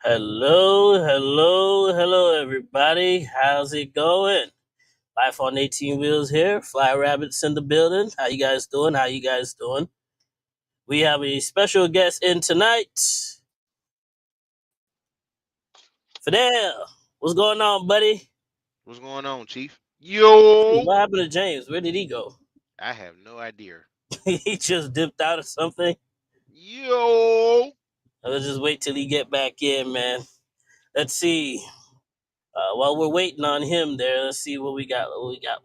Hello, hello, hello, everybody. How's it going? Life on 18 Wheels here. Fly Rabbits in the building. How you guys doing? How you guys doing? We have a special guest in tonight. Fidel, what's going on, buddy? What's going on, Chief? Yo, What happened to James? Where did he go? I have no idea. He just dipped out or something? Yo, Let's just wait till he get back in, man. Let's see. While we're waiting on him there, let's see what we got. What we got.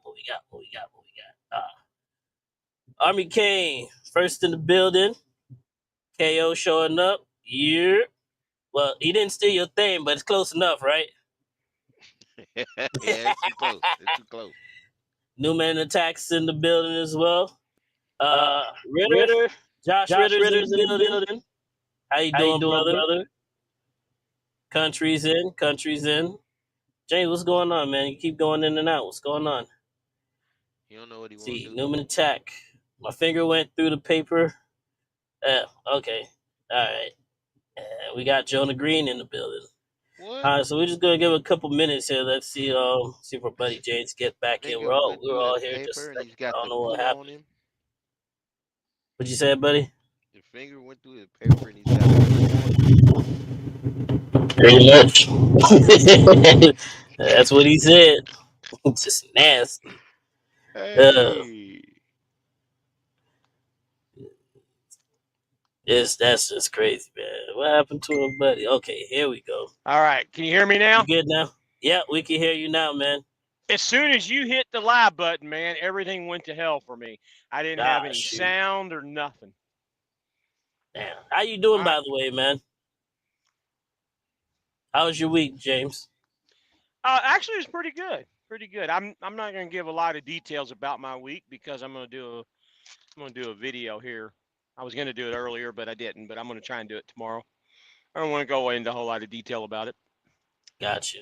Army Kane, first in the building. KO showing up. Yeah. Well, he didn't steal your thing, but it's close enough, right? yeah, it's too close. It's too close. Newman Attacks in the building as well. Uh, Ritter, Ritter, Josh Josh Ritter's in Ritter's the in the building. building. How you How you doing, doing, brother? brother? Country's in. Country's in. James, what's going on, man? You keep going in and out. What's going on? You don't know what he want See, to do. Newman Attack. My finger went through the paper. Okay. All right. We got Jonah Green in the building. What? All right, so we're just gonna give it a couple minutes here. Let's see if our buddy James get back in. Finger we're went through all the here just paper a and second. he's I got don't the know what glue on happened. him. What'd you say, buddy? The finger went through the paper and he's got the glue on him. Pretty much. That's what he said. Just nasty. Uh, Hey, that's just crazy, man. What happened to him, buddy? Okay, here we go. All right. Can you hear me You now? good now? Yeah, we can hear you now, man. As soon as you hit the live button, man, everything went to hell for me. I didn't have any Shoot. sound or nothing. Damn. How you doing, by the way, man? How was your week, James? Actually, it's pretty good. Pretty good. I'm not going to give a lot of details about my week because I'm going to do a video here. I was going to do it earlier, but I didn't. But I'm going to try and do it tomorrow. I don't want to go into a whole lot of detail about it. Gotcha.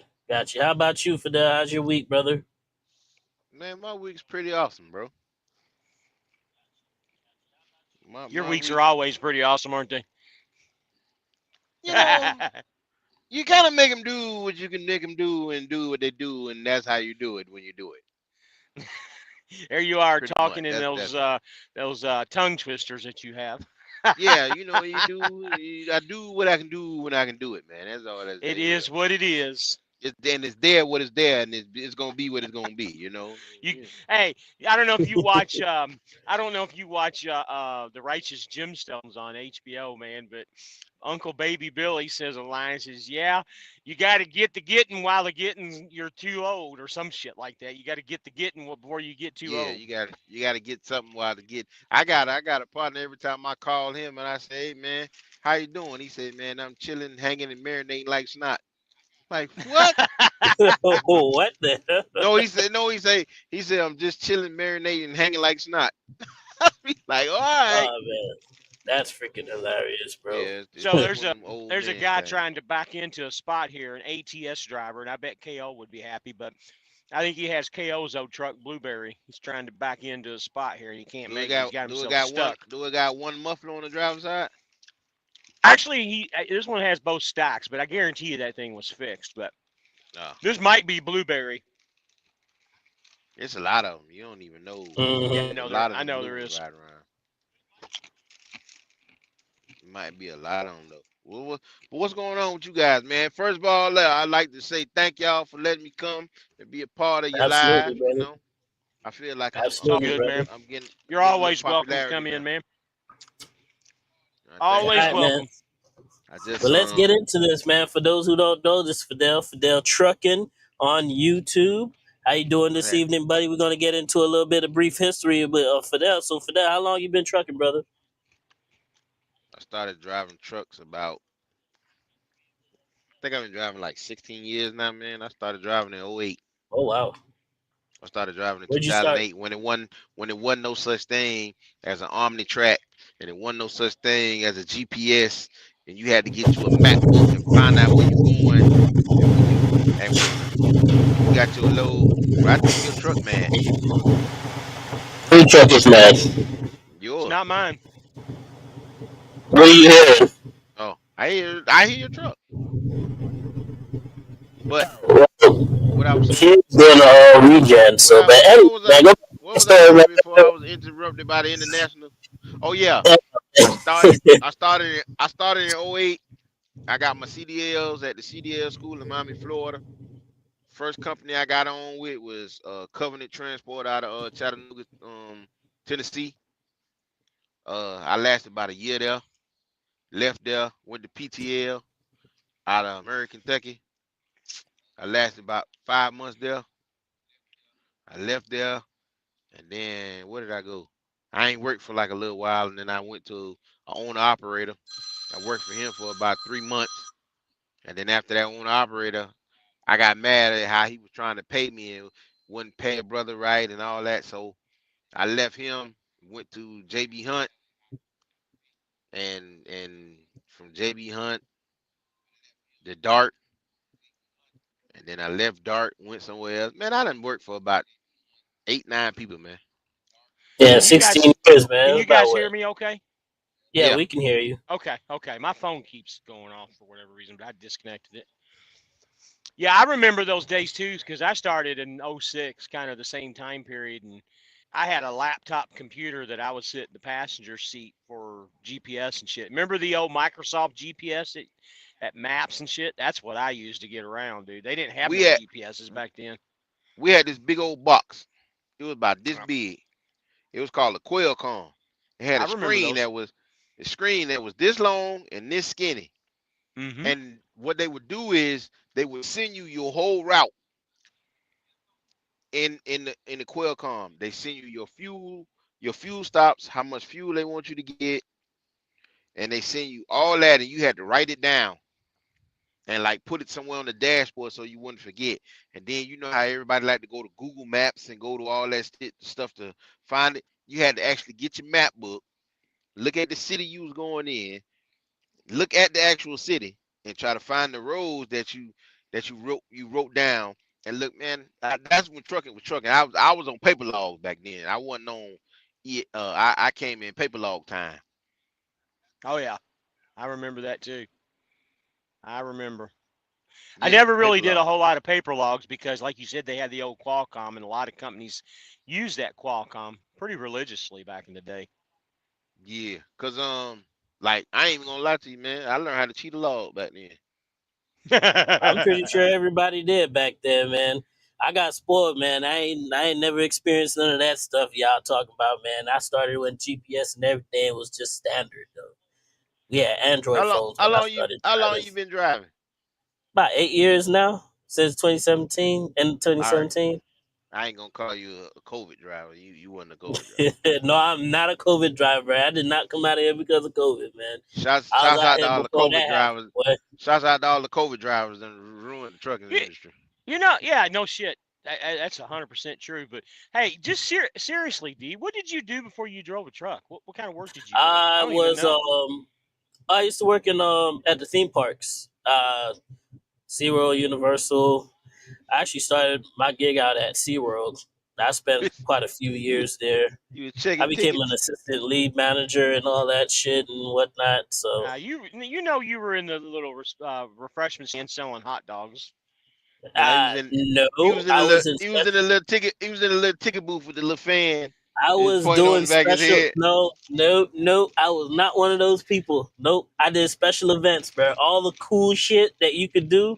How about you, Fidel? How's your week, brother? man, my week's pretty awesome, bro. Your weeks are always pretty awesome, aren't they? You know, you gotta make them do what you can make them do and do what they do, and that's how you do it when you do it. There you are Pretty talking much. in That's those tongue twisters that you have. yeah, you know, I do what I can do when I can do it, man. That's all. It is what it is. It's there what it's there, and it's gonna be what it's gonna be. You know. Hey, I don't know if you watch the Righteous Gemstones on HBO, man, but Uncle Baby Billy says a line, says, "Yeah, you got to get the getting while the getting you're too old," or some shit like that. You got to get the getting before you get too old. You got to get something while to get. I got a partner every time I call him and I say, "Hey man, how you doing?" He said, "Man, I'm chilling, hanging, and marinating like snot." Like what? What the hell? No, he said I'm just chilling, marinating, hanging like snot. Like, all right. Oh man, that's freaking hilarious, bro. Yeah, So there's a guy thing. trying to back into a spot here, an ATS driver, and I bet KO would be happy, but I think he has KO's old truck, Blueberry. He's trying to back into a spot here, and he can't make it. He's got himself stuck. Do it got one muffler on the driver's side? Actually, this one has both stacks, but I guarantee you that thing was fixed. But this might be Blueberry. It's a lot of them. You don't even know. Mm-hmm. Yeah, I know there is. Right around. It might be a lot of them though. But what's going on with you guys, man? First of all, I'd like to say thank y'all for letting me come and be a part of your live. Brother. You know, I feel like Absolutely, all good, man. I'm getting. You're always welcome to come in, man. Always welcome. But let's get into this, man. For those who don't know, this is Fidel Trucking on YouTube. How you doing this evening, buddy? We're gonna get into a little bit of brief history of Fidel. So, Fidel, how long you been trucking, brother? I started driving trucks about. I think I've been driving like 16 years now, man. I started driving in 08. Oh wow. I started driving in 2008 when it wasn't no such thing as an Omnitrack, and it wasn't no such thing as a GPS, and you had to get you a map book and find out where you're going. And when you got your load, I think your truck, man. Whose truck is mine? Yours. It's not mine. What are you hearing? Oh, I hear your truck. But what I was He's doing a regen. what So, I but anyway, what was I man, go back what to the was I story, saying man. before I was interrupted by the international? Oh yeah, I started in '08. I got my CDLs at the CDL school in Miami, Florida. First company I got on with was Covenant Transport out of Chattanooga, Tennessee. I lasted about a year there. Left there, went to PTL out of American Kentucky. I lasted about 5 months there. I left there, and then where did I go? I ain't worked for like a little while, and then I went to an owner operator. I worked for him for about 3 months, and then after that owner operator, I got mad at how he was trying to pay me and wouldn't pay a brother right and all that. So I left him, went to JB Hunt, and from JB Hunt to Dart, and then I left Dart, went somewhere else. Man, I done worked for about 8, 9 people, man. Yeah, Can you guys 16 years, man. can It was you about guys what? hear me okay? Yeah, Yeah, we can hear you. Okay. My phone keeps going off for whatever reason, but I disconnected it. Yeah, I remember those days too, because I started in '06, kind of the same time period, and I had a laptop computer that I would sit in the passenger seat for GPS and shit. Remember the old Microsoft GPS at Maps and shit? That's what I used to get around, dude. They didn't have we no had GPSs back then. we had this big old box. It was about this Uh, big. It was called a Qualcomm. It had I a remember screen those. that was this long and this skinny. Mm-hmm. And what they would do is they would send you your whole route in the Qualcomm. They send you your fuel stops, how much fuel they want you to get, and they send you all that, and you had to write it down and like put it somewhere on the dashboard so you wouldn't forget. And then you know how everybody like to go to Google Maps and go to all that stuff to find it. You had to actually get your map book, look at the city you was going in, look at the actual city, and try to find the roads that you wrote down. And look, man, that's when trucking was trucking. I was on paper logs back then. I wasn't on it. I came in paper log time. Oh yeah, I remember that too. I remember. I Yeah, never really paper did a log. whole lot of paper logs because, like you said, they had the old Qualcomm, and a lot of companies used that Qualcomm pretty religiously back in the day. Yeah, cause like I ain't even gonna lie to you, man. I learned how to cheat a log back then. I'm pretty sure everybody did back then, man. I got spoiled, man. I ain't never experienced none of that stuff y'all talking about, man. I started when GPS and everything was just standard though. We had How Android long? phones How when I long you? started How long driving. you been driving? About 8 years now, since 2017 and All right. 2017. I ain't gonna call you a COVID driver. You wasn't a COVID driver. No, I'm not a COVID driver. I did not come out of here because of COVID, man. Shouts, I was shouts out out to here all the before COVID that happened, drivers. boy. Shouts out to all the COVID drivers that ruined the trucking you, industry. yeah, no shit. That's 100% true. But hey, just seriously, D, what did you do before you drove a truck? What kind of work did you do? I I don't even was know. I used to work in at the theme parks. SeaWorld, Universal. I actually started my gig out at SeaWorld. I spent quite a few years there. You was I checking became an tickets. assistant lead manager and all that shit and whatnot. So You were in the little refreshment stand selling hot dogs. No, he was in. no, He was in a I little. was in He was in a special. little ticket. He was in a little ticket booth with the little fan I and was pointing on doing the back of his special. head. No, no, no. I was not one of those people. Nope. I did special events, bro. All the cool shit that you could do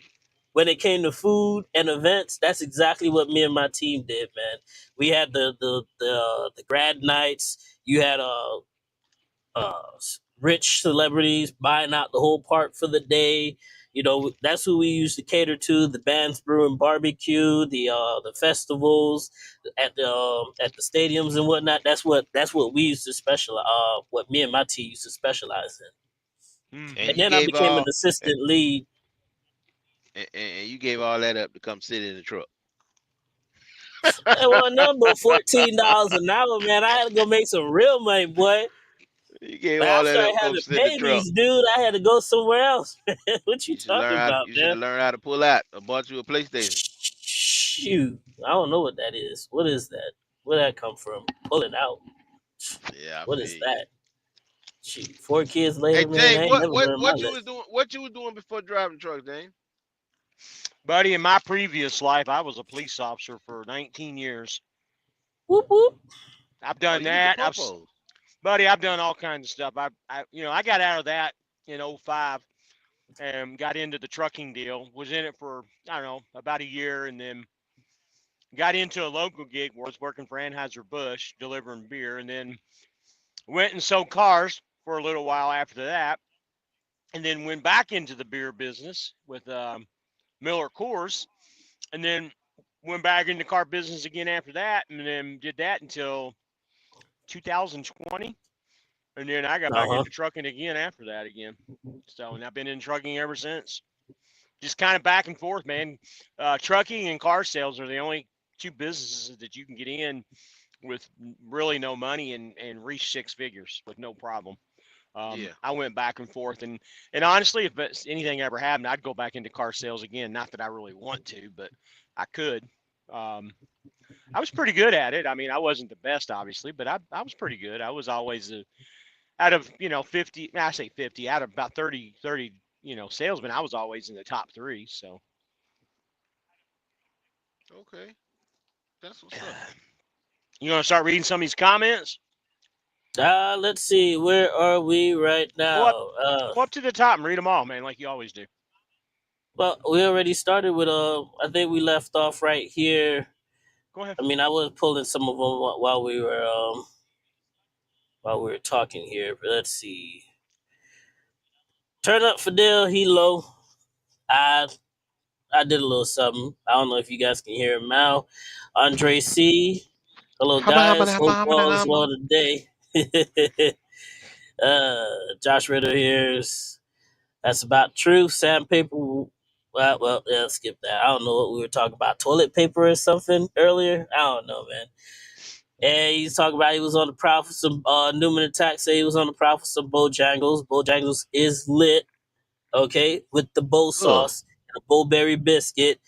when it came to food and events. That's exactly what me and my team did, man. We had the grad nights. You had uh, rich celebrities buying out the whole park for the day. You know, that's who we used to cater to. The Bands Brew and Barbecue, the festivals at the stadiums and whatnot. That's what we used to specialize. What me and my team used to specialize in. And And Mm-hmm. you then I gave became an all. assistant lead. And you gave all that up to come sit in the truck. It wasn't nothing but $14 an hour, man. I had to go make some real money, boy. You gave When I all that started up to come having sit in the truck. babies, dude, I had to go somewhere else. What you You should talking learn how. about, You should man? have learned how to pull out. I bought you a PlayStation. Shoot, I don't know what that is. What is that? Where did that come from? Pull it out. Yeah, I What feel is you. that? Shoot, 4 kids Hey later, man. I James, ain't what never what learned my what you was lesson. doing? What you was doing before driving trucks, James? Buddy, in my previous life, I was a police officer for 19 years. Whoop whoop. I've done you get that. the popos. Buddy, I've done all kinds of stuff. I got out of that in 05 and got into the trucking deal. Was in it for, I don't know, about a year, and then got into a local gig where I was working for Anheuser-Busch delivering beer, and then went and sold cars for a little while after that, and then went back into the beer business with Miller Coors, and then went back into car business again after that, and then did that until 2020. And then I got back into trucking again after that again. So, and I've been in trucking ever since. Just kind of back and forth, man. Trucking and car sales are the only two businesses that you can get in with really no money and reach six figures with no problem. I went back and forth, and honestly, if anything ever happened, I'd go back into car sales again. Not that I really want to, but I could. I was pretty good at it. I mean, I wasn't the best, obviously, but I was pretty good. I was always out of 50. I say 50 out of about 30 salesmen. I was always in the top 3. So. Okay, that's what's up. You gonna start reading some of these comments? Let's see. Where are we right now? Go up to the top and read them all, man, like you always do. Well, we already started with I think we left off right here. Go ahead. I mean, I was pulling some of them while we were talking here. But let's see. Turn up Fidel, he low. I did a little something. I don't know if you guys can hear him now. Andre C. Hello guys. Hope all is well today. Josh Ritter here's that's about true. Sandpaper. Well, yeah, skip that. I don't know what we were talking about. Toilet paper or something earlier. I don't know, man. And he's talking about he was on the prowl for some Newman Attack say he was on the prowl for some Bojangles. Bojangles is lit, okay, with the bow sauce and a bowberry biscuit.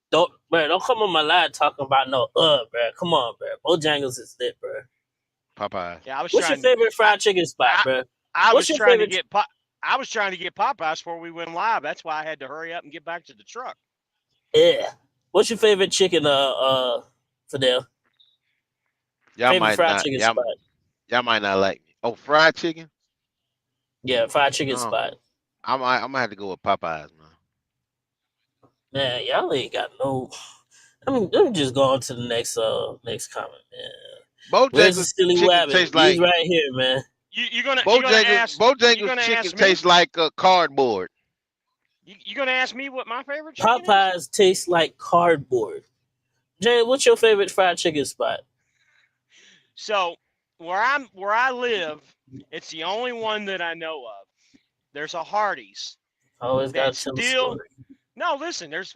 Don't come on my live talking about no bro. Come on, bro. Bojangles is lit, bro. Popeye. Yeah, what's your favorite fried chicken spot, bro? I was trying to get Popeyes before we went live. That's why I had to hurry up and get back to the truck. Yeah. What's your favorite chicken, Fidel? Y'all might not like me. Oh, fried chicken? Yeah, fried chicken spot. I'm gonna have to go with Popeyes, man. Man, y'all ain't got no. Let me just go on to the next comment, man. Where's the silly rabbit? He's right here, man. You're gonna ask Bojangles chicken tastes like cardboard. You gonna ask me what my favorite chicken Popeyes tastes like cardboard. Jay, what's your favorite fried chicken spot? So where I live, it's the only one that I know of. There's a Hardee's. Always got to tell a story. No, listen, there's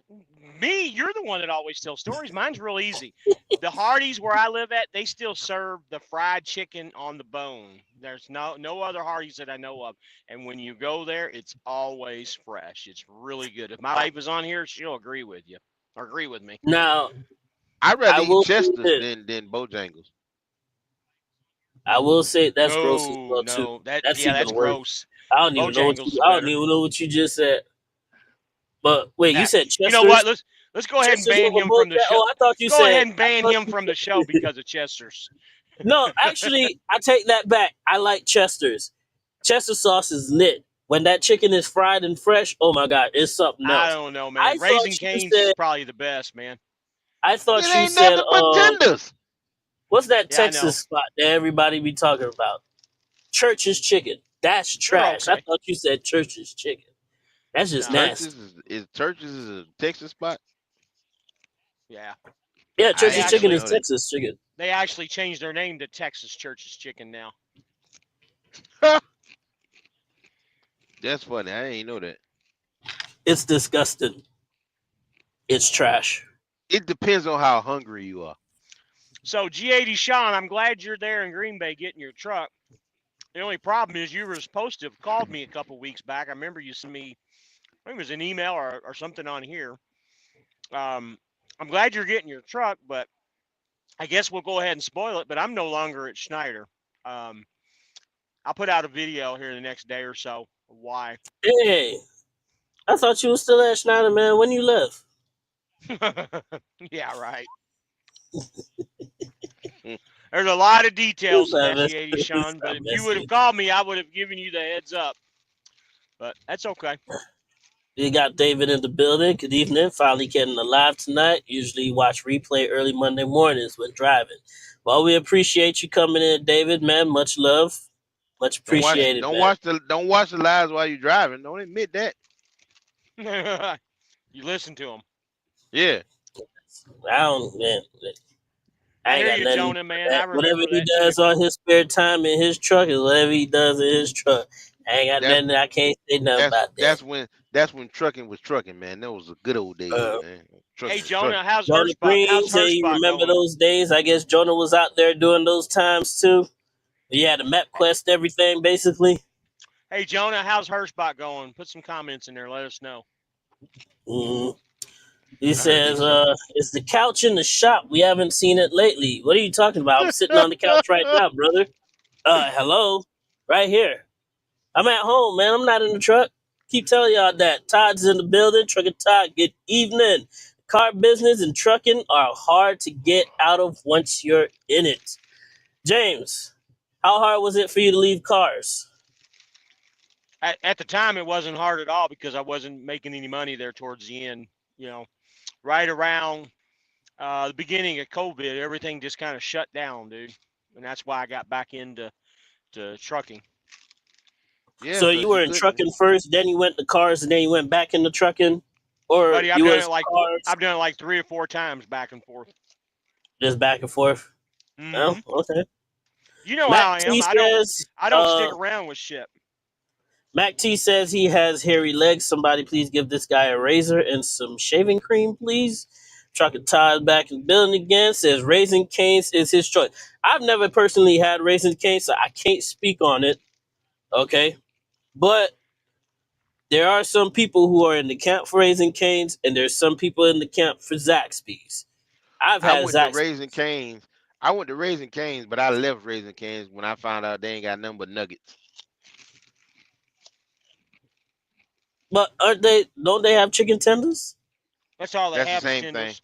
me. You're the one that always tells stories. Mine's real easy. The Hardee's where I live at, they still serve the fried chicken on the bone. There's no other Hardee's that I know of. And when you go there, it's always fresh. It's really good. If my wife is on here, she'll agree with you or agree with me. Now, I'd rather eat Chester's than Bojangles. I will say that's gross as well too. That's gross. I don't even know what you just said. But wait, you said Chester's? You know what? Let's go ahead and ban him from the show. Oh, I thought you said. Go ahead and ban him from the show because of Chester's. No, actually, I take that back. I like Chester's. Chester sauce is lit. When that chicken is fried and fresh, oh my God, it's something else. I don't know, man. Raising Cane's is probably the best, man. I thought you said, what's that Texas spot that everybody be talking about? Church's Chicken. That's trash. Okay. I thought you said Church's Chicken. That's just nasty. Church's is a Texas spot? Yeah. Yeah, Church's Chicken is Texas chicken. They actually changed their name to Texas Church's Chicken now. That's funny. I didn't know that. It's disgusting. It's trash. It depends on how hungry you are. So, G80 Sean, I'm glad you're there in Green Bay getting your truck. The only problem is you were supposed to have called me a couple weeks back. I remember you sent me, I think it was an email or something on here. I'm glad you're getting your truck, but I guess we'll go ahead and spoil it. But I'm no longer at Schneider. I'll put out a video here the next day or so. Why? Hey, I thought you were still at Schneider, man. When you left? Yeah, right. There's a lot of details to Stop that messing, G80, Sean, but stop if you would have messing. called me, I would have given you the heads up. But that's okay. We got David in the building. Good evening. Finally getting alive tonight. Usually watch replay early Monday mornings when driving. Well, we appreciate you coming in, David, man. Much love. Much Don't watch appreciated, don't man. watch the don't watch the lives while you're driving. Don't admit that. You listen to them. Yeah. I don't, man. I I ain't hear got you, nothing Jonah, for man. I that. Whatever remember he that too. does on his spare time in his truck is whatever he does in his truck. I ain't got That's nothing. I can't say nothing that's about that. that's when trucking was trucking, man. That was the good old days, Uh, man. Hey, Trucking was Jonah, trucking. how's Jonah Hurstbot? Green How's say you Hurstbot remember going? those days. I guess Jonah was out there doing those times too. He had a map quest, everything basically. Hey, Jonah, how's Hurstbot going? Put some comments in there. Let us know. Mm. He I heard says, these some. "Is the couch in the shop? We haven't seen it lately. What are you talking about? I'm sitting on the couch right now, brother. Hello, right here. I'm at home, man. I'm not in the truck. Keep telling y'all that. Todd's in the building. Trucker Todd, good evening. Car business and trucking are hard to get out of once you're in it. James, how hard was it for you to leave cars? At the time, it wasn't hard at all because I wasn't making any money there towards the end. You know, right around the beginning of COVID, everything just kind of shut down, dude. And that's why I got back into trucking. Yeah, So you cause you were in couldn't. trucking first, then you went to cars, and then you went back into trucking? Or Buddy, you was cars, I've done it like 3 or 4 times back and forth. just back and forth? Oh, Hmm. okay. You know Mac how I am. T says, I don't stick around with shit. Mac T says he has hairy legs. Somebody please give this guy a razor and some shaving cream, please. Trucker Todd back in the building again. Says Raising Cane's is his choice. I've never personally had Raising Cane's, so I can't speak on it. Okay. But there are some people who are in the camp for Raising Cane's, and there's some people in the camp for Zaxby's. I've I had went to Zaxby's. Raising Cane's. I went to Raising Cane's, but I left Raising Cane's when I found out they ain't got nothing but nuggets. But don't they have chicken tenders? That's all they That's the have is same thing. tenders.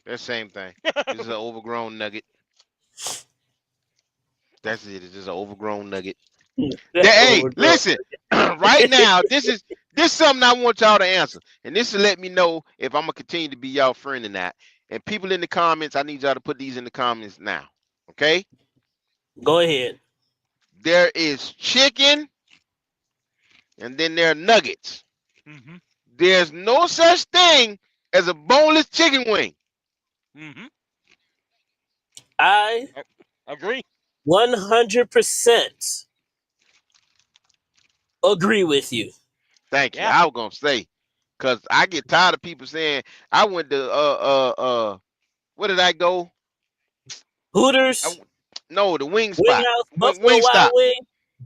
That's the same thing. This is an overgrown nugget. That's it. It's just an overgrown nugget. Hey, listen. Right now, this something I want y'all to answer, and this will let me know if I'm gonna continue to be y'all friend or not. And people in the comments, I need y'all to put these in the comments now. Okay? Go ahead. There is chicken, and then there are nuggets. Hmm. There's no such thing as a boneless chicken wing. Hmm. I Agree. 100% agree with you. Thank you. Yeah. I was gonna say, cause I get tired of people saying I went to where did I go? Hooters, No, the wing Wing spot. House, Buffalo Wing Wild stop. Wing,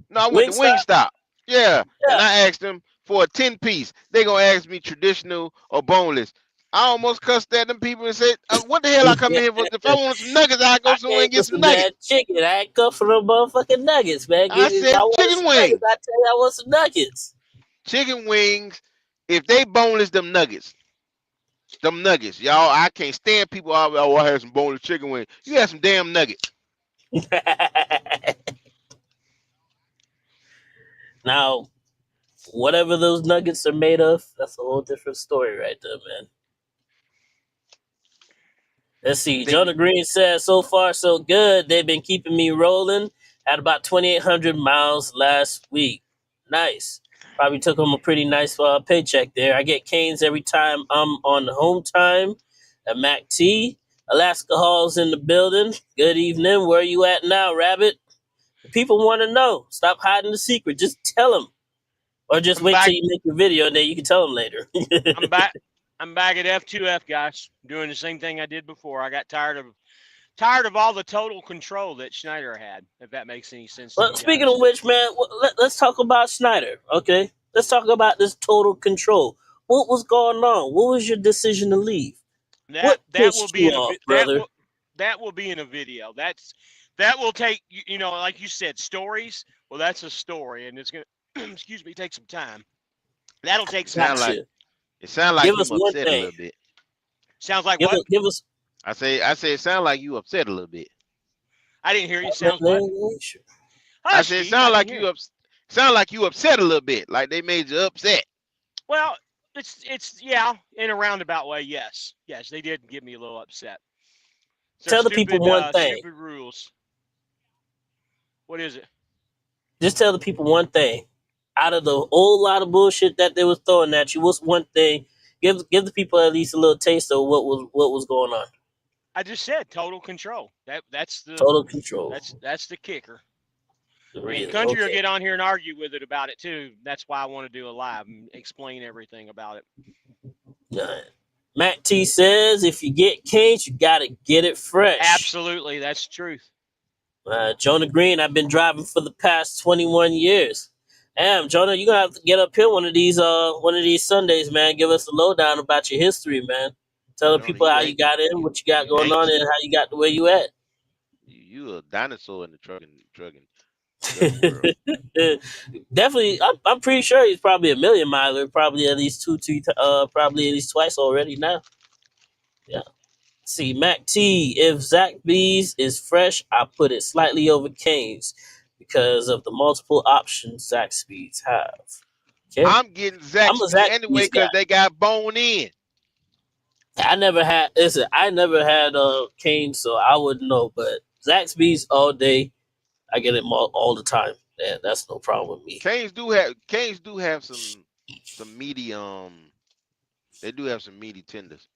No, I went to Wingstop. Wingstop. Yeah. And Yeah. I asked them for a 10-piece. They gonna ask me traditional or boneless. I almost cussed at them people and said, what the hell I come in here for? If I want some nuggets, I go I somewhere came and for get some some damn nuggets. chicken. I ain't come for no motherfucking nuggets, man. I If I said wanted chicken some nuggets, wings. I tell you I want some nuggets. Chicken wings. If they boneless, them nuggets. Them nuggets. Y'all, I can't stand people out there, oh, I had some boneless chicken wings. You had some damn nuggets. Now, whatever those nuggets are made of, that's a whole different story right there, man. Let's see. They Jonah Green says, so far so good. They've been keeping me rolling at about 2,800 miles last week. Nice. Probably took him a pretty nice paycheck there. I get canes every time I'm on home time at Mac T. Alaska Hall's in the building. Good evening. Where are you at now, Rabbit? The people want to know. Stop hiding the secret. Just tell them. Or just I'm wait till back. you make your video and then you can tell them later. I'm back. I'm back at F2F, guys, doing the same thing I did before. I got tired of all the total control that Schneider had. If that makes any sense to Well, you speaking guys. of which, man, let's talk about Schneider, okay? Let's talk about this total control. What was going on? What was your decision to leave? That What that will pissed be you in a off, brother? that will be in a video. That will take like you said, stories. Well, that's a story, and it's gonna excuse me, take some time. That'll take it some sound time. like Gotcha. it sound like Give you us one upset a thing. little bit. Sounds like Give what? us, give us. I say it sounds like you upset a little bit. I didn't hear you. Sounds what? I Hush, said it Keith. I sound didn't like hear. sound like you upset a little bit, like they made you upset. Well, it's yeah, in a roundabout way. Yes, they did get me a little upset. So Tell the people one thing. stupid rules. What is it? Just tell the people one thing. Out of the whole lot of bullshit that they was throwing at you, what's one thing? Give the people at least a little taste of what was going on. I just said total control. That's the Total control. that's the kicker. Really? And country will Okay. get on here and argue with it about it too. That's why I want to do a live and explain everything about it. Matt T says, if you get canes, you gotta get it fresh. Absolutely, that's the truth. Jonah Green, I've been driving for the past 21 years. Damn, Jonah, you're gonna have to get up here one of these Sundays, man. Give us a lowdown about your history, man. Tell the Jonah, people how you got in, what you got going on, and how you got to where you at. You a dinosaur in the trucking world. Definitely, I'm pretty sure he's probably a million miler, probably at least probably at least twice already now. Yeah. See, Mac T, if Zaxby's is fresh, I put it slightly over Cane's because of the multiple options Zaxby's have. Okay. I'm getting Zaxby's anyway because they got bone in. I never had Cane's, so I wouldn't know, but Zaxby's all day. I get it all the time. Yeah, that's no problem with me. Cane's do have some meaty they do have some meaty tenders.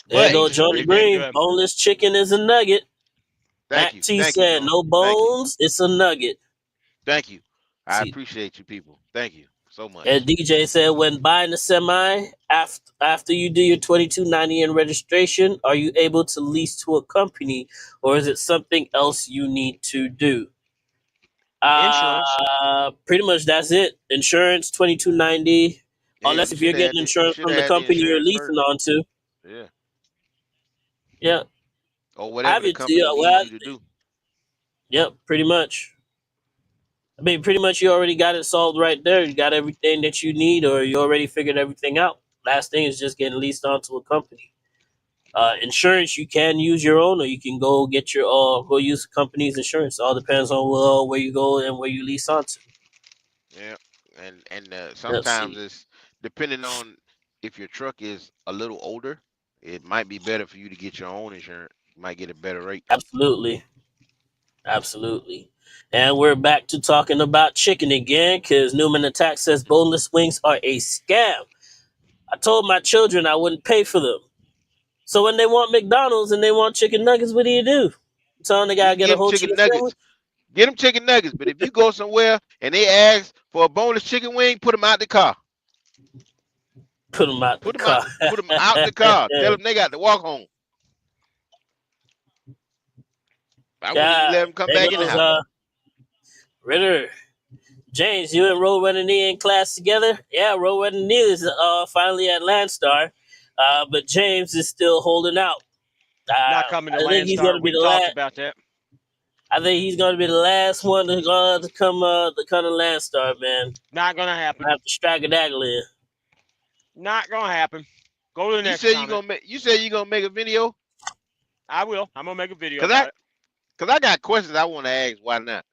There go Jonah Green. Boneless chicken is a nugget. Thank you. T said no bones, it's a nugget. Thank you. I appreciate you people. Thank you so much. And DJ said when buying a semi, after you do your $22.90 in registration, are you able to lease to a company, or is it something else you need to do? Insurance. Pretty much that's it. Insurance, $22.90. Yeah, unless if you're getting insurance from the company you're leasing onto. Yeah. Yeah. Or whatever the company needs you to do. Yep, pretty much. I mean, pretty much you already got it solved right there. You got everything that you need, or you already figured everything out. Last thing is just getting leased onto a company. Insurance, you can use your own, or you can go get go use the company's insurance. All depends on where you go and where you lease onto. Yeah, and sometimes it's depending on if your truck is a little older, it might be better for you to get your own insurance. You might get a better rate. Absolutely. And we're back to talking about chicken again, because Newman Attack says boneless wings are a scam. I told my children I wouldn't pay for them. So when they want McDonald's and they want chicken nuggets, what do? You tell them they gotta get a whole chicken nuggets. Get them chicken nuggets. But if you go somewhere and they ask for a boneless chicken wing, put them out the car. Put them out the car. Put them out the car. Tell them they got to walk home. I wouldn't even let them come back in the house. Ritter, James, you and Roadrunner Knee in class together? Yeah, Roadrunner Knee is finally at Landstar, but James is still holding out. Not coming to Landstar. We talked about that. I think he's going to be the last one to come to Landstar, man. Not going to happen. I have to strike a dagger in. Not going to happen. Go to the next. You said you're gonna make a video. I will. I'm gonna make a video. Because I got questions I want to ask. Why not?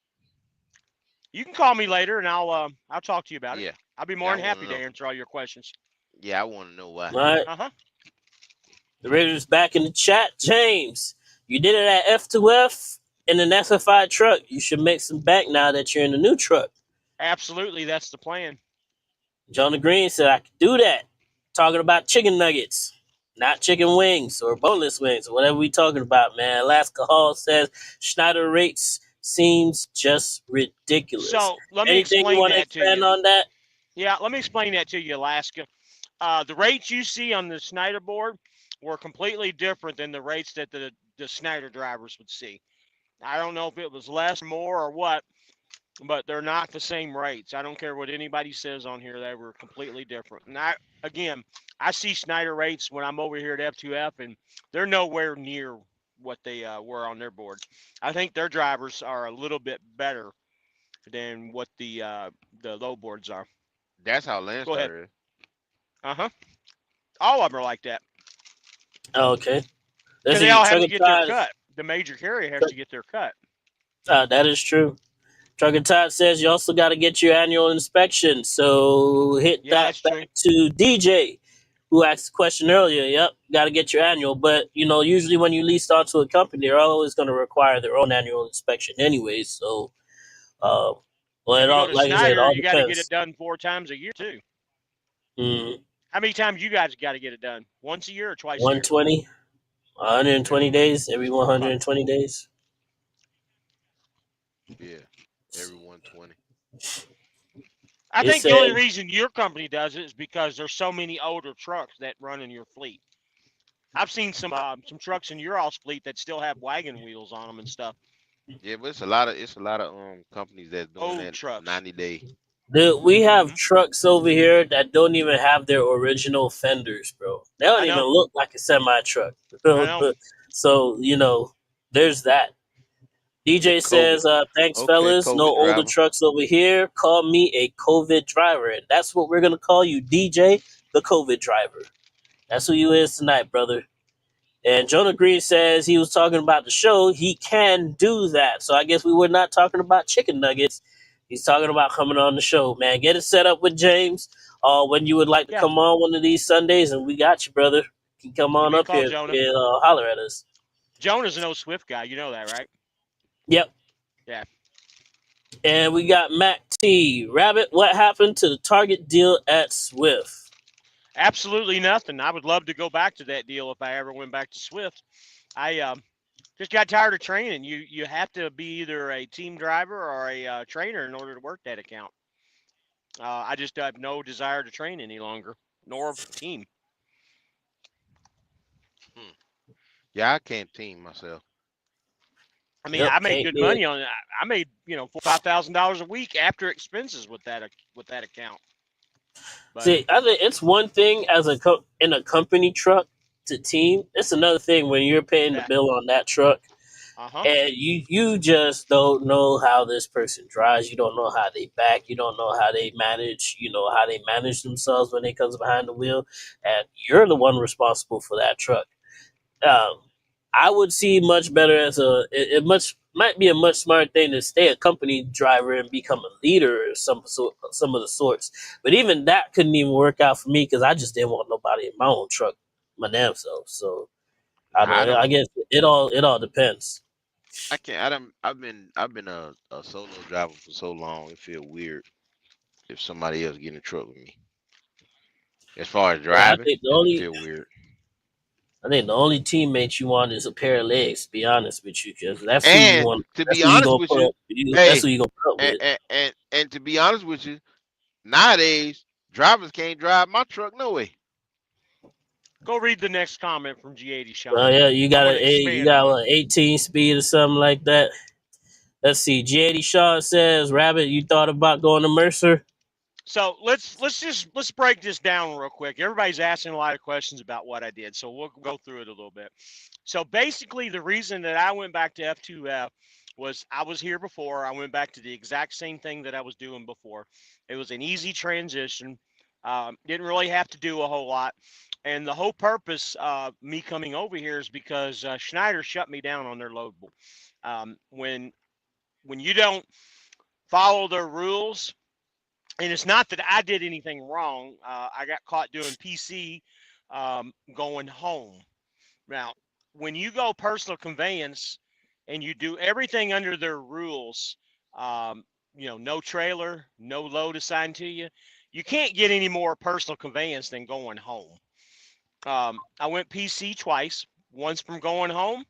You can call me later, and I'll talk to you about it. Yeah. I'll be more than happy to answer all your questions. Yeah, I want to know why. All right. The Raiders back in the chat. James, you did it at F2F in an SFI truck. You should make some bank now that you're in a new truck. Absolutely, that's the plan. Jonah Green said I could do that. Talking about chicken nuggets, not chicken wings or boneless wings or whatever we talking about, man. Alaska Hall says Schneider rates seems just ridiculous. So let me explain that to you. On that? Yeah, let me explain that to you, Alaska. The rates you see on the Schneider board were completely different than the rates that the Schneider drivers would see. I don't know if it was less, more, or what, but they're not the same rates. I don't care what anybody says on here. They were completely different. And I see Schneider rates when I'm over here at F2F, and they're nowhere near what they were on their board. I think their drivers are a little bit better than what the low boards are. That's how Landstar is. All of them are like that. Oh, okay. Because they all have to get their cut. The major carrier has to get their cut. That is true. Trucker Todd says you also got to get your annual inspection. So hit that back to DJ, who asked the question earlier. Yep, got to get your annual. But, usually when you lease onto a company, they're always going to require their own annual inspection anyways. So, well, it all, like Schneider, I said, it all you got to get it done 4 times a year, too. Mm. How many times you guys got to get it done? Once a year or twice 120, a year? 120 days, every 120 days. Yeah, every 120. I think the only reason your company does it is because there's so many older trucks that run in your fleet. I've seen some trucks in your all's fleet that still have wagon wheels on them and stuff. Yeah, but it's a lot of companies that's doing old that trucks. 90-day. Dude, we have trucks over here that don't even have their original fenders, bro. They don't even look like a semi truck. So, there's that. DJ says, thanks, fellas. No older trucks over here. Call me a COVID driver. And that's what we're going to call you, DJ, the COVID driver. That's who you is tonight, brother. And Jonah Green says he was talking about the show. He can do that. So I guess we were not talking about chicken nuggets. He's talking about coming on the show, man. Get it set up with James when you would like to come on one of these Sundays, and we got you, brother. You can come on up here and holler at us. Jonah's an old Swift guy. You know that, right? Yep. Yeah. And we got Matt T. Rabbit, what happened to the Target deal at Swift? Absolutely nothing. I would love to go back to that deal if I ever went back to Swift. I just got tired of training. You have to be either a team driver or a trainer in order to work that account. I just have no desire to train any longer, nor team. Yeah, I can't team myself. I mean, I made good money on it. I made $4,000-$5,000 a week after expenses with that account. But, see, I think it's one thing as in a company truck to team. It's another thing when you're paying the bill on that truck, and you just don't know how this person drives. You don't know how they back. You don't know how they manage. How they manage themselves when they comes behind the wheel, and you're the one responsible for that truck. I would see much better as might be a much smarter thing to stay a company driver and become a leader or some of the sorts. But even that couldn't even work out for me because I just didn't want nobody in my own truck, my damn self. So I guess it all depends. I can't. I've been a solo driver for so long. It feels weird if somebody else get in a truck with me. As far as driving, it feel weird. I think the only teammate you want is a pair of legs. To be honest with you, because that's who you want. To be honest with you, that's who you gonna put up with. And to be honest with you, nowadays drivers can't drive my truck no way. Go read the next comment from G80 Sean. Oh yeah, you got an 18 speed or something like that. Let's see. G80 Sean says, "Rabbit, you thought about going to Mercer?" So let's break this down real quick. Everybody's asking a lot of questions about what I did, so we'll go through it a little bit. So basically, the reason that I went back to F2F was I was here before. I went back to the exact same thing that I was doing before. It was an easy transition. Didn't really have to do a whole lot. And the whole purpose of me coming over here is because Schneider shut me down on their loadable. When you don't follow their rules, and it's not that I did anything wrong. I got caught doing PC going home. Now, when you go personal conveyance and you do everything under their rules, no trailer, no load assigned to you, you can't get any more personal conveyance than going home. I went PC twice, once from going home,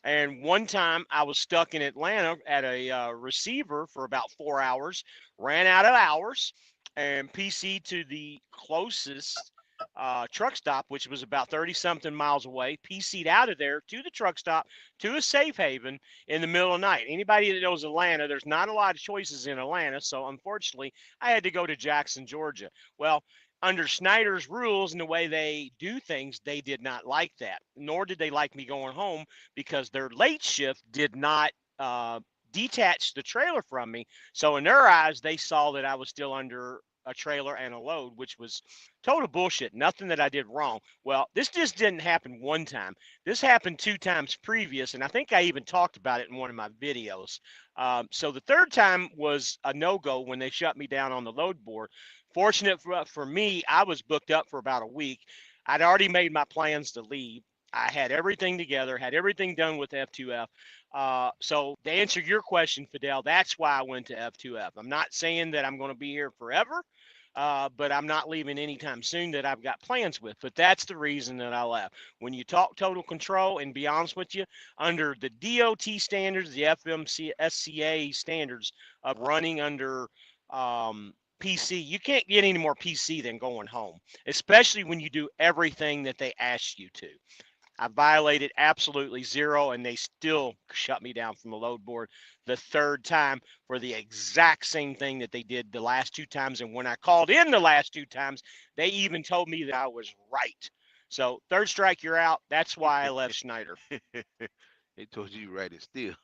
and one time I was stuck in Atlanta at a receiver for about 4 hours, ran out of hours, and PC to the closest truck stop, which was about 30-something miles away, PC'd out of there to the truck stop to a safe haven in the middle of the night. Anybody that knows Atlanta, there's not a lot of choices in Atlanta, so unfortunately, I had to go to Jackson, Georgia. Well, under Schneider's rules and the way they do things, they did not like that, nor did they like me going home because their late shift did not detach the trailer from me. So in their eyes, they saw that I was still under a trailer and a load, which was total bullshit. Nothing that I did wrong. Well, this just didn't happen one time. This happened 2 times previous, and I think I even talked about it in one of my videos. So the third time was a no-go when they shut me down on the load board. Fortunate for me, I was booked up for about a week. I'd already made my plans to leave. I had everything together, had everything done with F2F. So to answer your question, Fidel, that's why I went to F2F. I'm not saying that I'm going to be here forever, but I'm not leaving anytime soon that I've got plans with. But that's the reason that I left. When you talk total control, and be honest with you, under the DOT standards, the FMCSA standards of running under PC, you can't get any more PC than going home, especially when you do everything that they ask you to. I violated absolutely zero, and they still shut me down from the load board the third time for the exact same thing that they did the last 2 times. And when I called in the last 2 times, they even told me that I was right. So third strike, you're out. That's why I left Schneider. They told you right. It's still,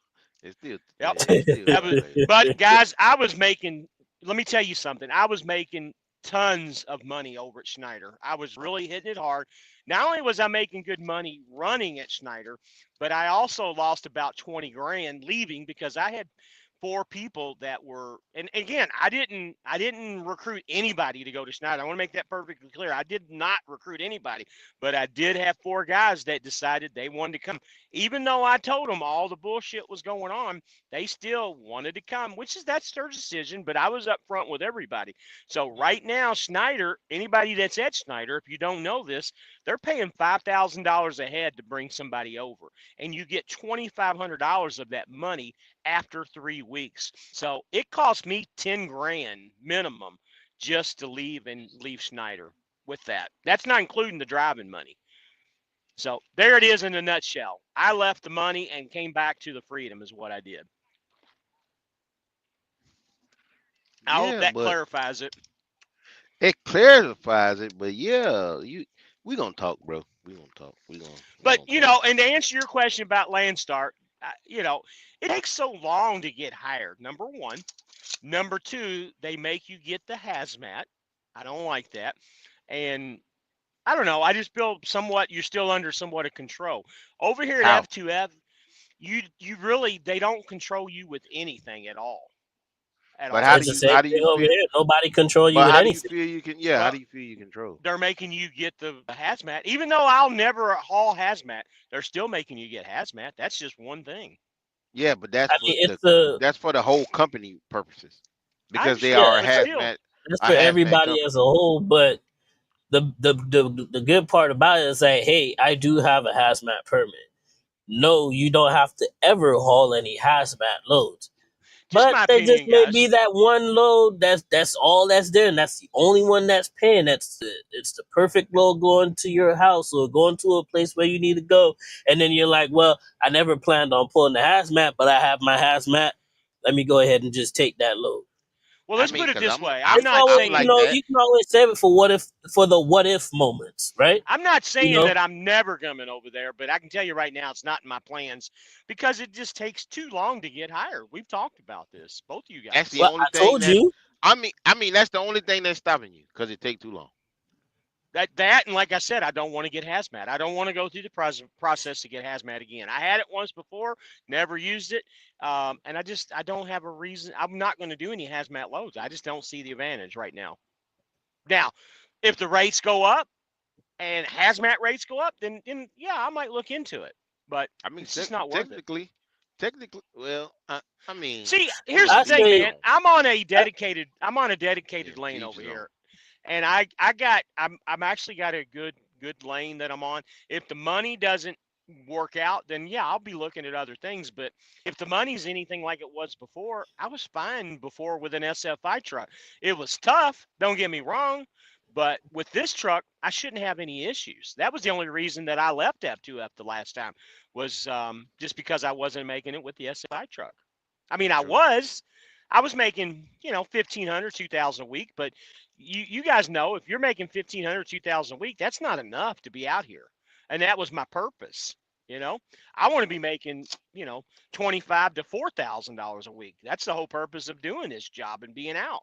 Yep. it's still But guys, I was making. Let me tell you something. I was making tons of money over at Schneider. I was really hitting it hard. Not only was I making good money running at Schneider, but I also lost about 20 grand leaving because I had 4 people that were, and again, I didn't recruit anybody to go to Schneider. I want to make that perfectly clear. I did not recruit anybody, but I did have 4 guys that decided they wanted to come. Even though I told them all the bullshit was going on, they still wanted to come, that's their decision, but I was up front with everybody. So right now, Schneider, anybody that's at Schneider, if you don't know this, they're paying $5,000 a head to bring somebody over, and you get $2,500 of that money after 3 weeks. So it cost me 10 grand minimum just to leave Schneider with that. That's not including the driving money. So there it is in a nutshell. I left the money and came back to the freedom is what I did. I hope that clarifies it. It clarifies it, but yeah, we gonna talk, bro. We gonna talk. But you know, and to answer your question about Landstar, you know, it takes so long to get hired. Number one, number two, they make you get the hazmat. I don't like that, and I don't know. I just feel you're still under somewhat of control over here at F2F. You really they don't control you with anything at all. But how do you feel? Here. Nobody control you with how anything. Do you feel you can? Yeah, how do you feel you control? They're making you get the hazmat, even though I'll never haul hazmat. They're still making you get hazmat. That's just one thing. Yeah, but that's that's for the whole company purposes because they are a hazmat. That's for everybody as a whole. But the good part about it is that, hey, I do have a hazmat permit. No, you don't have to ever haul any hazmat loads. But there just may be that one load that's all that's there, and that's the only one that's paying. It's the perfect load going to your house or going to a place where you need to go. And then you're like, well, I never planned on pulling the hazmat, but I have my hazmat. Let me go ahead and just take that load. Well, let's put it this way. I'm not saying you can always save it for the what if moments, right? I'm not saying that I'm never coming over there, but I can tell you right now, it's not in my plans because it just takes too long to get hired. We've talked about this, both of you guys. That's the only thing. I told you. I mean, that's the only thing that's stopping you because it takes too long. That and like I said, I don't want to get hazmat. I don't want to go through the process to get hazmat again. I had it once before, never used it, and I don't have a reason. I'm not going to do any hazmat loads. I just don't see the advantage right now. Now, if the rates go up and hazmat rates go up, then yeah, I might look into it. But I mean, it's just not worth it. Technically, well, I mean, see, here's the thing, man. I'm on a dedicated lane over here. And I'm actually got a good lane that I'm on. If the money doesn't work out, then yeah, I'll be looking at other things. But if the money's anything like it was before, I was fine before with an SFI truck. It was tough, don't get me wrong, but with this truck, I shouldn't have any issues. That was the only reason that I left F2F the last time was just because I wasn't making it with the SFI truck. I mean, I was making, $1,500, $2,000 a week, but you guys know if you're making $1,500, $2,000 a week, that's not enough to be out here. And that was my purpose. I want to be making, $2,500 to $4,000 a week. That's the whole purpose of doing this job and being out.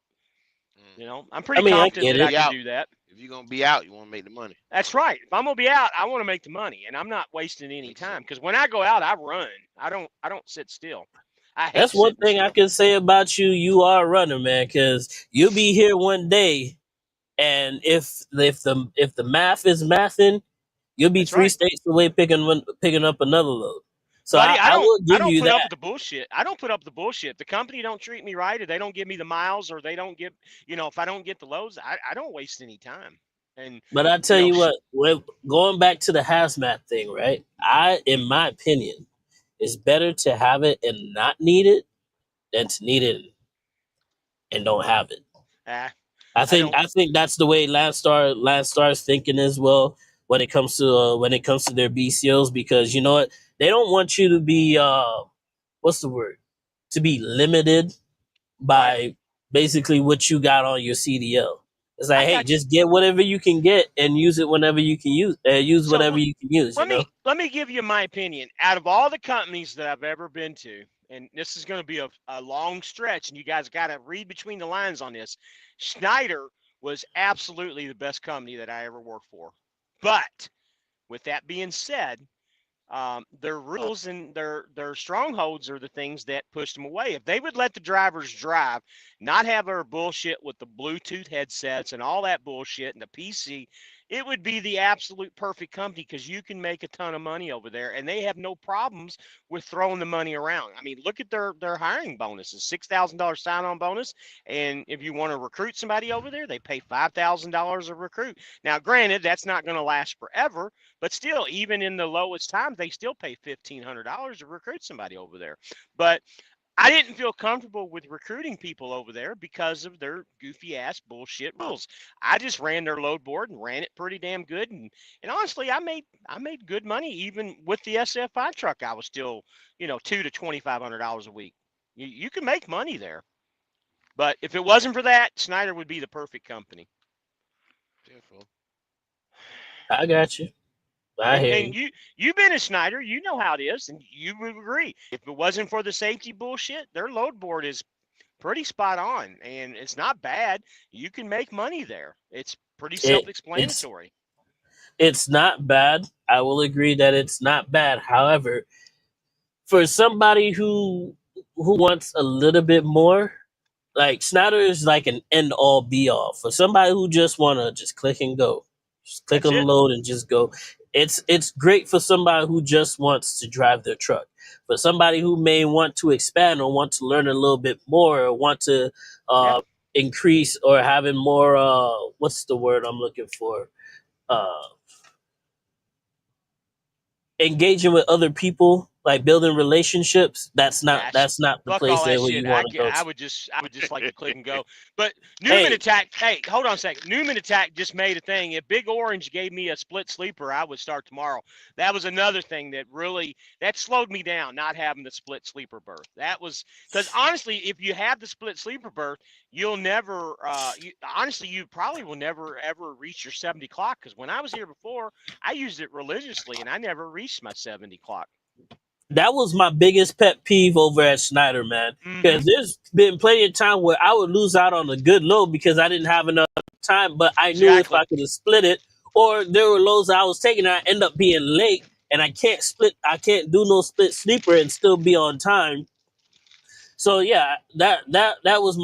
You know, I'm pretty I confident get that it. I can do that. If you're gonna be out, you want to make the money. That's right. If I'm gonna be out, I want to make the money, and I'm not wasting any time. Because when I go out, I run. I don't sit still. I hate That's one sitting thing I still. can say about you. You are a runner, man, because you'll be here one day, and if the math is mathing, you'll be That's 3 right, states away picking up another load. So buddy. I will I give don't you put up that. with the bullshit. I don't put up with the bullshit. The company don't treat me right, or they don't give me the miles, or they don't give. You know, if I don't get the loads, I don't waste any time. And But I you tell know, you what, going back to the hazmat thing, right? In my opinion, it's better to have it and not need it than to need it and don't have it. ah, I I don't. think that's the way Landstar's thinking as well when it comes to their BCOs, because you know what, they don't want you to be what's the word, to be limited Right. by basically what you got on your CDL. It's I like, hey, got you. just get whatever you can get and use it whenever you can use So whatever you can use. You know. let me give you my opinion. Out of all the companies that I've ever been to, and this is going to be a long stretch, and you guys got to read between the lines on this. Schneider was absolutely the best company that I ever worked for. But with that being said, their rules and their strongholds are the things that pushed them away. If they would let the drivers drive, not have their bullshit with the Bluetooth headsets and all that bullshit and the PC, it would be the absolute perfect company because you can make a ton of money over there, and they have no problems with throwing the money around. I mean, look at their hiring bonuses: $6,000 sign-on bonus, and if you want to recruit somebody over there, they pay $5,000 a recruit. Now, granted, that's not going to last forever, but still, even in the lowest times, they still pay $1,500 to recruit somebody over there. But I didn't feel comfortable with recruiting people over there because of their goofy ass bullshit rules. I just ran their load board and ran it pretty damn good, and honestly, I made good money even with the SFI truck. I was still, you know, $200 to $2,500 a week. You can make money there, but if it wasn't for that, Snyder would be the perfect company. Careful. I got you. I hear And you. you've been a Schneider, you know how it is, and you would agree. If it wasn't for the safety bullshit, their load board is pretty spot on, and it's not bad. You can make money there. It's pretty It it's self-explanatory. it's not bad. I will agree that it's not bad. However, for somebody who wants a little bit more, like Snyder is like an end all be all. For somebody who just wanna just click and go, just click That's it. unload and just go. It's great for somebody who just wants to drive their truck. For somebody who may want to expand or want to learn a little bit more or want to Yeah. increase or having more what's the word I'm looking for? Uh engaging with other people, like building relationships, Gosh, that's not the fuck place all that that where shit. you want to go I to. would just like to click and go. But Newman Hey, Attack. Hey, hold on a second. Newman Attack just made a thing. If Big Orange gave me a split sleeper, I would start tomorrow. That was another thing that really that slowed me down. Not having the split sleeper berth. That was because honestly, if you have the split sleeper berth, you'll never. Honestly, you probably will never ever reach your 70 clock. Because when I was here before, I used it religiously, and I never reached my 70 clock. that was my biggest pet peeve over at Schneider, man. Mm-hmm. Because there's been plenty of time where I would lose out on a good load because I didn't have enough time, but I knew if Exactly. I could have split it, or there were loads I was taking, I end up being late, and I can't do no split sleeper and still be on time. So yeah, that was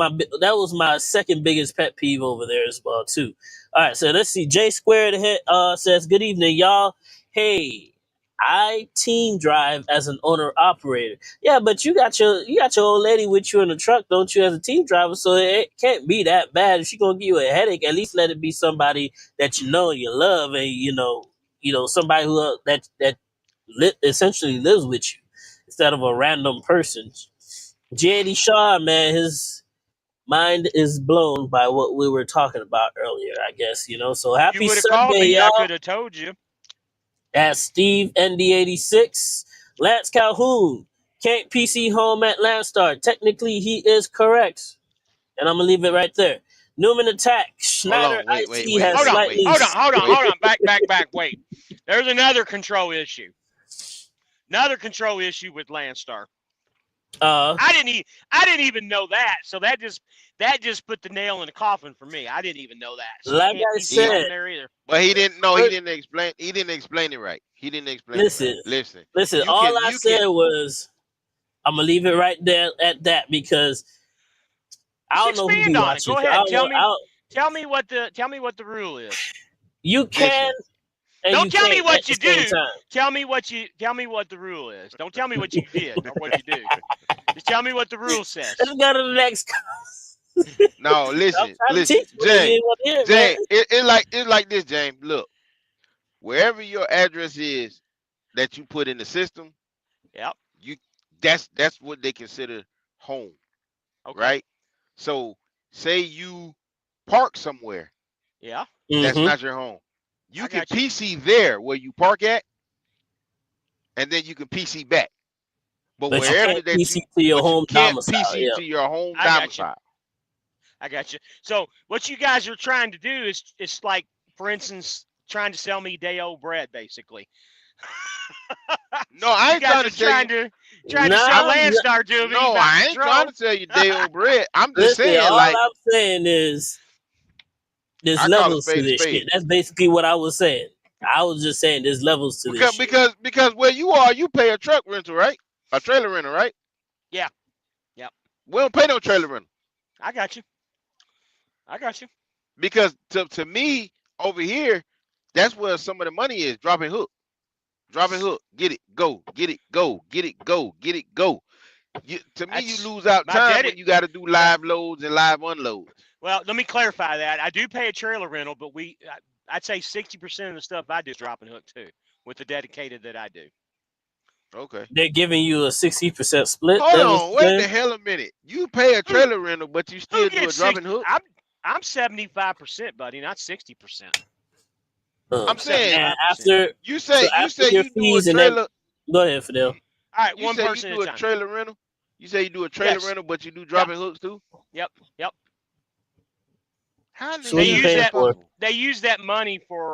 my second biggest pet peeve over there as well too. All right, so let's see. J Squared hit says, "Good evening, y'all. Hey, I team drive as an owner operator. Yeah, but you got your old lady with you in the truck, don't you, as a team driver? So it can't be that bad. If she gonna give you a headache, at least let it be somebody that you know and you love, and somebody who essentially lives with you instead of a random person." JD Shaw, man, his mind is blown by what we were talking about earlier, I guess, So You happy would have called Sunday, me. I y'all. could have told you. That's Steve ND86. Lance Calhoun. Can't PC home at Landstar. Technically, he is correct. And I'm going to leave it right there. Newman Attack. Hold Schneider on. Wait. Wait. IC Wait. has Hold on. Wait. Wait. slightly. Hold on. Hold on. Wait. Hold on. Back. Wait. There's another control issue. Another control issue with Landstar. I didn't even know that. So that just put the nail in the coffin for me. I didn't even know that. So like you can't I teach me said, something there either. But he didn't know. but He didn't explain. He didn't explain it right. He didn't explain it right. listen, Listen. You all can. I You said can. was I'm gonna leave it right there at that because I Just don't know who expand be on it. watching. Go I ahead. don't know. Tell me what the rule is. You can Listen. and Don't you tell me can't what at you the same do. time. Tell me what the rule is. Don't tell me what you did or what you do. Just tell me what the rule says. Let's go to the next. No, I'm listen, trying to teach you. You James. ain't want to hear it, man. James, it's like this, James. Look, wherever your address is that you put in the system, Yep. That's what they consider home, Okay. right? So say you park somewhere, Yeah. that's Mm-hmm. not your home. You I can got you. PC there where you park at, and then you can PC back. But But you wherever can't that PC to your but you home can't domicile. PC Yeah. to your home I got you. domicile. I got you. So what you guys are trying to do is like, for instance, trying to sell me day old bread, basically. No, I You ain't guys trying are to sell trying you. to sell Landstar to me. No, I ain't trying to tell you day old bread. I'm just Listen, saying, all like, I'm saying is there's I call a levels to spade a this spade. shit. That's basically what I was saying. I was just saying there's levels to this shit. Because where you are, you pay a truck rental, right? A trailer rental, right? Yeah. Yep. We don't pay no trailer rental. I got you. Because to me, over here, that's where some of the money is. Dropping hook. Get it, go. Get it, go. Get it, go. Get it, go. To me, you lose out time when you got to do live loads and live unloads. Well, let me clarify that. I do pay a trailer rental, but I'd say 60% of the stuff I do is dropping hook too, with the dedicated that I do. Okay. They're giving you a 60% split. Hold on, wait the hell a minute. You pay a trailer rental, but you still do a dropping hook? I'm 75%, buddy, not 60%. I'm saying after you say your you do a fees and trailer. Go ahead, Fidel. All right, You one say person you do at a a time. trailer rental. You say you do a trailer rental, but you do dropping hooks too. Yep. How So you paying for? They use that money for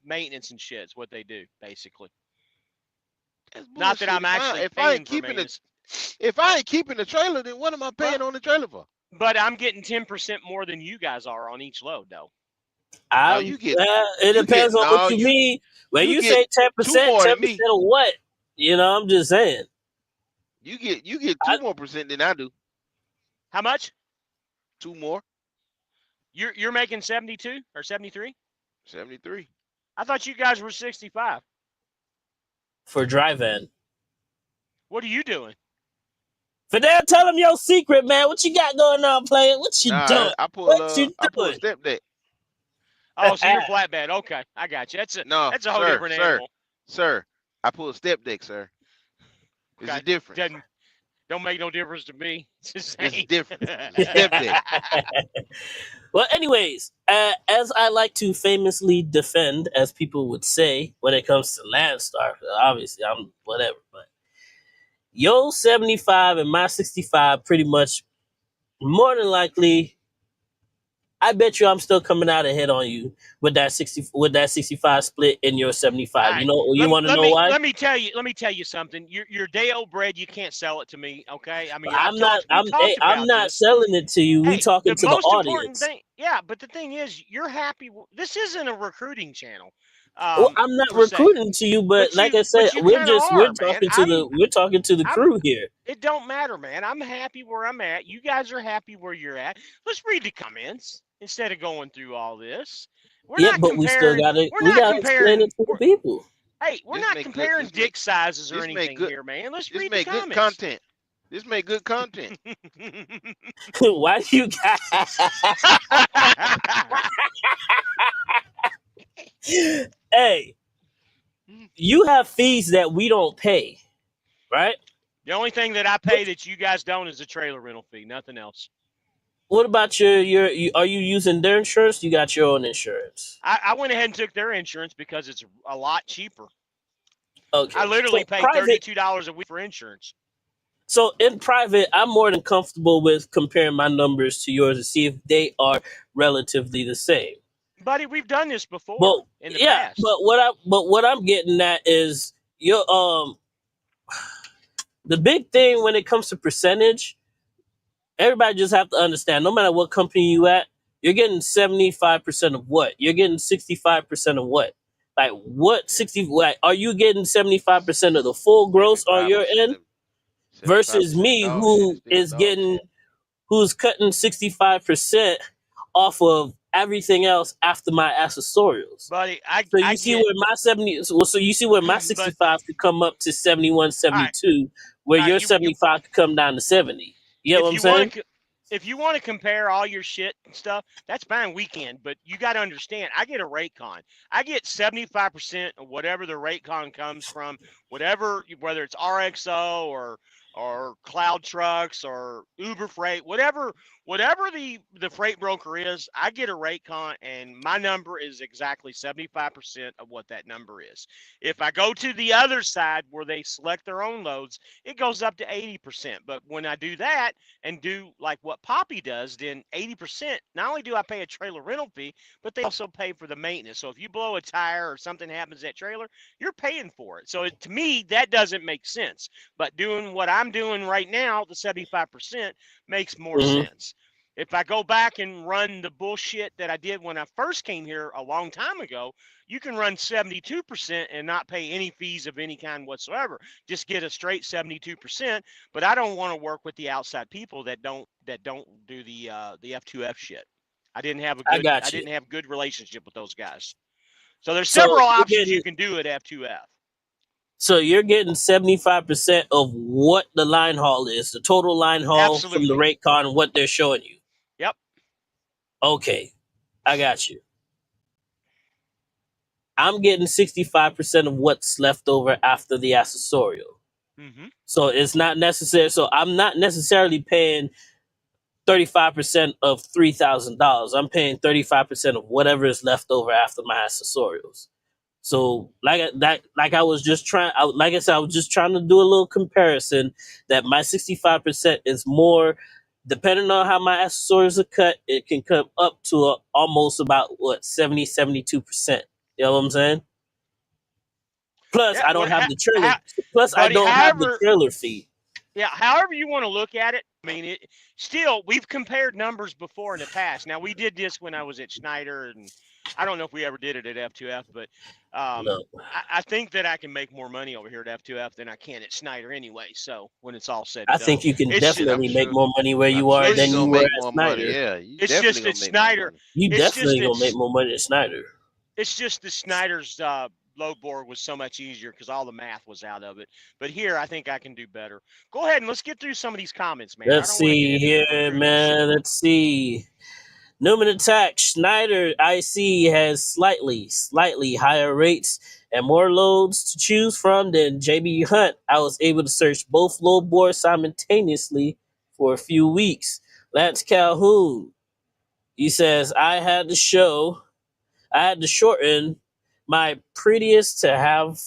maintenance and shit. Is what they do basically. Not that I'm actually paying for maintenance. If I ain't keeping the trailer, then what am I paying on the trailer for? But I'm getting 10% more than you guys are on each load, though. It depends on what you mean. When you say 10%, 10% of what? You know, I'm just saying. You get 2 more percent than I do. How much? 2 more. You're making 72 or 73? 73. I thought you guys were 65. For dry van. What are you doing? Fidel, tell them your secret, man. What you got going on, player? What you doing? I pull a step deck. Oh, so you're flatbed. Okay, I got you. That's a whole different animal. Sir, I pull a step deck, sir. It's a difference. Don't make no difference to me. It's different. It's step deck. Well, anyways, as I like to famously defend, as people would say, when it comes to Landstar, obviously I'm whatever, but your 75 and my 65 pretty much more than likely, I bet you I'm still coming out ahead on you with that 65 split in your 75. Right. You know, you want to know why? Let me tell you something. Your day old bread, you can't sell it to me, okay? I mean, I'm not selling it to you. We talking to the audience. But the thing is, you're happy. This isn't a recruiting channel. Well, I'm not recruiting to you, but like I said, we're talking to the crew here. It don't matter, man. I'm happy where I'm at. You guys are happy where you're at. Let's read the comments instead of going through all this. We still gotta explain it to the people. Hey, we're not comparing dick sizes or anything here, man. Let's read the comments. Good content. This make good content. Why do you guys? Hey, you have fees that we don't pay, right? The only thing that I pay that you guys don't is a trailer rental fee, nothing else. What about your are you using their insurance? You got your own insurance. I went ahead and took their insurance because it's a lot cheaper. Okay. I literally pay $32 a week for insurance. So in private, I'm more than comfortable with comparing my numbers to yours to see if they are relatively the same. Buddy, we've done this before in the past. But what I'm getting at is your the big thing when it comes to percentage, everybody just have to understand, no matter what company you at, you're getting 75% of what? You're getting 65% of what? Like what Yeah, 60 like, are you getting 75% of the full gross on your 75% end of versus 75% of me dog shit is who still is dog getting shit. who's cutting 65% off of everything else after my accessorials. buddy. So I you see get, where my 70 so you see where my but 65 could come up to 71, all right, 72, where all right. your 75 could come down to 70. You get what If I'm you want saying? to, if you want to compare all your shit and stuff, that's fine. We can, but you got to understand. I get a Raycon. I get 75% of whatever the Raycon comes from, whatever, whether it's RXO or Cloud Trucks or Uber Freight, whatever the freight broker is, I get a Raycon, and my number is exactly 75% of what that number is. If I go to the other side where they select their own loads, it goes up to 80%. But when I do that and do like what Poppy does, then 80%, not only do I pay a trailer rental fee, but they also pay for the maintenance. So if you blow a tire or something happens to that trailer, you're paying for it. So to me, that doesn't make sense. But doing what I'm doing right now, the 75%, makes more Hmm. sense. If I go back and run the bullshit that I did when I first came here a long time ago, you can run 72% and not pay any fees of any kind whatsoever. Just get a straight 72%. But I don't want to work with the outside people that don't do the F2F shit. I I got you. didn't have good relationship with those guys. So there's So several you're options you getting can do at F2F. so you're getting 75% of what the line haul is, the total line haul from the Absolutely. Raycon, what they're showing you. Yep. Okay, I got you. I'm getting 65% of what's left over after the accessorial. Mm-hmm. So it's not necessary. So I'm not necessarily paying 35% of $3,000. I'm paying 35% of whatever is left over after my accessorials. So like I was just trying, like I said, I was just trying to do a little comparison that my 65% is more, depending on how my accessories are cut, it can come up to almost about what 70-72%. You know what I'm saying? Plus, Yeah. I don't What, have the trailer. Plus, I buddy? don't have the However, trailer fee. yeah, however you want to look at it. I mean, still, we've compared numbers before in the past. Now, we did this when I was at Schneider, and I don't know if we ever did it at F2F, but No, I think that I can make more money over here at F2F than I can at Schneider anyway. So when it's all said I and done, think you can it's Shit, I'm definitely make sure. more money where I'm you are sure than you you gonna were make at more money. Snyder. Yeah, you it's definitely just that gonna make more Snyder. money. You It's just definitely gonna make it's more money than Snyder. it's just the Snyder's load board was so much easier because all the math was out of it. But here, I think I can do better. Go ahead and let's get through some of these comments, man. I Let's don't want to get see into the here, recruiting shit. man. Let's see. Newman Attack, Schneider IC has slightly higher rates and more loads to choose from than JB Hunt. I was able to search both load boards simultaneously for a few weeks. Lance Calhoun, he says, I had to shorten my prettiest to have,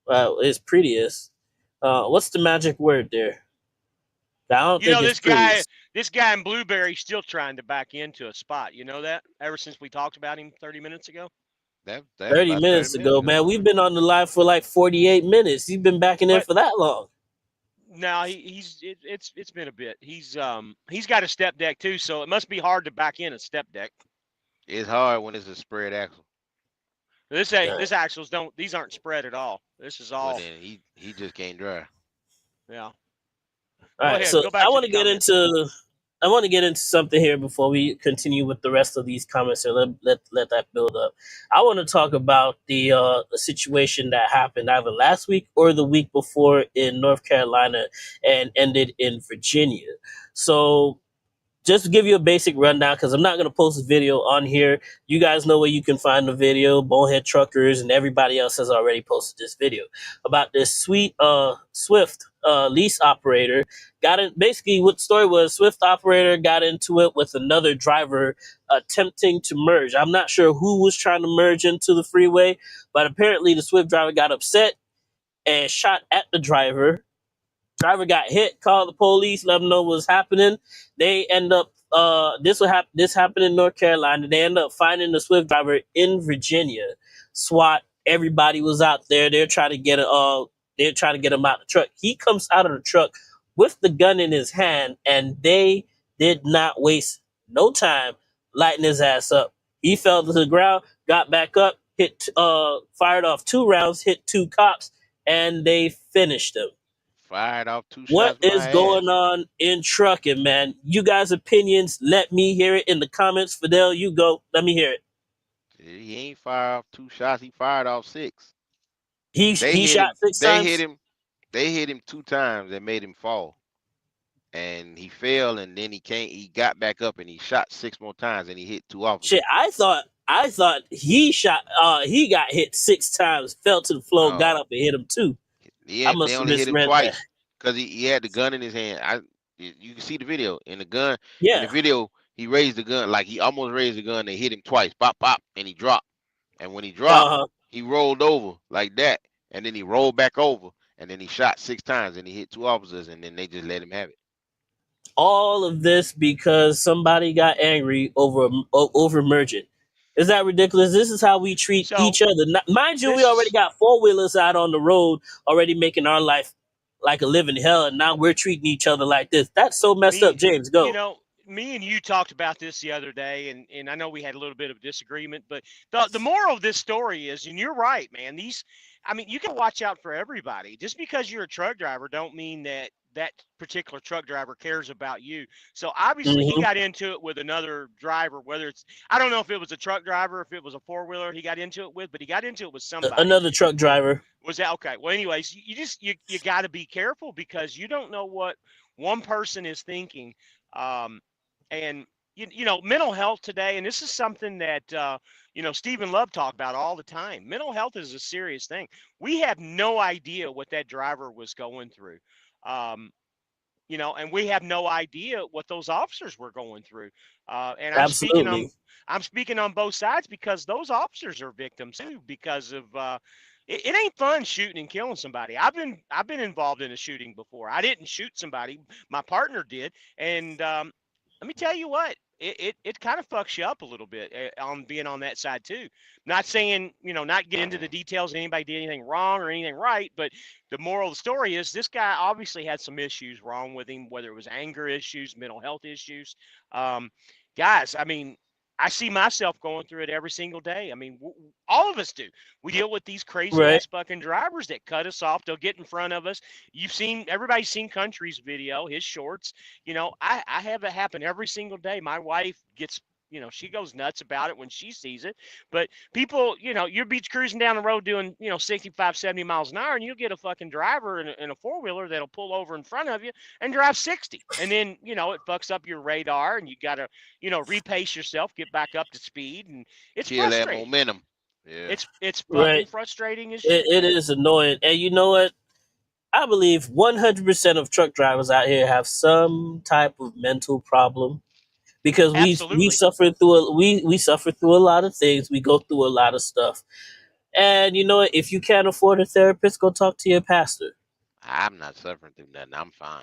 it's prettiest. What's the magic word there? I don't You think know, it's prettiest. this guy in Blueberry's still trying to back into a spot. You know that? Ever since we talked about him 30 minutes ago. That 30 about 30 minutes minutes ago, ago. man. We've been on the live for like 48 minutes. He's been backing in But for that long. no, it's been a bit. He's got a step deck too, so it must be hard to back in a step deck. It's hard when it's a spread axle. This axles don't. These aren't spread at all. This is Well, all. then he just can't drive. Yeah. All Go right, ahead. so Go back to the comments. I want to get into something here before we continue with the rest of these comments and let that build up. I want to talk about the situation that happened either last week or the week before in North Carolina and ended in Virginia. So just to give you a basic rundown, because I'm not going to post a video on here. You guys know where you can find the video. Bonehead Truckers and everybody else has already posted this video about this Swift lease operator. Got it. Basically, what the story was, Swift operator got into it with another driver attempting to merge. I'm not sure who was trying to merge into the freeway, but apparently the Swift driver got upset and shot at the driver. Driver got hit, called the police, let them know what was happening. They end up this happened in North Carolina. They end up finding the Swift driver in Virginia. SWAT, everybody was out there. They're trying to get They're trying to get him out of the truck. He comes out of the truck with the gun in his hand, and they did not waste no time lighting his ass up. He fell to the ground, got back up, fired off 2 rounds, hit 2 cops, and they finished him. Fired off 2 What shots is my going ass. on in trucking, man? You guys' opinions, let me hear it in the comments. Fidel, you go. Let me hear it. He ain't fired off 2 shots. He fired off 6. He shot 6 times? They hit him 2 times and made him fall. And he fell, and then he got back up and he shot 6 more times and he hit 2 officers. Shit, I thought he got hit 6 times, fell to the floor, got up and hit him 2. I must They have only hit him misread twice that. because he had the gun in his hand. You can see the video. In the Yeah. video, he raised the gun, like he almost raised the gun. They hit him twice, pop, pop, and he dropped. And when he dropped, he rolled over like that, and then he rolled back over, and then he shot 6 times, and he hit 2 officers, and then they just let him have it. All of this because somebody got angry over merging. Is that ridiculous? This is how we treat each other. Mind you, we already got 4-wheelers out on the road, already making our life like a living hell, and now we're treating each other like this. That's so messed up. James, go. You know, me and you talked about this the other day, and I know we had a little bit of disagreement, but the moral of this story is, and you're right, man, you can watch out for everybody. Just because you're a truck driver don't mean that particular truck driver cares about you. So obviously he got into it with another driver, whether it's, I don't know if it was a truck driver, if it was a 4-wheeler he got into it with, but he got into it with somebody. Another truck driver. Was that okay? Well, anyways, you got to be careful because you don't know what one person is thinking. And you know, mental health today, and this is something that Stephen Love talked about all the time. Mental health is a serious thing. We have no idea what that driver was going through. And we have no idea what those officers were going through. And I'm speaking on both sides because those officers are victims too, because of it ain't fun shooting and killing somebody. I've been involved in a shooting before. I didn't shoot somebody, my partner did, and let me tell you what, it kind of fucks you up a little bit on being on that side too. Not saying, not get into the details, anybody did anything wrong or anything right, but the moral of the story is this guy obviously had some issues wrong with him, whether it was anger issues, mental health issues. Guys, I see myself going through it every single day. All of us do. We deal with these crazy ass fucking drivers that cut us off. They'll get in front of us. Everybody's seen Country's video, his shorts. I have it happen every single day. My wife gets, she goes nuts about it when she sees it. But people, you'll be cruising down the road doing, 65, 70 miles an hour, and you'll get a fucking driver in a 4-wheeler that'll pull over in front of you and drive 60. And then, it fucks up your radar, and you got to, repace yourself, get back up to speed. And it's frustrating. That momentum. Yeah. It's fucking frustrating as shit. It is annoying. And you know what? I believe 100% of truck drivers out here have some type of mental problem. Because we suffer through we suffer through a lot of things. We go through a lot of stuff. And you know what? If you can't afford a therapist, go talk to your pastor. I'm not suffering through nothing. I'm fine.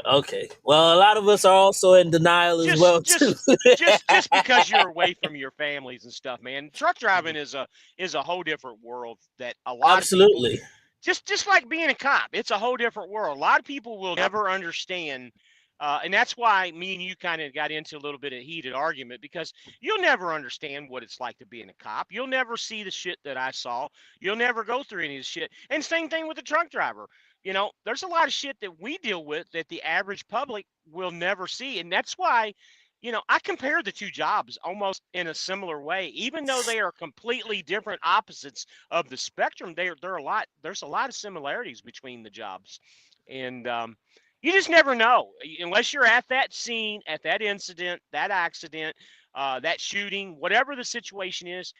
Okay. Well, a lot of us are also in denial as well too. just because you're away from your families and stuff, man. Truck driving is a whole different world that a lot of people, just like being a cop, it's a whole different world. A lot of people will never understand. And that's why me and you kind of got into a little bit of heated argument, because you'll never understand what it's like to be in a cop. You'll never see the shit that I saw. You'll never go through any of the shit. And same thing with the truck driver. There's a lot of shit that we deal with that the average public will never see. And that's why, I compare the two jobs almost in a similar way, even though they are completely different opposites of the spectrum. There's a lot of similarities between the jobs. And, you just never know unless you're at that scene, at that incident, that accident, that shooting, whatever the situation is.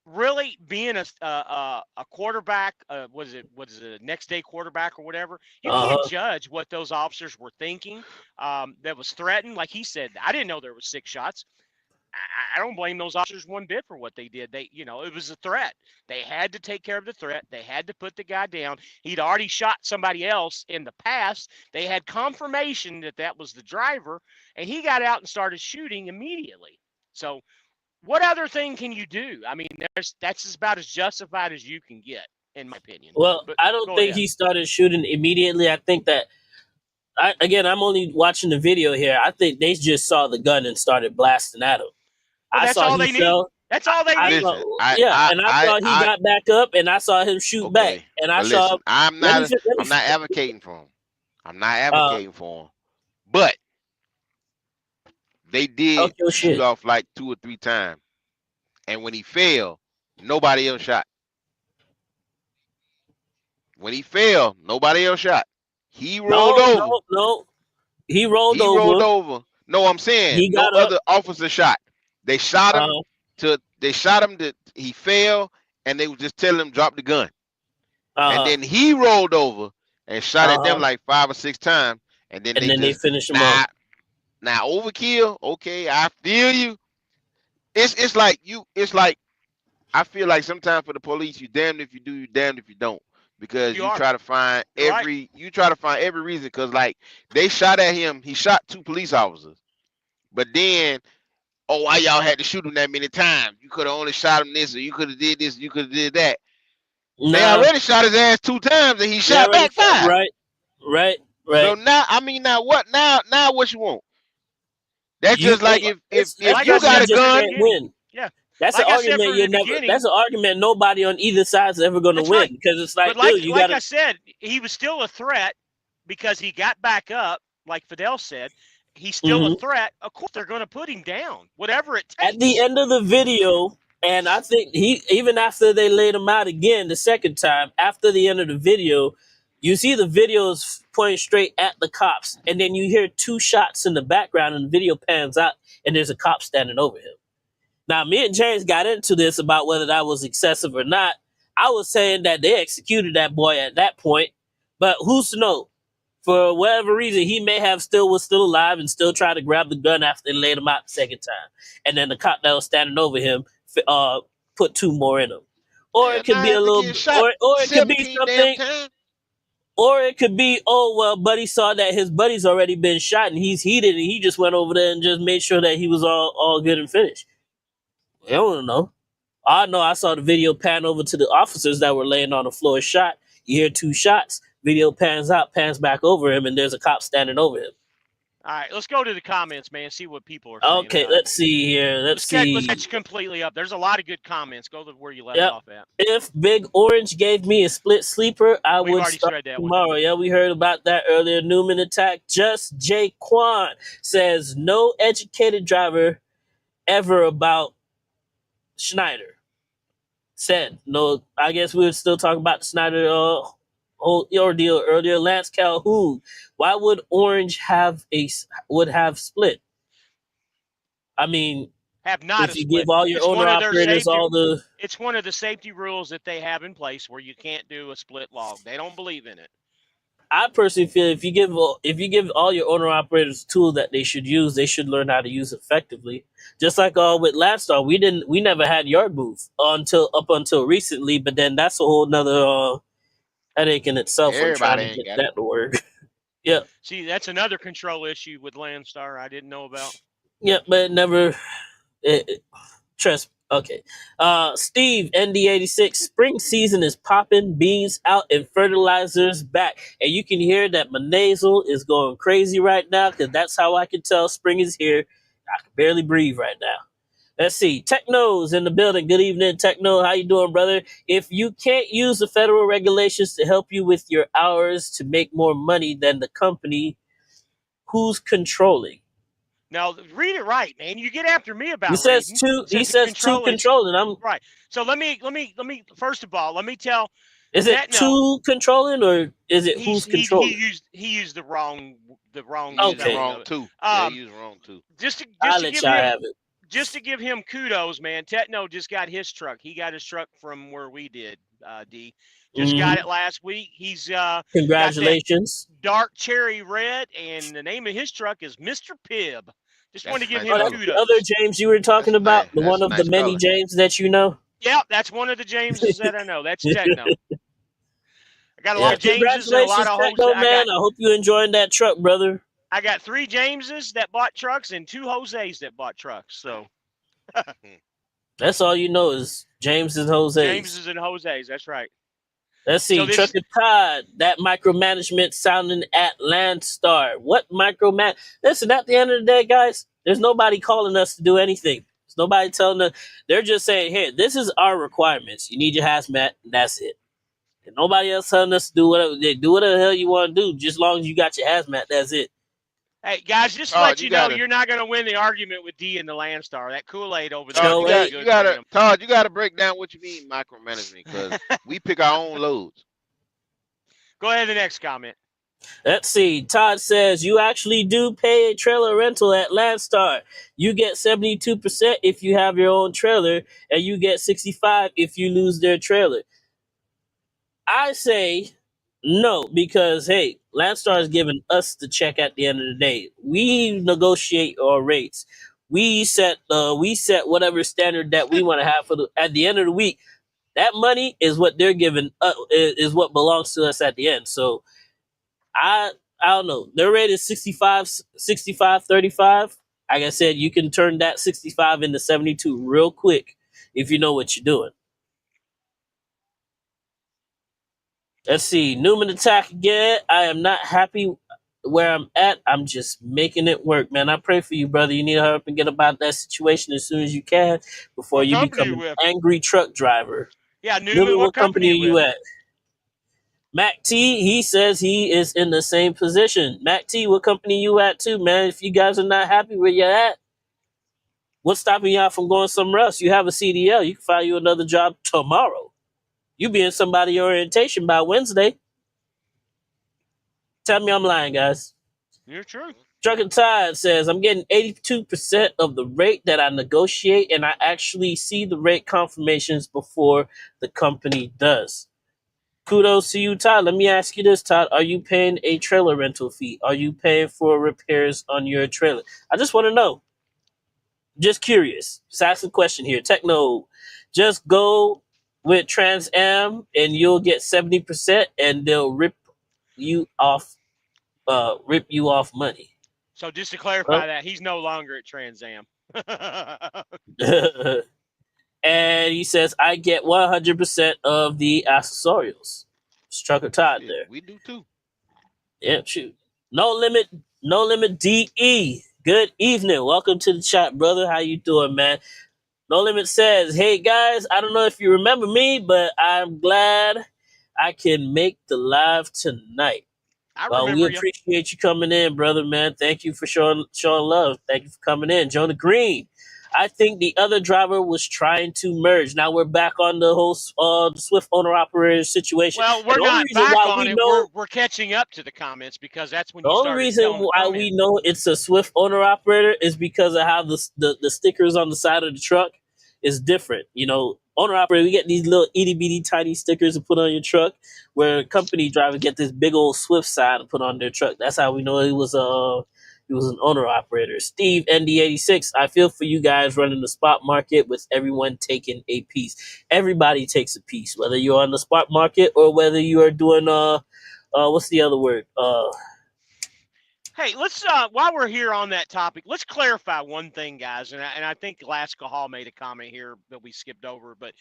Really being a quarterback, was it a next day quarterback or whatever? You can't judge what those officers were thinking. That was threatened, like he said. I didn't know there was 6 shots. I don't blame those officers one bit for what they did. It was a threat. They had to take care of the threat. They had to put the guy down. He'd already shot somebody else in the past. They had confirmation that was the driver, and he got out and started shooting immediately. So what other thing can you do? That's about as justified as you can get. in my opinion. Well, But I don't go think ahead. he started shooting immediately. I think that I'm only watching the video here. I think they just saw the gun and started blasting at him. Well, I that's saw all he they need. fell. That's all they I need. Listen, saw, yeah, and I saw he I got back up, and I saw him shoot back, okay, and I but saw. listen, I'm Let me. not I'm not advocating for him. I'm not Uh, advocating for him, but they did talk your shoot shit. off like 2 or 3 times, and when he fell, nobody else shot. When he fell, nobody else shot. He rolled over. No. He rolled He rolled over. over. No, I'm saying He no got up. other officer shot. They shot him Uh, they shot him to he fell, and they was just telling him drop the gun. And uh, then he rolled over and shot at them uh, like 5 or 6 times, and then and they then they just finish him off. now overkill. Okay, I feel you. It's like I feel like sometimes for the police, you damned if you do, you damned if you don't, because You you are. try to find You're right. every reason. Because like they shot at him, he shot 2 police officers, but then why y'all had to shoot him that many times? You could have only shot him this, or you could have did this, you could have did that. They Nah, already shot his ass 2 times, and he they shot already back 5. right. So now, I mean, now what? Now what you want? That's You just like if that's if Like I you because said you got a from just the gun, can't beginning. win. Yeah. That's Like an I said argument from you the never. beginning. That's an argument nobody on either side is ever going to That's win right. because it's But like, dude, you like got I said, he was still a threat because he got back up. Like Fidel said, he's still a threat. Of course, they're going to put him down, whatever it takes. At the end of the video, and I think he even after they laid him out again the second time, after the end of the video, you see the videos pointing straight at the cops, and then you hear 2 shots in the background, and the video pans out, and there's a cop standing over him. Now, me and James got into this about whether that was excessive or not. I was saying that they executed that boy at that point, but who's to know? For whatever reason, he may have was still alive and still tried to grab the gun after they laid him out the second time, and then the cop that was standing over him put 2 more in him. Or yeah, it could now be a after little, getting shot or it could be 17 damn something, times. or it could be, oh well, buddy saw that his buddy's already been shot and he's heated, and he just went over there and just made sure that he was all good and finished. I don't know. I know I saw the video pan over to the officers that were laying on the floor shot. You hear 2 shots. Video pans out, pans back over him, and there's a cop standing over him. All right, let's go to the comments, man. See what people are saying. Okay, let's see here. Let's see. Let's catch completely up. There's a lot of good comments. Go to where you left Yep. off at. If Big Orange gave me a split sleeper, I We've would already start said that one. tomorrow. Yeah, we heard about that earlier. Newman attack. Just Jay Quan says no educated driver ever about Schneider. Said no. I guess we were still talking about the Schneider whole ordeal earlier. Lance Calhoun. Why would Orange would have split? I mean, Have not if a you split. give all your It's owner one of their operators safety. all the. It's one of the safety rules that they have in place where you can't do a split log. They don't believe in it. I personally feel if you give all your owner operators a tool that they should use, they should learn how to use effectively. Just like with Landstar, we never had yard move up until recently, but then that's a whole nother headache in itself on trying Everybody to ain't get got that to work. Yeah, See, that's another control issue with Landstar I didn't know about. yeah, but it never. Trust. Okay. Steve, ND86, spring season is popping, beans out, and fertilizers back. And you can hear that my nasal is going crazy right now because that's how I can tell spring is here. I can barely breathe right now. Let's see. Techno's in the building. Good evening, Techno. How you doing, brother? If you can't use the federal regulations to help you with your hours to make more money than the company, who's controlling? Now, read it right, man. You get after me about He says reading. two. He says two controlling. I'm right. So let me. First of all, let me tell. Is it two controlling or is it who's controlling? He used the wrong. Okay. Wrong too. He used wrong too. Just to give him kudos, man. Techno just got his truck. He got his truck from where we did. D just got it last week. He's congratulations. Dark cherry red, and the name of his truck is Mr. Pibb. Just wanted to give him kudos. The other James you were talking about, one of the many James that you know. Yeah, that's one of the Jameses that I know. That's Techno. I got a lot of Jameses and a lot of Techno, man. I hope you're enjoying that truck, brother. I got 3 Jameses that bought trucks and 2 Jose's that bought trucks. So that's all you know is James and Jose's. Jameses and Jose's. That's right. Let's So see. this Trucker Todd, that micromanagement sounding at Landstar. What microman? Listen, at the end of the day, guys, there's nobody calling us to do anything. There's nobody telling us. They're just saying, "Hey, this is our requirements. You need your hazmat, and that's it." And nobody else telling us to do whatever they do. Whatever the hell you want to do, just as long as you got your hazmat, that's it. Hey guys, just to let you know, you're not going to win the argument with D and the Landstar. That Kool-Aid over there. Todd, you got to break down what you mean micromanagement, because we pick our own loads. Go ahead to the next comment. Let's see. Todd says you actually do pay a trailer rental at Landstar. You get 72% if you have your own trailer, and you get 65% if you lose their trailer. I say no, because hey, Landstar is giving us the check at the end of the day. We negotiate our rates. We set whatever standard that we want to have at the end of the week. That money is what they're giving is what belongs to us at the end. So I don't know. Their rate is 65, 35. Like I said, you can turn that 65 into 72 real quick if you know what you're doing. Let's see. Newman attack again. I am not happy where I'm at. I'm just making it work, man. I pray for you, brother. You need to hurry up and get about that situation as soon as you can before you become an angry truck driver. Yeah, Newman, what company are you at? Mac T, he says he is in the same position. Mac T, what company you at too, man? If you guys are not happy where you're at, what's stopping y'all from going somewhere else? You have a CDL. You can find you another job tomorrow. You be in somebody orientation by Wednesday. Tell me I'm lying, guys. You're true. Trucker Tide says, I'm getting 82% of the rate that I negotiate, and I actually see the rate confirmations before the company does. Kudos to you, Todd. Let me ask you this, Todd. Are you paying a trailer rental fee? Are you paying for repairs on your trailer? I just want to know. Just curious. Just ask a question here. Techno, just go with Trans Am and you'll get 70% and they'll rip you off money. So just to clarify that, he's no longer at Trans Am. And he says, I get 100% of the accessorials. It's Trucker Todd there. We do too. Yeah, shoot. No limit DE. Good evening. Welcome to the chat, brother. How you doing, man? No Limit says, hey guys, I don't know if you remember me, but I'm glad I can make the live tonight. We appreciate you coming in, brother, man. Thank you for showing love. Thank you for coming in. Jonah Green. I think the other driver was trying to merge. Now we're back on the whole Swift owner-operator situation. Well, we're not back on it. We're catching up to the comments because that's when you started. The only reason why we know it's a Swift owner-operator is because of how the stickers on the side of the truck is different. You know, owner-operator, we get these little itty-bitty tiny stickers to put on your truck, where company drivers get this big old Swift sign to put on their truck. That's how we know he was an owner-operator. Steve, ND86, I feel for you guys running the spot market with everyone taking a piece. Everybody takes a piece, whether you're on the spot market or whether you are doing, what's the other word? Hey, let's while we're here on that topic, let's clarify one thing, guys. And I think Alaska Hall made a comment here that we skipped over. But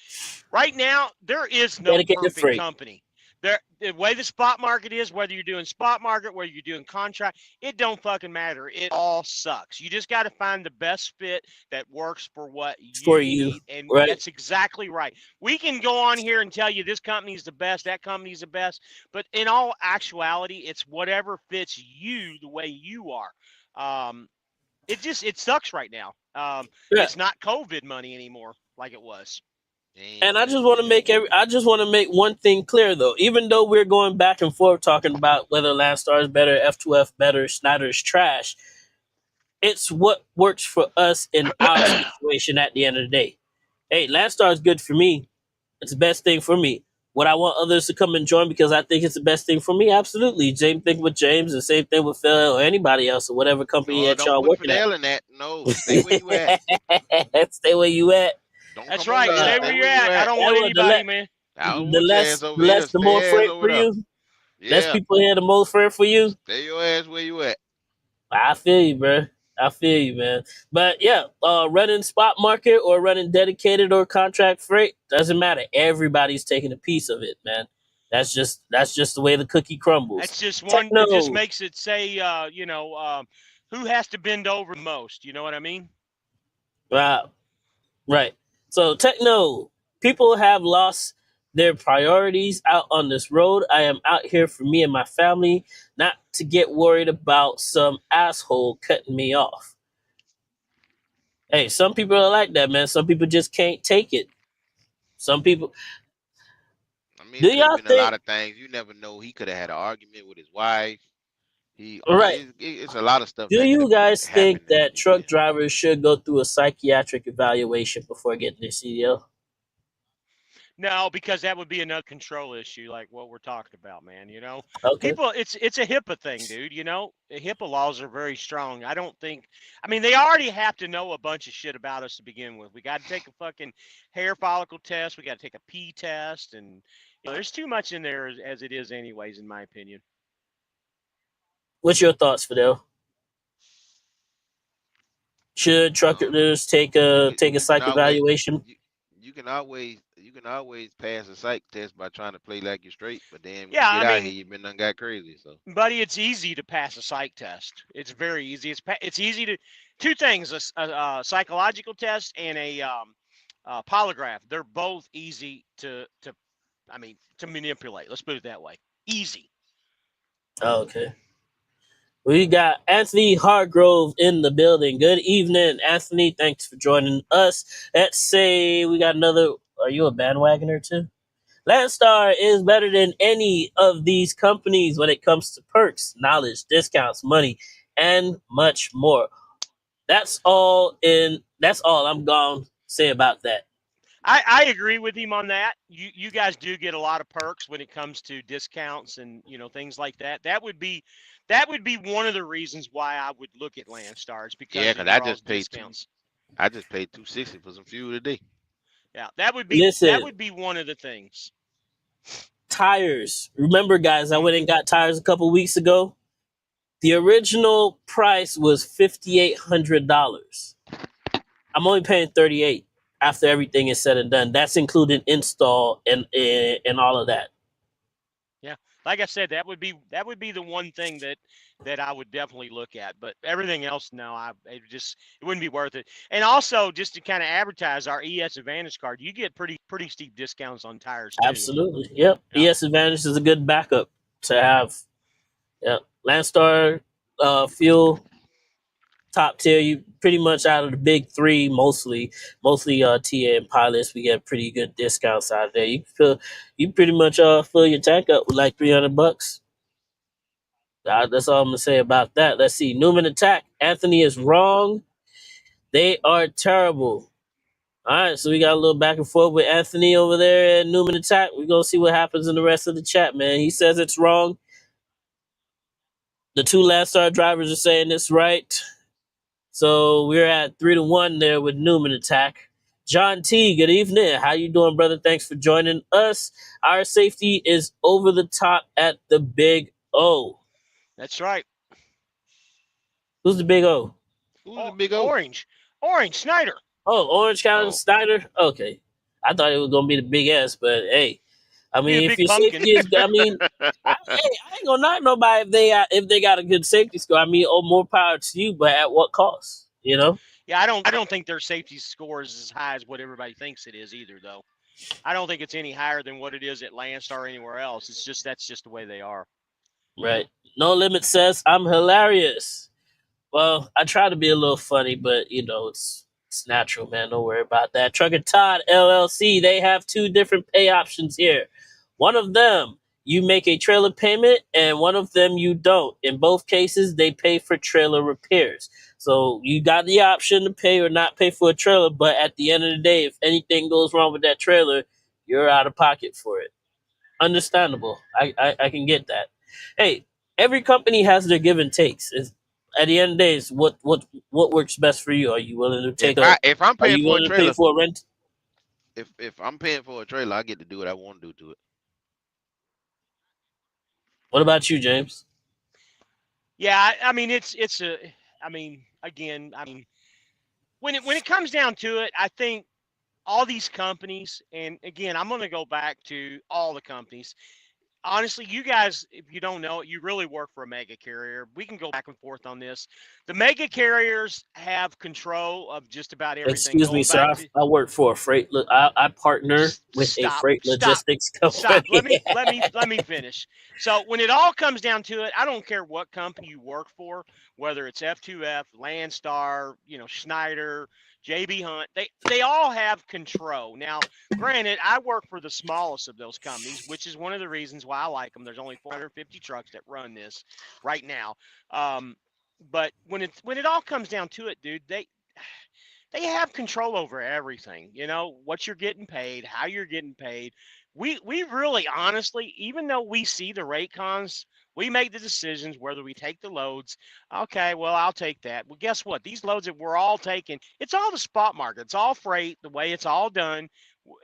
right now, there is no perfect company. The way the spot market is, whether you're doing spot market, whether you're doing contract, it don't fucking matter. It all sucks. You just got to find the best fit that works for what you need. And that's exactly right. We can go on here and tell you this company's the best, that company's the best. But in all actuality, it's whatever fits you the way you are. It sucks right now. It's not COVID money anymore like it was. And I just want to make one thing clear, though. Even though we're going back and forth talking about whether Landstar is better, F2F better, Schneider's trash, it's what works for us in our situation at the end of the day. Hey, Landstar is good for me. It's the best thing for me. Would I want others to come and join because I think it's the best thing for me? Absolutely. Same thing with James, the same thing with Phil or anybody else or whatever company that y'all working at. No, stay where you at. Stay where you at. That's right. Stay where you're at. I don't want anybody, man. The less, the more freight for you. Yeah. Less people here, the more freight for you. Stay your ass where you at. I feel you, bro. I feel you, man. But yeah, running spot market or running dedicated or contract freight, doesn't matter. Everybody's taking a piece of it, man. That's just the way the cookie crumbles. That's just one. Techno, It just makes it say, who has to bend over the most. You know what I mean? right. So Techno, people have lost their priorities out on this road. I am out here for me and my family, not to get worried about some asshole cutting me off. Hey, some people are like that, man. Some people just can't take it. Some people. I mean, Do it could have y'all been a lot think? of things. You never know. He could have had an argument with his wife. I mean, Right. it's a lot of stuff Do that could you have guys think happened in that the truck weekend. drivers should go through a psychiatric evaluation before getting their CDL? No, because that would be another control issue, like what we're talking about, man. Okay. People, it's a HIPAA thing, dude. The HIPAA laws are very strong. I don't think, I mean, they already have to know a bunch of shit about us to begin with. We got to take a fucking hair follicle test. We got to take a pee test, and there's too much in there as it is, anyways, in my opinion. What's your thoughts, Fidel? Should truckers take a You can psych always evaluation? you, you can always pass a psych test by trying to play like you're straight, but then when you Yeah, get I out here, mean, you've been done got crazy. So buddy, it's easy to pass a psych test. It's very easy. It's easy to two things: a psychological test and a polygraph. They're both easy to manipulate. Let's put it that way. Easy. Oh, okay. We got Anthony Hargrove in the building. Good evening, Anthony. Thanks for joining us. Let's say we got another. Are you a bandwagoner too? Landstar is better than any of these companies when it comes to perks, knowledge, discounts, money, and much more. That's all I'm going to say about that. I agree with him on that. You guys do get a lot of perks when it comes to discounts and things like that. That would be one of the reasons why I would look at Landstar. It's yeah, because of cause I your all's just paid discounts. $260 for some fuel today. Yeah, that Listen, would be one of the things. tires. Remember, guys, I Mm. went and got tires a couple weeks ago. The original price was $5,800. I'm only paying $38 after everything is said and done. That's including install and all of that. Yeah, like I said, that would be the one thing that I would definitely look at. But everything else, no, it wouldn't be worth it. And also, just to kind of advertise our ES Advantage card, you get pretty steep discounts on tires too. Absolutely. Yep. Yeah, ES Advantage is a good backup to have. Yep. Landstar fuel top tier. You pretty much out of the big three, mostly TA and pilots. We get pretty good discounts out of there. You pretty much fill your tank up with like $300. That's all I'm gonna say about that. Let's see. Newman Attack. Anthony is wrong. They are terrible. All right, so we got a little back and forth with Anthony over there at Newman Attack. We're gonna see what happens in the rest of the chat, man. He says it's wrong. The two Landstar drivers are saying it's right. So we're at 3-1 there with Newman Attack. John T, good evening. How you doing, brother? Thanks for joining us. Our safety is over the top at the Big O. that's right. Who's the Big O? Who's the Oh, big O? Orange Snyder. Oh, Orange County Oh, Snyder. Okay, I thought it was gonna be the Big S, but hey, I Be a mean, if big your pumpkin. safety is, I ain't gonna knock nobody if they got a good safety score. I mean, oh, more power to you, but at what cost? You know? Yeah, I don't think their safety score is as high as what everybody thinks it is either, though. I don't think it's any higher than what it is at Landstar or anywhere else. That's just the way they are. Right. No Limit says I'm hilarious. Well, I try to be a little funny, but it's natural, man. Don't worry about that. Trucker Todd LLC, they have two different pay options here. One of them, you make a trailer payment, and one of them you don't. In both cases, they pay for trailer repairs. So you got the option to pay or not pay for a trailer, but at the end of the day, if anything goes wrong with that trailer, you're out of pocket for it. Understandable. I can get that. Hey, every company has their give and takes. At the end of the day, it's what works best for you. Are you willing to if I'm Are paying you for a willing to pay trailer, for a rent? if I'm paying for a trailer, I get to do what I want to do to it. What about you, James? Yeah, I mean again, when it comes down to it, I think all these companies, and again, I'm going to go back to all the companies. honestly, you guys, if you don't know it, you really work for a mega carrier. We can go back and forth on this. The mega carriers have control of just about everything. Excuse me, Going sir. back to I work for a freight. I partner with a stop, freight stop, logistics stop. company. Let me finish. So when it all comes down to it, I don't care what company you work for, whether it's F2F, Landstar, Schneider, JB Hunt. They all have control. Now, granted, I work for the smallest of those companies, which is one of the reasons why I like them. There's only 450 trucks that run this right now. But when it all comes down to it, dude, they have control over everything. What you're getting paid, how you're getting paid. We really honestly, even though we see the rate cons, we make the decisions whether we take the loads. Okay, well, I'll take that. Well, guess what? These loads that we're all taking, it's all the spot market. It's all freight, the way it's all done.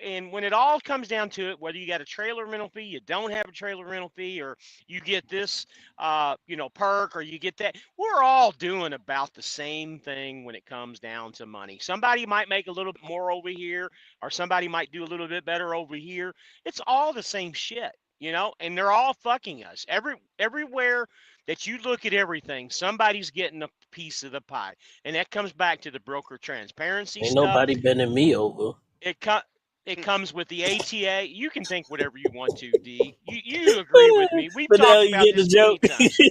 And when it all comes down to it, whether you got a trailer rental fee, you don't have a trailer rental fee, or you get this perk, or you get that, we're all doing about the same thing when it comes down to money. Somebody might make a little bit more over here, or somebody might do a little bit better over here. It's all the same shit, and they're all fucking us. Everywhere that you look at everything, somebody's getting a piece of the pie. And that comes back to the broker transparency Ain't stuff. nobody bending me over. It comes with the ATA. You can think whatever you want to, D. You agree with me. We've But now talked you about get the this many joke. times.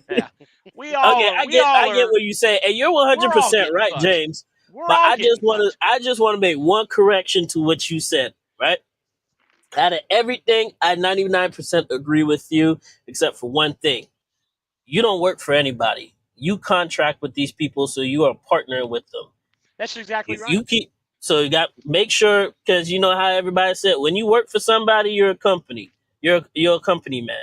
Yeah. We Okay, all are I get what you say, and you're we're all 100% getting right, fucked. James. We're But all getting fucked. I just want to make one correction to what you said. Right? Out of everything, I 99% agree with you, except for one thing. You don't work for anybody. You contract with these people, so you are partnering with them. That's exactly If right. you keep, so you got make sure, because you know how everybody said, when you work for somebody, you're a company. You're a company man.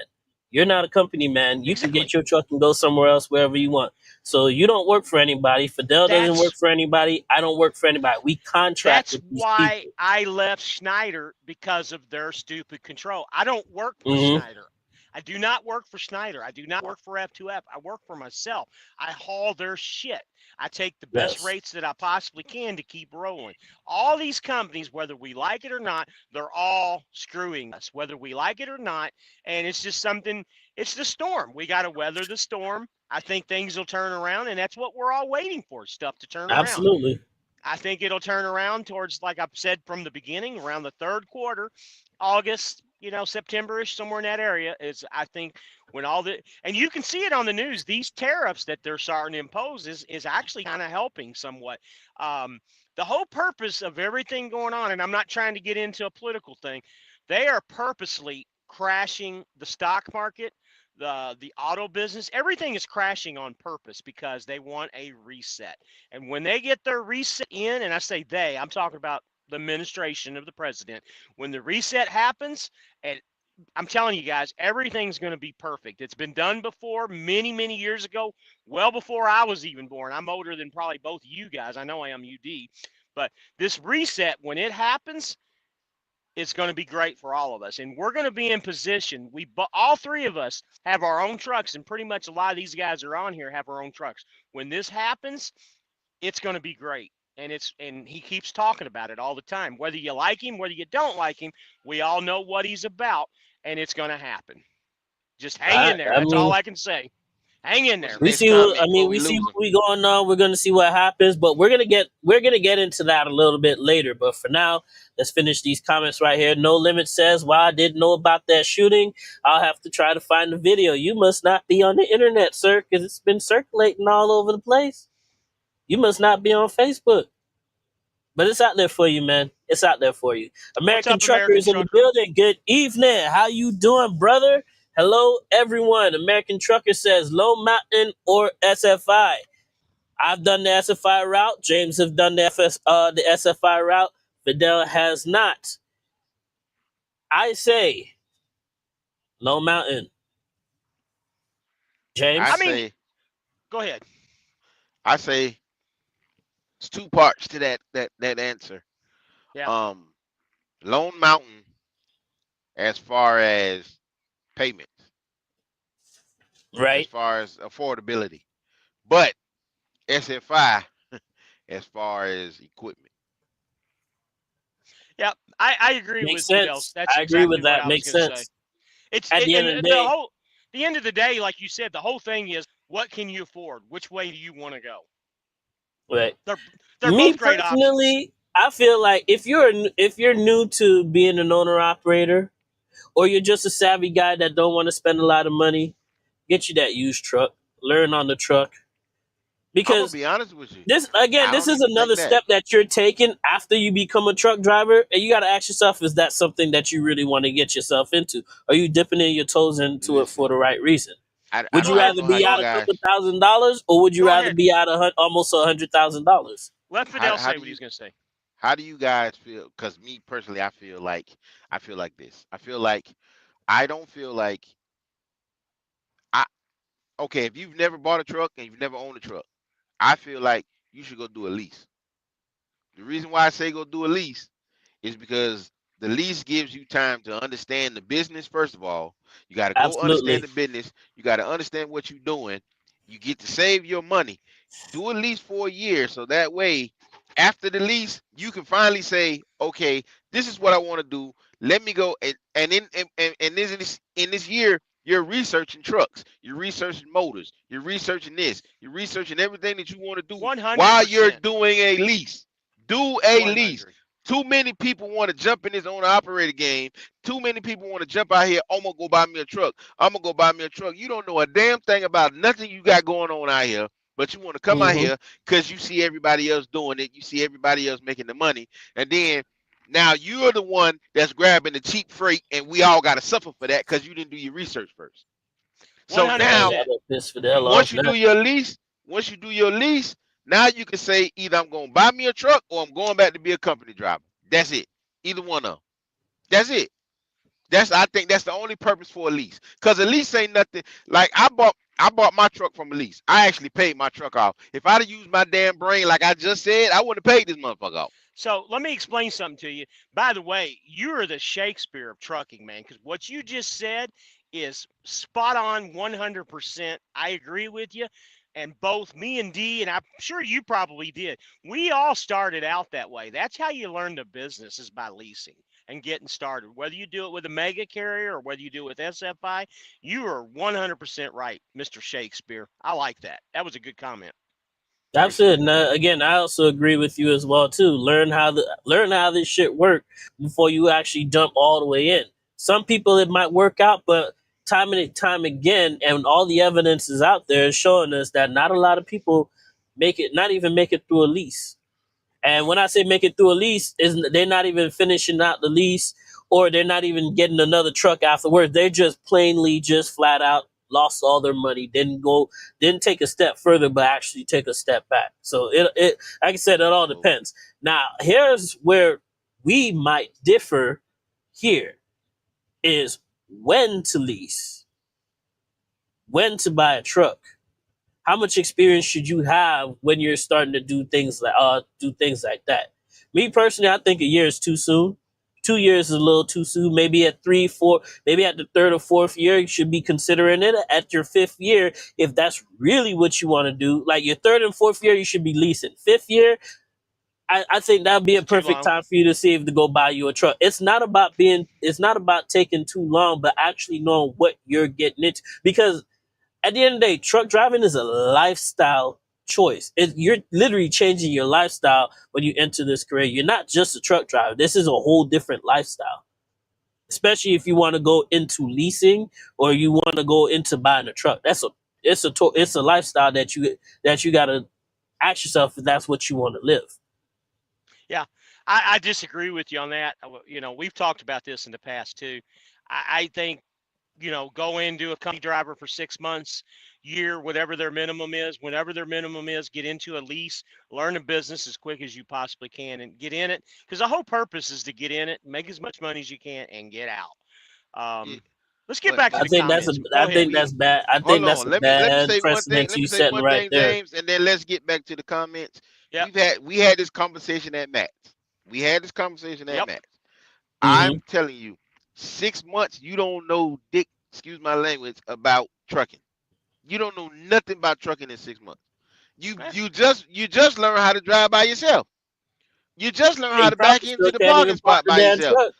You're not a company man. You can Exactly. get your truck and go somewhere else, wherever you want. So you don't work for anybody. Fidel doesn't work That's for anybody. I don't work for anybody. We contract that's with these why people. I left Schneider, because of their stupid control. I don't work for Mm-hmm. Schneider. I do not work for Schneider. I do not work for F2F. I work for myself. I haul their shit. I take the best Yes, rates that I possibly can to keep rolling. All these companies, whether we like it or not, they're all screwing us, whether we like it or not. And it's just something, it's the storm. We got to weather the storm. I think things will turn around, and that's what we're all waiting for, stuff to turn around. absolutely. I think it'll turn around towards, like I've said from the beginning, around the third quarter, August, September-ish, somewhere in that area is, I think, when and you can see it on the news, these tariffs that they're starting to impose is actually kind of helping somewhat. The whole purpose of everything going on, and I'm not trying to get into a political thing, they are purposely crashing the stock market, the auto business. Everything is crashing on purpose because they want a reset. And when they get their reset in, and I say they, I'm talking about the administration of the president, when the reset happens, and I'm telling you guys, everything's going to be perfect. It's been done before, many, many years ago, well before I was even born. I'm older than probably both of you guys. I know I am UD. But this reset, when it happens, it's going to be great for all of us. And we're going to be in position. All three of us have our own trucks, and pretty much a lot of these guys are on here have our own trucks. When this happens, it's going to be great. And he keeps talking about it all the time. Whether you like him, whether you don't like him, we all know what he's about, and it's going to happen. Just hang in there. I That's all mean, I can say. Hang in What's there. the next comment before we we see lose what them? we going on. We're gonna see what happens, but we're gonna get into that a little bit later. But for now, let's finish these comments right here. No Limit says, "Well, I didn't know about that shooting. I'll have to try to find the video. You must not be on the internet, sir, because it's been circulating all over the place. You must not be on Facebook." But it's out there for you, man. It's out there for you. What's American up, Trucker American is in the Trucker? building. Good evening. How you doing, brother? Hello, everyone. American Trucker says Low Mountain or SFI. I've done the SFI route. James have done the SFI route. Fidel has not. I say Low Mountain. I I James? mean, say, go ahead. I say, it's two parts to that answer. Yeah. Um, Lone Mountain, as far as payments, as Right? far as affordability, but SFI, as far as equipment. Yeah. I agree Makes with Fidel. sense. That's I agree exactly with what that. I was Makes going to say. sense. At the end of the day, the end of the day, like you said, the whole thing is what can you afford? Which way do you want to go? right. They're Me both great options. personally, I feel like if you're new to being an owner operator, or you're just a savvy guy that don't want to spend a lot of money, get you that used truck. Learn on the truck. I'm gonna Because be honest with you. this I this don't is even another think that. step that you're taking after you become a truck driver, and you got to ask yourself: is that something that you really want to get yourself into? Are you dipping in your toes into it Listen, for the right reason? I Would you don't rather know how be you out guys. a couple $1,000s, or would you Go rather ahead. be out almost $100,000? Let Fidel say what he's going to say. How do you guys feel? Because me personally, I feel like this. I don't feel like I. Okay, if you've never bought a truck and you've never owned a truck, I feel like you should go do a lease. The reason why I say go do a lease is because the lease gives you time to understand the business. First of all, you got to go understand Absolutely. the business. You got to understand what you're doing. You get to save your money. Do a lease for a year, so that way, after the lease, you can finally say, okay, this is what I want to do. Let me go and in this year, you're researching trucks, you're researching motors, you're researching this, you're researching everything that you want to do 100%. while you're doing a lease. Do a 100. lease. Too many people want to jump in this owner operator game. Too many people want to jump out here. I'm gonna go buy me a truck. I'm gonna go buy me a truck. You don't know a damn thing about nothing you got going on out here, but you want to come out Mm-hmm. here because you see everybody else doing it. You see everybody else making the money, and then now you're the one that's grabbing the cheap freight, and we all got to suffer for that because you didn't do your research first. So 100%. now, Once you do your lease, now you can say either I'm gonna buy me a truck or I'm going back to be a company driver. That's it. Either one of them. That's it. I think that's the only purpose for a lease. Cause a lease ain't nothing. Like I bought my truck from a lease. I actually paid my truck off. If I'd have used my damn brain like I just said, I wouldn't have paid this motherfucker off. So let me explain something to you. By the way, you're the Shakespeare of trucking, man, because what you just said is spot on 100%. I agree with you. And both me and D, and I'm sure you probably did, we all started out that way. That's how you learn the business, is by leasing and getting started. Whether you do it with a mega carrier or whether you do it with SFI, you are 100% right, Mr. Shakespeare. I like that. That was a good comment. That's it. And again, I also agree with you as well too. Learn how this shit work before you actually jump all the way in. Some people it might work out, but time and time again, and all the evidence is out there showing us that not a lot of people not even make it through a lease. And when I say make it through a lease, is they're not even finishing out the lease, or they're not even getting another truck afterwards. They just plainly just flat out lost all their money, didn't take a step further, but actually take a step back. So it like I said, it all depends. Now here's where we might differ here is when to lease, when to buy a truck. How much experience should you have when you're starting to do things like that? Me personally, I think a year is too soon. 2 years is a little too soon. Maybe at 3, 4, maybe at the third or fourth year, you should be considering it. At your fifth year, if that's really what you want to do, like your third and fourth year, you should be leasing. Fifth year, I think that'd be a perfect time for you to see if to go buy you a truck. It's not about taking too long, but actually knowing what you're getting into. Because at the end of the day, truck driving is a lifestyle choice. You're literally changing your lifestyle when you enter this career. You're not just a truck driver. This is a whole different lifestyle. Especially if you want to go into leasing or you want to go into buying a truck. It's a lifestyle that you got to ask yourself if that's what you want to live. Yeah, I disagree with you on that. We've talked about this in the past too. I think, go into a company driver for 6 months, year, whatever their minimum is, whenever their minimum is, get into a lease, learn the business as quick as you possibly can and get in it. Because the whole purpose is to get in it, make as much money as you can and get out. Let's get back to the comments. I think that's bad. I think that's a bad precedent you setting right there, James, and then let's get back to the comments. Yep. We had this conversation at Max. Max. I'm telling you, 6 months, you don't know dick, excuse my language, about trucking. You don't know nothing about trucking in 6 months. You just learn how to drive by yourself. You just learn how to back into the parking spot by yourself.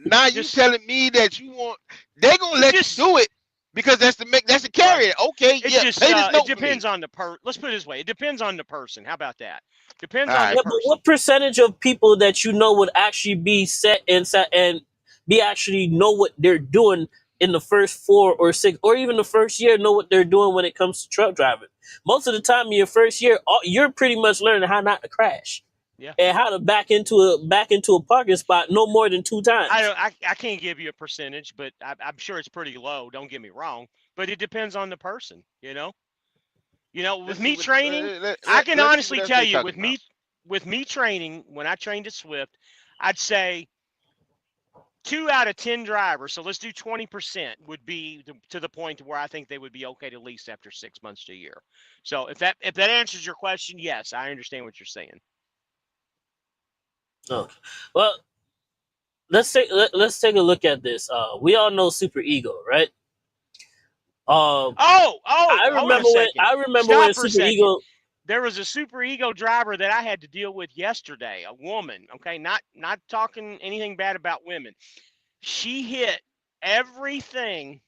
Now you telling me that you want? They're gonna let you do it because that's the carrier. Okay, it yeah. just Play this note it depends on the Let's put it this way: it depends on the person. How about that? Depends on the Yeah, person. but what percentage of people that you know would actually be set inside and be actually know what they're doing in the first 4 or 6 or even the first year know what they're doing when it comes to truck driving? Most of the time in your first year, you're pretty much learning how not to crash. Yeah. And how to back into a parking spot no more than 2 times. I can't give you a percentage, but I'm sure it's pretty low. Don't get me wrong, but it depends on the person. With me training, I can honestly tell you, with me training, when I trained at Swift, I'd say 2 out of 10 drivers. So let's do 20% would be to the point to where I think they would be okay to lease after 6 months to a year. So if that answers your question, yes, I understand what you're saying. Oh, well, let's take a look at this. We all know Super Ego, right? I remember when Super Ego. There was a Super Ego driver that I had to deal with yesterday. A woman, okay, not talking anything bad about women. She hit everything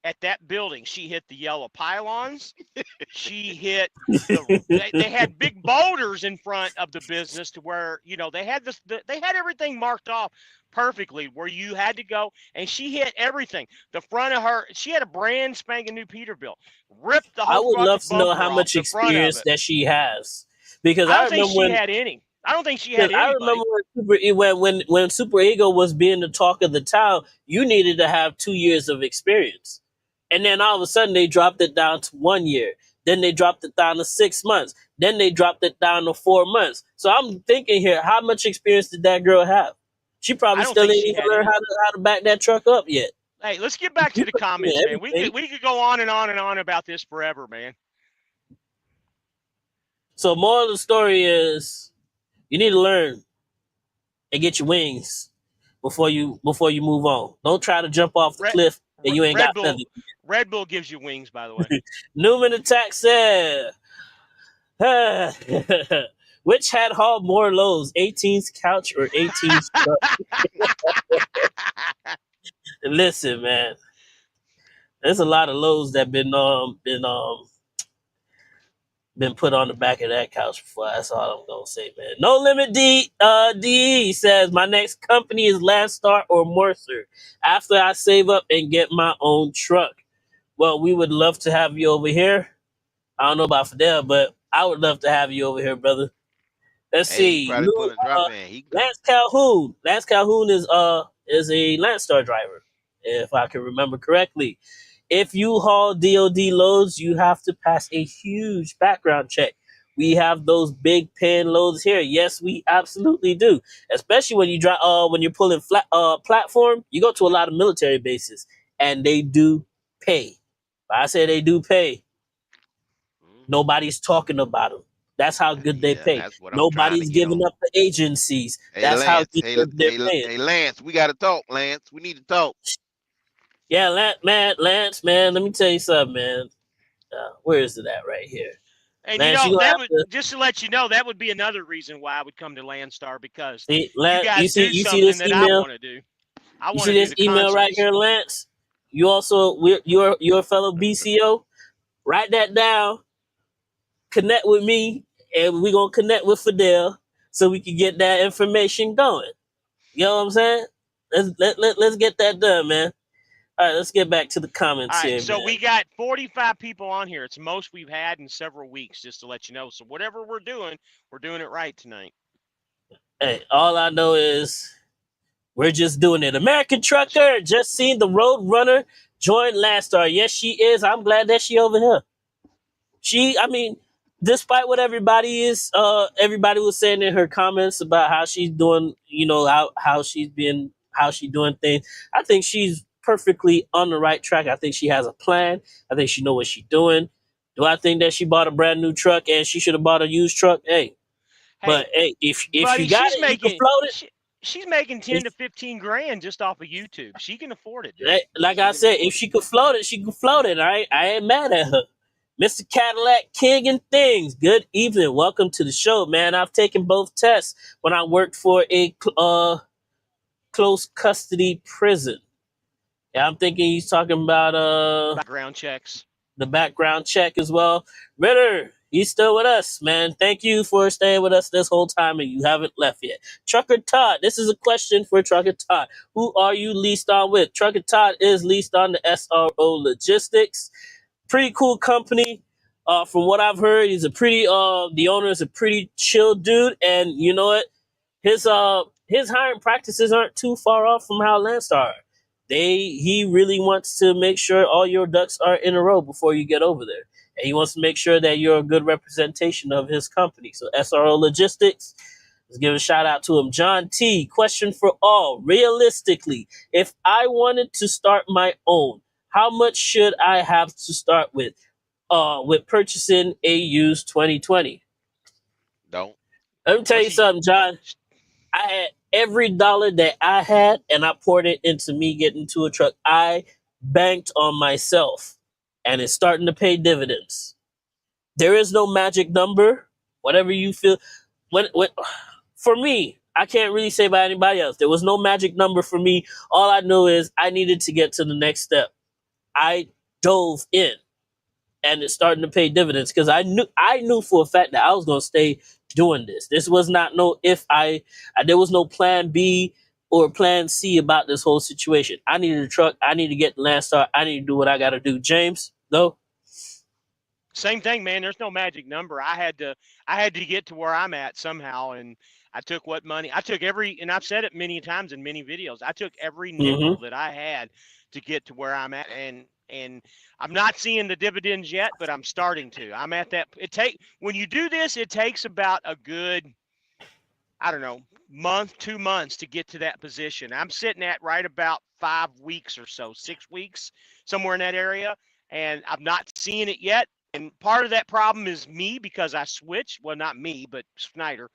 at that building. She hit the yellow pylons. She hit they had big boulders in front of the business to where they had they had everything marked off perfectly where you had to go, and she hit everything. The front of her, she had a brand spanking new Peterbilt. Ripped the whole. I would love to know how much experience that she has, because I remember she had any. I don't think she had anybody. I remember when Super Ego was being the talk of the town, you needed to have 2 years of experience. And then all of a sudden they dropped it down to 1 year. Then they dropped it down to 6 months. Then they dropped it down to 4 months. So I'm thinking here, how much experience did that girl have? She probably still ain't even learned how to back that truck up yet. Hey, let's get back to the comments, man. We could go on and on and on about this forever, man. So moral of the story is, you need to learn and get your wings before you move on. Don't try to jump off the cliff and you ain't got feathers. Red Bull gives you wings, by the way. Newman Attack said, which had hauled more loads, 18's couch or 18's truck? Listen, man, there's a lot of loads that been put on the back of that couch before. That's all I'm gonna say, man. No Limit DE says, my next company is Landstar or Mercer after I save up and get my own truck. Well, we would love to have you over here. I don't know about Fidel, but I would love to have you over here, brother. Let's see. Lance Calhoun. Lance Calhoun is a Landstar driver, if I can remember correctly. If you haul DOD loads, you have to pass a huge background check. We have those big pan loads here. Yes, we absolutely do. Especially when you drive, when you're pulling platform, you go to a lot of military bases, and they do pay. I say they do pay. Nobody's talking about them. That's how good they pay. Nobody's giving up the agencies. That's how good they're paying. Hey, Lance, we got to talk, Lance. We need to talk. Yeah, Lance, man, let me tell you something, man. Where is it at right here? And Lance, just to let you know, that would be another reason why I would come to Landstar, because you see this email? I want to do. You see this email right here, Lance? You also, you're a fellow BCO. Write that down. Connect with me, and we're going to connect with Fidel so we can get that information going. You know what I'm saying? Let's get that done, man. All right, let's get back to the comments here. So we got 45 people on here. It's the most we've had in several weeks, just to let you know. So whatever we're doing it right tonight. Hey, all I know is we're just doing it. American Trucker just seen the Road Runner join Landstar. Yes, she is. I'm glad that she over here. Despite what everybody was saying in her comments about how she's doing, how she's doing things, I think she's perfectly on the right track. I think she has a plan. I think she knows what she's doing. Do I think that she bought a brand new truck and she should have bought a used truck? But if you got it, you can float it. She's making 10 to 15 grand just off of YouTube. She can afford it. Dude. Like I said, if she could float it, she can float it. I ain't mad at her. Mr. Cadillac King and Things, good evening. Welcome to the show, man. I've taken both tests when I worked for a close custody prison. Yeah, I'm thinking he's talking about Background checks. the background check as well. Ritter, he's still with us, man. Thank you for staying with us this whole time and you haven't left yet. Trucker Todd, this is a question for Trucker Todd. Who are you leased on with? Trucker Todd is leased on the SRO Logistics. Pretty cool company. From what I've heard, he's a pretty the owner is a pretty chill dude, and you know what? His hiring practices aren't too far off from how Landstar are. He really wants to make sure all your ducks are in a row before you get over there. And he wants to make sure that you're a good representation of his company. So SRO Logistics, let's give a shout out to him. John T, question for all. Realistically, if I wanted to start my own, how much should I have to start with purchasing a used 2020? Don't. Let me tell you something, John. I had every dollar that I had and I poured it into me getting to a truck. I banked on myself and it's starting to pay dividends. There is no magic number. Whatever you feel. When for me, I can't really say about anybody else. There was no magic number for me. All I know is I needed to get to the next step. I dove in and it's starting to pay dividends because I knew for a fact that I was going to stay doing this. This was not there was no plan B or plan C about this whole situation. I needed a truck. I need to get the Landstar. I need to do what I got to do. James, no? Same thing, man. There's no magic number. I had to get to where I'm at somehow, and I took and I've said it many times in many videos. I took every nickel that I had to get to where I'm at, and I'm not seeing the dividends yet, but I'm starting to. I'm at that. When you do this, it takes about a good, I don't know, month, 2 months to get to that position. I'm sitting at right about 5 weeks or so, 6 weeks, somewhere in that area, and I'm not seeing it yet. And part of that problem is me because I switched. Well, not me, but Schneider.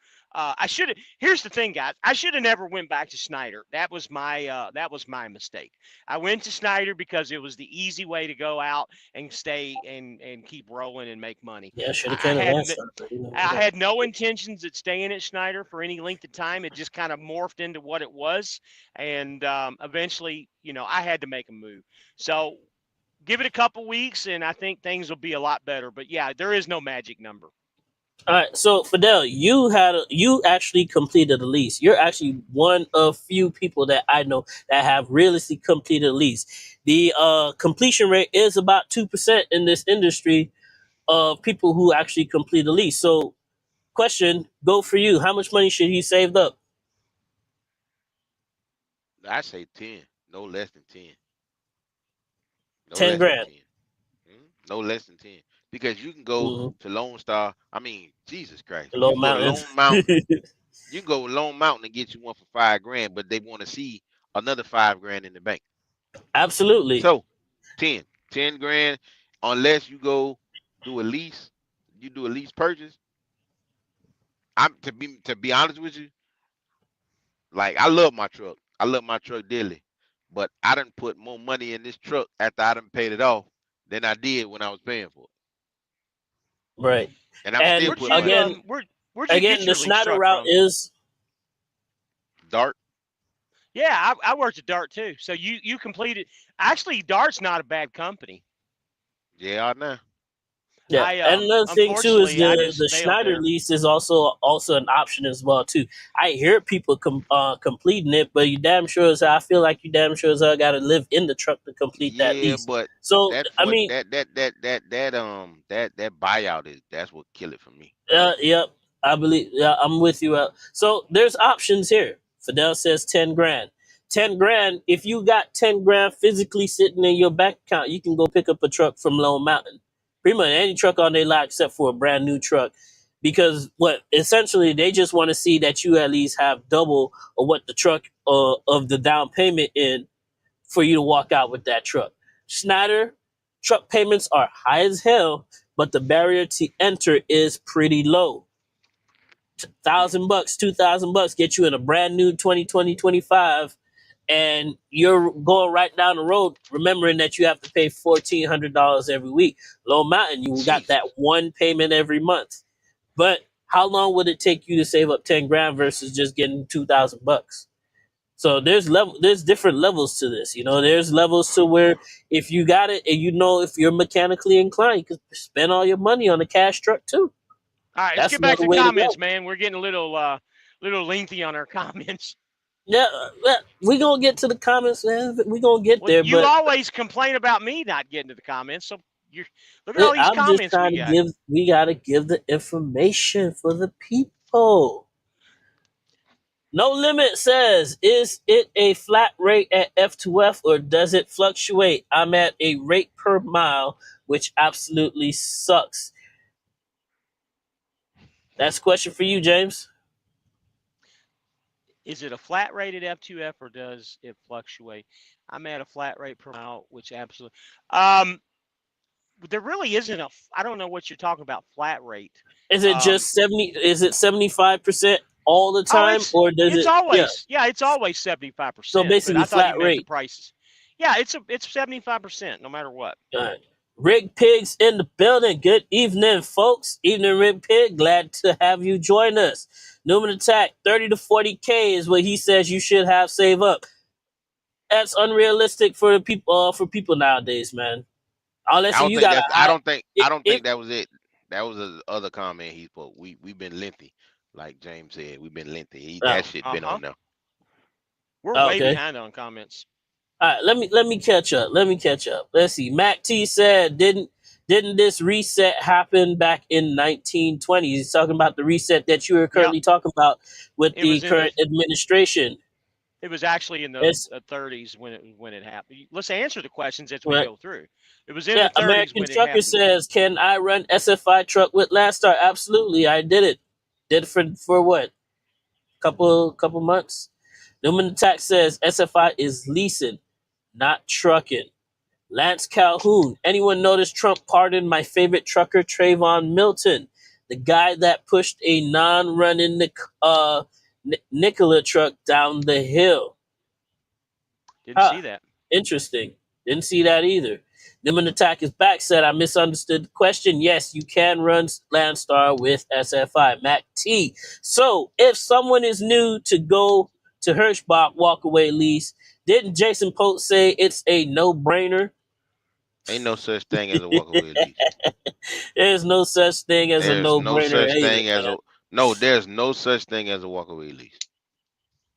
Here's the thing, guys. I should have never went back to Schneider. That was my mistake. I went to Schneider because it was the easy way to go out and stay and keep rolling and make money. Yeah, should have I had no intentions of staying at Schneider for any length of time. It just kind of morphed into what it was, and eventually, I had to make a move. So give it a couple weeks, and I think things will be a lot better. But yeah, there is no magic number. All right, so Fidel, you actually completed a lease. You're actually one of few people that I know that have realistically completed a lease. The completion rate is about 2% in this industry of people who actually complete a lease. So, question, go for you. How much money should he saved up? I say 10, no less than 10. 10 grand. No less than 10. Because you can go to Lone Star. I mean, Jesus Christ. Lone Mountain. You can go to Lone Mountain and get you one for $5 grand, but they want to see another $5 grand in the bank. Absolutely. So 10 grand, unless you go do a lease, you do a lease purchase. To be honest with you, like I love my truck. I love my truck dearly. But I done put more money in this truck after I done paid it off than I did when I was paying for it. Right. And I'm still putting again, again, the Schneider route is Dart. Yeah, I worked at Dart too. So you completed. Actually, Dart's not a bad company. Yeah, I know. Yeah, and another thing too is the Schneider lease is also an option as well too. I hear people completing it, but you damn sure as I feel like you damn sure as I got to live in the truck to complete that lease. But so that buyout that's what killed it for me. Yep, I believe. Yeah, I'm with you. So there's options here. Fidel says 10 grand. 10 grand. If you got 10 grand physically sitting in your bank account, you can go pick up a truck from Lone Mountain. Pretty much any truck on their lot except for a brand new truck. Because essentially they just want to see that you at least have double of what the truck of the down payment in for you to walk out with that truck. Schneider, truck payments are high as hell, but the barrier to enter is pretty low. $1,000, $2,000 get you in a brand new 2020, 25, and you're going right down the road, remembering that you have to pay $1,400 every week. Lone Mountain, you got that one payment every month. But how long would it take you to save up 10 grand versus just getting $2,000? So there's different levels to this. There's levels to where if you got it and if you're mechanically inclined, you can spend all your money on a cash truck too. All right, let's That's get back another to way to comments, go. man. We're getting a little lengthy on our comments. Yeah, we gonna get to the comments, man. We gonna get Well, there, you but always complain about me not getting to the comments. So look at all these I'm just comments trying we to got. we gotta give the information for the people. No Limit says, is it a flat rate at F2F or does it fluctuate? I'm at a rate per mile, which absolutely sucks. That's a question for you, James. Is it a flat rate at F2F or does it fluctuate? I'm at a flat rate per mile, which absolutely. There really isn't I don't know what you're talking about, flat rate. Is it just 70? Is it 75% all the time, or does it's it? always it's always 75%. So basically, but I thought flat you meant rate. the prices. Yeah, it's 75% no matter what. Rig Pigs in the building. Good evening, folks. Evening, Rig Pig. Glad to have you join us. Newman Attack, 30 to 40K is what he says you should have save up. That's unrealistic for people nowadays, man. Unless I don't you think got that's. I don't think if that was it. That was the other comment he put. We've been lengthy, like James said. We've been lengthy. That shit been on there. We're way behind on comments. All right, let me catch up. Let's see. Mac T said, didn't this reset happen back in 1920s? He's talking about the reset that you were currently talking about with the current administration. It was actually in the 30s when it happened. Let's answer the questions as we go through. It was in the 30s American when it Trucker happened. says, can I run SFI truck with Landstar? Absolutely, I did it. Did it for what? Couple months. Newman Attack says SFI is leasing, not trucking. Lance Calhoun. Anyone notice Trump pardoned my favorite trucker, Trayvon Milton, the guy that pushed a non-running Nikola truck down the hill? Didn't see that. Interesting. Didn't see that either. Newman Attack is back, said, I misunderstood the question. Yes, you can run Landstar with SFI. Mac T. So, if someone is new to go to Hirschbach walkaway lease, didn't Jason Pope say it's a no-brainer? Ain't no such thing as a walkaway lease. There's no such thing as a no-brainer. There's no such thing as a walkaway lease.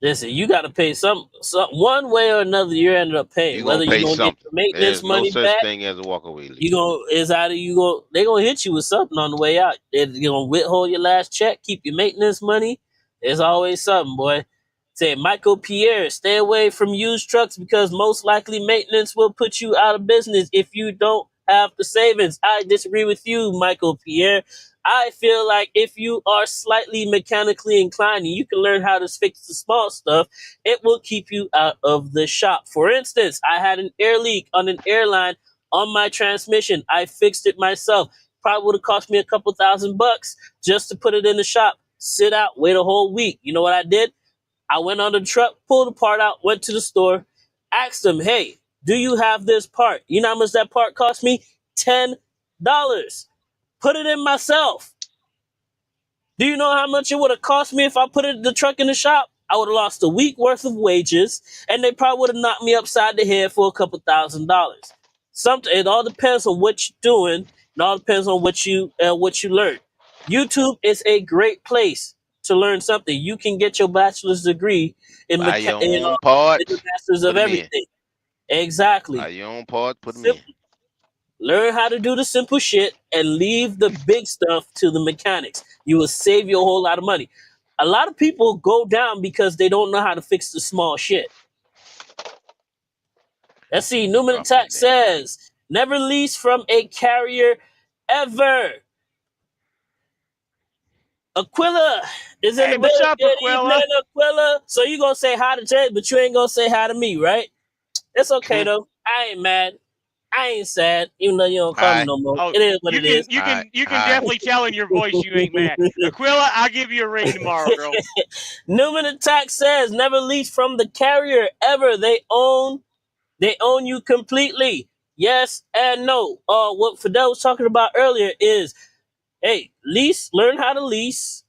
Listen, you got to pay some one way or another. You ended up paying whether you're gonna get your maintenance money back. There's no such thing as a walkaway lease. They're gonna hit you with something on the way out. They're gonna withhold your last check, keep your maintenance money. There's always something, boy. Say Michael Pierre, stay away from used trucks because most likely maintenance will put you out of business if you don't have the savings. I disagree with you, Michael Pierre. I feel like if you are slightly mechanically inclined and you can learn how to fix the small stuff, it will keep you out of the shop. For instance, I had an air leak on an airline on my transmission. I fixed it myself. Probably would have cost me a couple $1,000 just to put it in the shop, sit out, wait a whole week. You know what I did? I went on the truck, pulled the part out, went to the store, asked them, hey, do you have this part? You know how much that part cost me? $10. Put it in myself. Do you know how much it would have cost me if I put the truck in the shop? I would have lost a week worth of wages, and they probably would have knocked me upside the head for a couple $1,000s. It all depends on what you're doing. It all depends on what you learn. YouTube is a great place to learn something. You can get your bachelor's degree in the masters of everything. Exactly. Buy your own parts, put them in. Learn how to do the simple shit and leave the big stuff to the mechanics. You will save you a whole lot of money. A lot of people go down because they don't know how to fix the small shit. Let's see. Newman Attack says, never lease from a carrier ever. Aquila is in the building. What's up, Aquila? Aquila. So you gonna say hi to Jay, but you ain't gonna say hi to me, right? It's okay though. I ain't mad. I ain't sad, even though you don't call me no more. It is what it is. You can definitely tell in your voice you ain't mad. Aquila, I'll give you a ring tomorrow, girl. Newman Attack says, never lease from the carrier ever. They own you completely. Yes and no. What Fidel was talking about earlier is, hey, learn how to lease.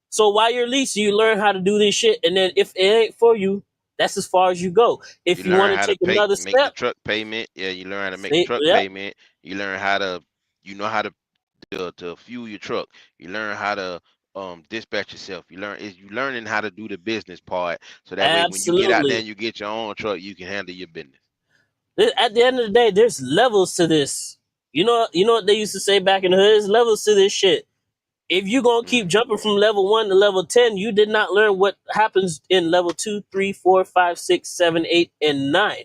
So while you're leasing, you learn how to do this shit. And then if it ain't for you, That's as far as you go. If You you learn want to how to take another make the step, truck payment. Yeah, you learn how to make the say, truck yeah, payment. You learn how to, you know how to fuel your truck. You learn how to dispatch yourself. You learning how to do the business part, so that way when you get out there absolutely. and you get your own truck, you can handle your business. At the end of the day, there's levels to this. You know what they used to say back in the hood? There's levels to this shit. If you gonna keep Mm. jumping from level 1 to level 10, you did not learn what happens in level 2, 3, 4, 5, 6, 7, 8, and 9.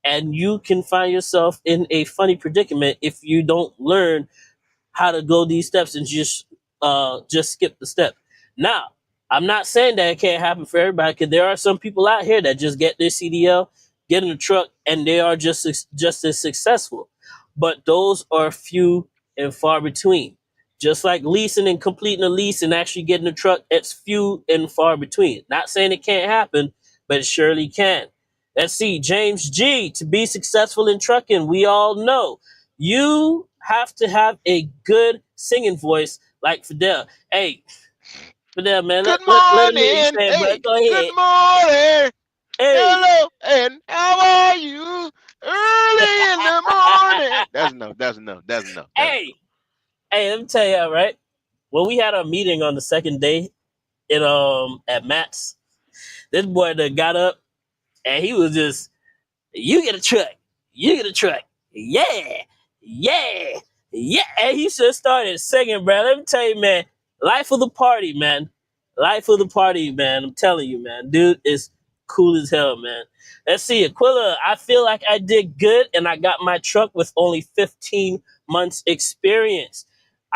And you can find yourself in a funny predicament if you don't learn how to go these steps and just skip the step. Now, I'm not saying that it can't happen for everybody, because there are some people out here that just get their CDL, get in the truck, and they are just as successful. But those are few and far between. Just like leasing and completing a lease and actually getting a truck, it's few and far between. Not saying it can't happen, but it surely can. Let's see, James G. To be successful in trucking, we all know you have to have a good singing voice like Fidel. Hey, Fidel, man, Good let him hear you morning, say it, bro. hey, Go good ahead. morning, Hey. hello, and how are you? Early in the morning. That's enough. That's enough. That's enough. That's enough. Hey, hey, let me tell you, right? When we had our meeting on the second day in at Matt's, this boy that got up and he was just, you get a truck. You get a truck. Yeah. Yeah. Yeah. And he just started singing, bro. Let me tell you, man. Life of the party, man. Life of the party, man. I'm telling you, man. Dude is cool as hell, man. Let's see. Aquila, I feel like I did good and I got my truck with only 15 months experience.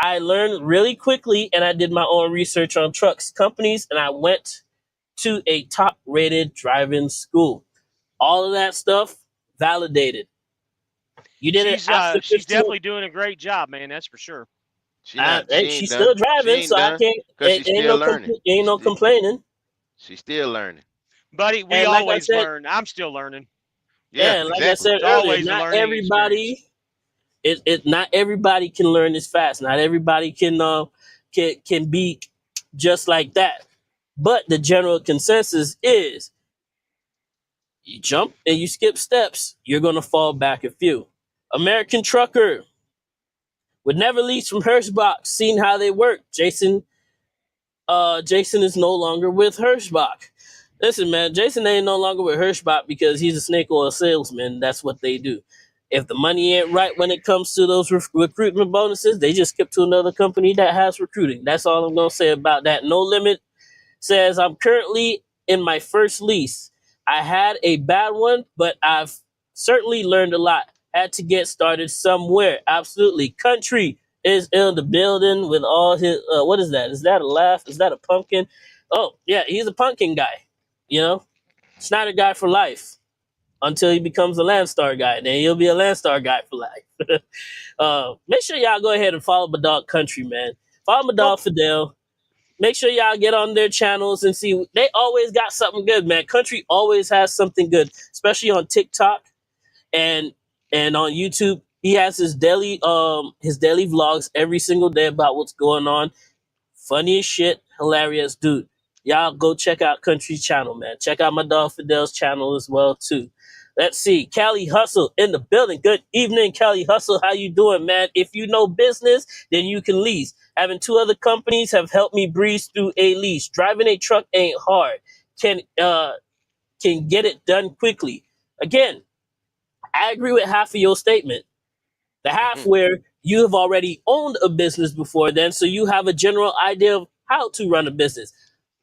I learned really quickly and I did my own research on trucks companies and I went to a top rated driving school. All of that stuff validated. You did it after She's 15. definitely doing a great job, man. That's for sure. She not. She Hey, ain't she's still done. She driving, ain't so I done can't. because she's still learning. Ain't no complaining. She's still learning. Buddy, we And like I always said, learn. I'm still learning. Yeah, like I exactly. said It's earlier, always a not learning experience. everybody. Not everybody can learn this fast. Not everybody can be just like that. But the general consensus is, you jump and you skip steps, you're gonna fall back a few. American Trucker would never lease from Hirschbach. Seen how they work. Jason is no longer with Hirschbach. Listen, man, Jason ain't no longer with Hirschbach because he's a snake oil salesman. That's what they do. If the money ain't right when it comes to those recruitment bonuses, they just skip to another company that has recruiting. That's all I'm gonna say about that. No Limit says, I'm currently in my first lease. I had a bad one, but I've certainly learned a lot. Had to get started somewhere. Absolutely. Country is in the building with all his, what is that? Is that a laugh? Is that a pumpkin? Oh, yeah, he's a pumpkin guy. You know, Schneider guy for life until he becomes a Landstar guy. Then he'll be a Landstar guy for life. Make sure y'all go ahead and follow my dog Country, man. Follow my Well, dog Fidel. Make sure y'all get on their channels and see. They always got something good, man. Country always has something good, especially on TikTok and on YouTube. He has his daily vlogs every single day about what's going on. Funny as shit, hilarious dude. Y'all go check out Country's channel, man. Check out my dog Fidel's channel as well too. Let's see, Cali Hustle in the building. Good evening, Cali Hustle. How you doing, man? If you know business, then you can lease. Having two other companies have helped me breeze through a lease. Driving a truck ain't hard. Can get it done quickly. Again, I agree with half of your statement. The half Mhm. where you have already owned a business before then, so you have a general idea of how to run a business.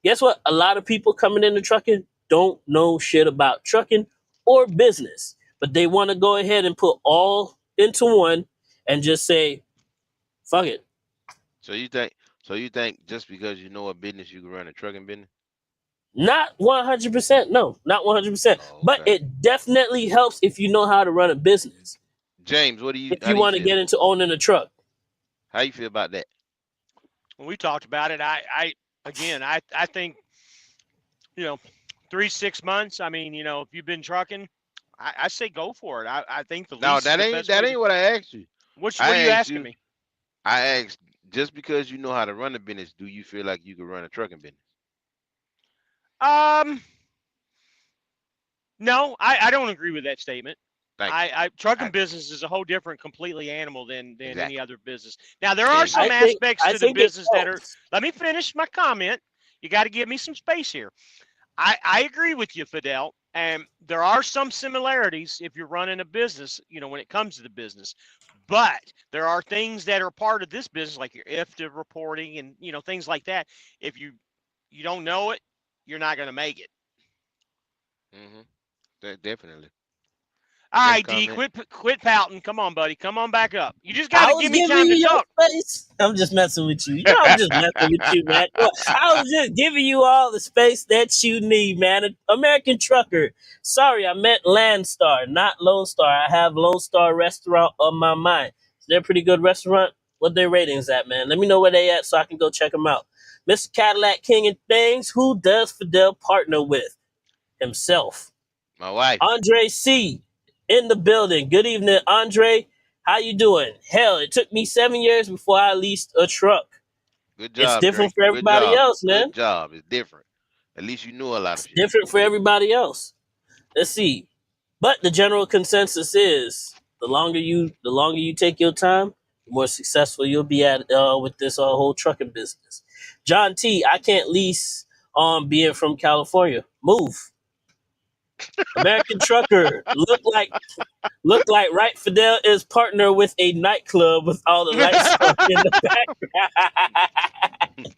Guess what? A lot of people coming into trucking don't know shit about trucking or business, but they want to go ahead and put all into one and just say, fuck it. So you think? So you think just because you know a business, you can run a trucking business? Not 100%. No, not 100%. Oh, But okay. it definitely helps if you know how to run a business. James, what do you? If How you do you want to feel? get into owning a truck. How you feel about that? when we talked about it, again, I think, 3 6 months. I mean, if you've been trucking, I say go for it. I think the No, lease is the best that way to. ain't what I asked you. What I are you asked asking you. me? I asked just because you know how to run a business, do you feel like you could run a trucking business? Um, No, I don't agree with that statement. Thank you. Trucking business is a whole different, completely animal than any Exactly. other business. Now, there are some Exactly. aspects I to the think it business that are. helps. Let me finish my comment. You got to give me some space here. I agree with you, Fidel. And there are some similarities if you're running a business, when it comes to the business. But there are things that are part of this business, like your IFTA reporting and things like that. If you don't know it, you're not going to make it. Definitely. All Next right, D, comment. quit pouting. Come on, buddy. Come on back up. You just got I to was give me giving time you to your talk. space. I'm just messing with you. I'm just messing with you, man. I was just giving you all the space that you need, man. American Trucker. Sorry, I meant Landstar, not Lone Star. I have Lone Star Restaurant on my mind. They're a pretty good restaurant. What their ratings at, man? Let me know where they at so I can go check them out. Mr. Cadillac King and Things. Who does Fidel partner with? Himself. My wife. Andre C. in the building. Good evening, Andre. How you doing? Hell, it took me 7 years before I leased a truck. Good It's job, different Dre. for Good everybody job. else, man. Good job. It's different. At least you know a lot of It's shit. different for everybody else. Let's see. But the general consensus is the longer you take your time, the more successful you'll be at with this whole trucking business. John T, I can't lease being from California. Move. American Trucker look like right Fidel is partner with a nightclub with all the lights on in the background.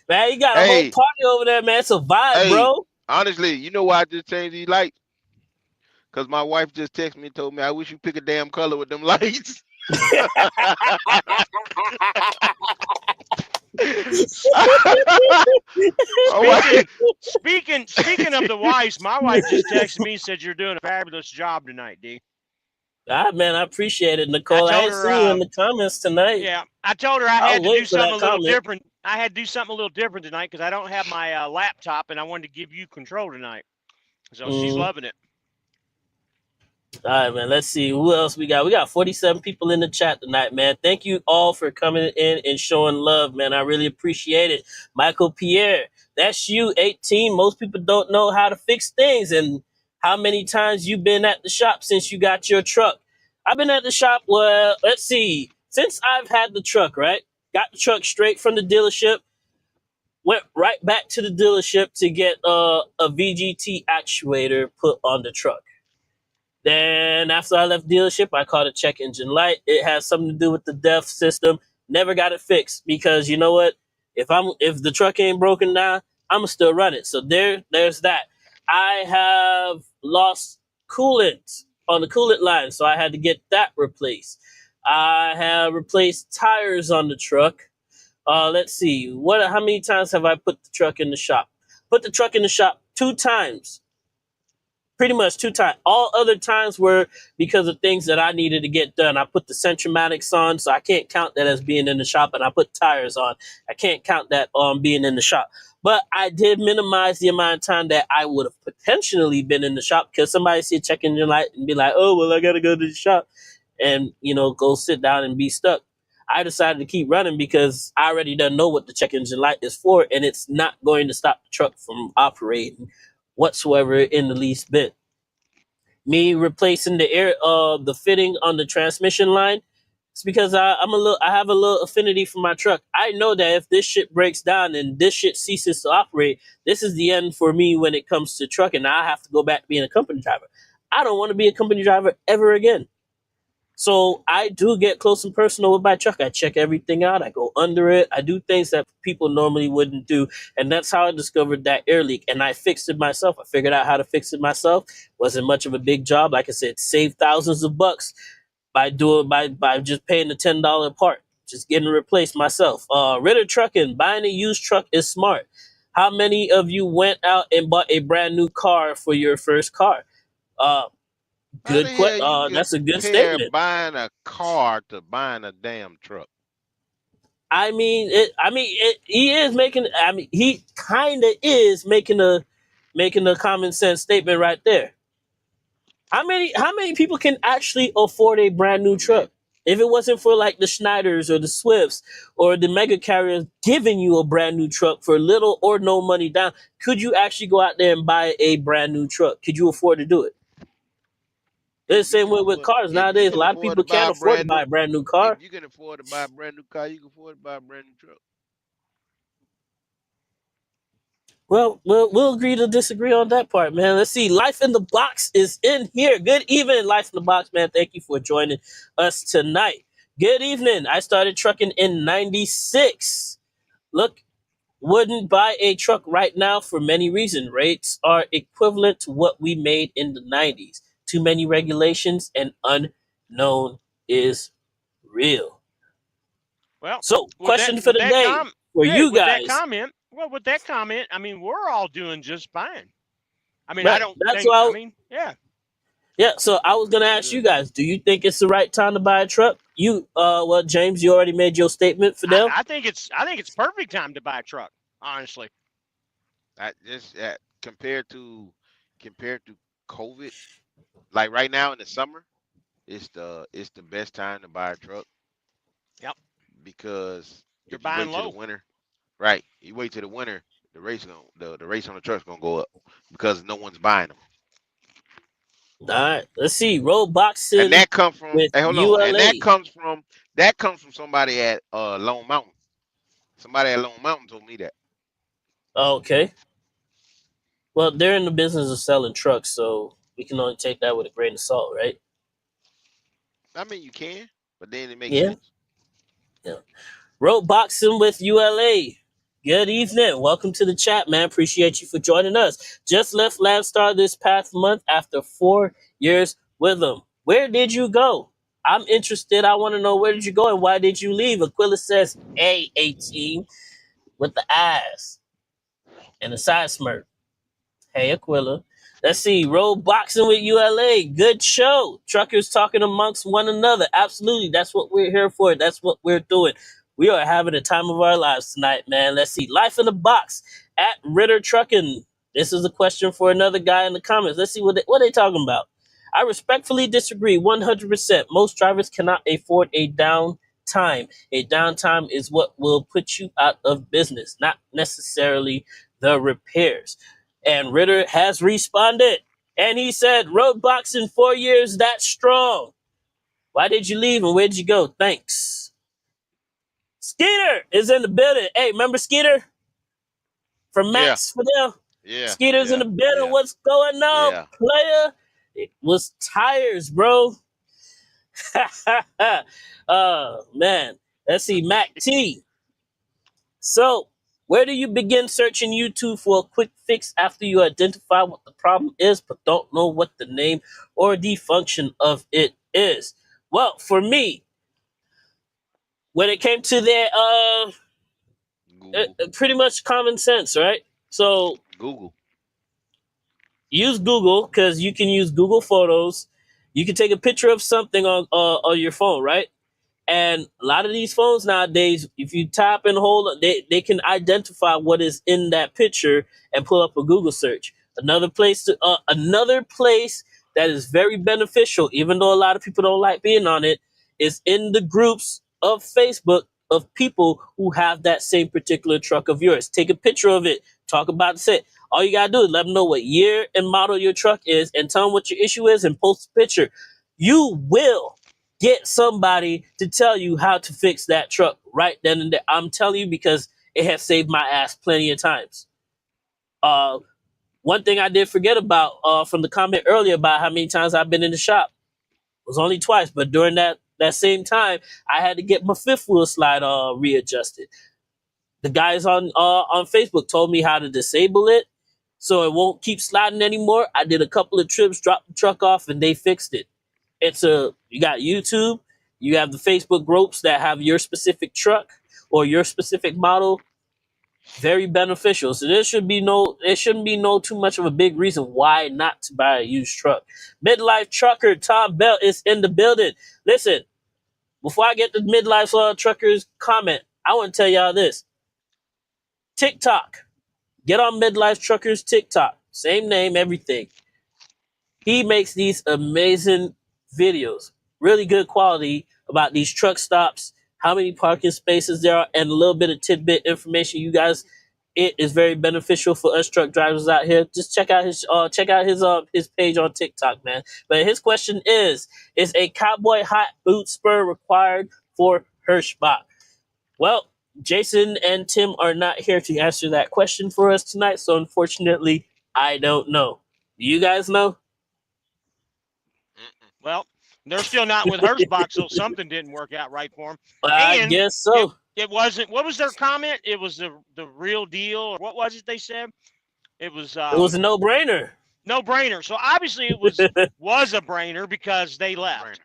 Man, you got a whole Hey, party over there, man. It's a vibe, bro. honestly, you know why I just changed these lights? Because my wife just texted me and told me, I wish you pick a damn color with them lights. Speaking of the wives, my wife just texted me and said you're doing a fabulous job tonight, D. Man, I appreciate it, Nicole. I ain't seen you in the comments tonight. Yeah, I told her I had to do something a little different. I had to do something a little different tonight because I don't have my laptop, and I wanted to give you control tonight. So she's loving it. All right, man. Let's see who else we got. We got 47 people in the chat tonight, man. Thank you all for coming in and showing love, man. I really appreciate it. Michael Pierre, that's you, 18. Most people don't know how to fix things. And how many times you been at the shop since you got your truck? I've been at the shop, well, let's see. Since I've had the truck, right? Got the truck straight from the dealership. Went right back to the dealership to get a VGT actuator put on the truck. Then after I left dealership, I called a check engine light. It has something to do with the DEF system. Never got it fixed because you know what? If the truck ain't broken down, I'ma still run it. So there's that. I have lost coolant on the coolant line, so I had to get that replaced. I have replaced tires on the truck. Let's see. How many times have I put the truck in the shop? Put the truck in the shop 2 times. Pretty much 2 times. All other times were because of things that I needed to get done. I put the Centromatics on, so I can't count that as being in the shop, and I put tires on. I can't count that being in the shop. But I did minimize the amount of time that I would have potentially been in the shop because somebody see a check engine light and be like, oh, well, I got to go to the shop and, go sit down and be stuck. I decided to keep running because I already don't know what the check engine light is for, and it's not going to stop the truck from operating whatsoever in the least bit. Me replacing the fitting on the transmission line, it's because I have a little affinity for my truck. I know that if this shit breaks down and this shit ceases to operate, this is the end for me when it comes to trucking. I have to go back to being a company driver. I don't want to be a company driver ever again. So I do get close and personal with my truck. I check everything out. I go under it. I do things that people normally wouldn't do. And that's how I discovered that air leak. And I fixed it myself. I figured out how to fix it myself. Wasn't much of a big job. Like I said, saved thousands of bucks by just paying the $10 part. Just getting it replaced myself. Ritter Trucking, buying a used truck is smart. How many of you went out and bought a brand new car for your first car? Good question. That's a good statement. Buying a car to buying a damn truck. He kind of is making a common sense statement right there. How many people can actually afford a brand new truck If it wasn't for like the Schneiders or the Swifts or the mega carriers giving you a brand new truck for little or no money down, could you actually go out there and buy a brand new truck? Could you afford to do it? It's the same way with cars if you nowadays. A can lot of afford to people buy can't a afford to brand buy new, a brand new if car. you can afford to buy a brand new car, you can afford to buy a brand new truck. Well, we'll agree to disagree on that part, man. Let's see. Life in the Box is in here. Good evening, Life in the Box, man. Thank you for joining us tonight. Good evening. I started trucking in 96. Look, wouldn't buy a truck right now for many reasons. Rates are equivalent to what we made in the 90s. Too many regulations and unknown is real. Well, So, with that question for with the that day com for hey, you with that guys. comment, well, with that comment, I mean, we're all doing just fine. I mean, I Right. don't That's think. why I mean, yeah. Yeah, so I was gonna ask you guys, do you think it's the right time to buy a truck? Well, James, you already made your statement, Fidel. I think it's perfect time to buy a truck. Honestly. I just compared to COVID, like right now in the summer, it's the best time to buy a truck Yep. because You're if you buying wait till the low. winter, right? You wait till the winter, the race on the truck's gonna go up because no one's buying them. All right, let's see. And Roadboxing that comes from with hey, hold on, and ULA. that comes from somebody at Lone Mountain. Somebody at Lone Mountain told me that. Okay. Well, they're in the business of selling trucks, so we can only take that with a grain of salt, right? I mean, you can, but then it makes Yeah. sense. Yeah. Roadboxing with ULA. Good evening. Welcome to the chat, man. Appreciate you for joining us. Just left Labstar this past month after 4 years with them. Where did you go? I'm interested. I want to know, where did you go and why did you leave? Aquila says, hey, 18 with the eyes and a side smirk. Hey, Aquila. Let's see. Road boxing with ULA. Good show. Truckers talking amongst one another. Absolutely. That's what we're here for. That's what we're doing. We are having a time of our lives tonight, man. Let's see. Life in the Box at Ritter Trucking. This is a question for another guy in the comments. Let's see what they talking about. I respectfully disagree 100%. Most drivers cannot afford a downtime. A downtime is what will put you out of business, not necessarily the repairs. And Ritter has responded. And he said, roadblocks in 4 years, that's strong. Why did you leave and where'd you go? Thanks. Skeeter is in the building. Hey, remember Skeeter? From Yeah, Max Fidel? yeah, Skeeter's in yeah, the building. yeah, What's going on, yeah. player? It was tires, bro. Oh, man. Let's see. Mac T. So, where do you begin searching YouTube for a quick fix after you identify what the problem is, but don't know what the name or the function of it is? Well, for me, when it came to that, Google, pretty much common sense, right? So Google. use Google because you can use Google Photos. You can take a picture of something on your phone, right? And a lot of these phones nowadays, if you tap and hold, they can identify what is in that picture and pull up a Google search. Another place that is very beneficial, even though a lot of people don't like being on it, is in the groups of Facebook of people who have that same particular truck of yours. Take a picture of it. Talk about it. All you gotta do is let them know what year and model your truck is, and tell them what your issue is, and post a picture. You will get somebody to tell you how to fix that truck right then and there. I'm telling you because it has saved my ass plenty of times. Uh, One thing I did forget about from the comment earlier about how many times I've been in the shop was only twice, but during that same time, I had to get my fifth wheel slide readjusted. The guys on Facebook told me how to disable it so it won't keep sliding anymore. I did a couple of trips, dropped the truck off, and they fixed it. You got YouTube, you have the Facebook groups that have your specific truck or your specific model. Very beneficial. So there shouldn't be no too much of a big reason why not to buy a used truck. Midlife trucker Tom Bell is in the building. Listen, before I get the midlife truckers comment, I want to tell y'all this. TikTok. Get on Midlife Truckers TikTok. Same name, everything. He makes these amazing videos, really good quality about these truck stops, how many parking spaces there are, and a little bit of tidbit information. You guys, it is very beneficial for us truck drivers out here. Just check out his page on TikTok, man. But his question is a cowboy hot boot spur required for Hirschbach? Well, Jason and Tim are not here to answer that question for us tonight, so unfortunately, I don't know. Do you guys know? Well, they're still not with Hirschbach, so something didn't work out right for them. I And guess so. it wasn't. What was their comment? It was the real deal, or what was it they said? It was It was a no-brainer. No brainer. So obviously it was a brainer because they left.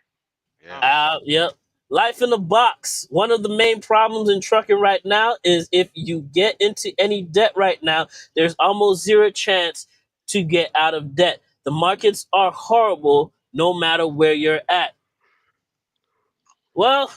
Yeah. Yep. Life in the box. One of the main problems in trucking right now is if you get into any debt right now, there's almost zero chance to get out of debt. The markets are horrible no matter where you're at. Well,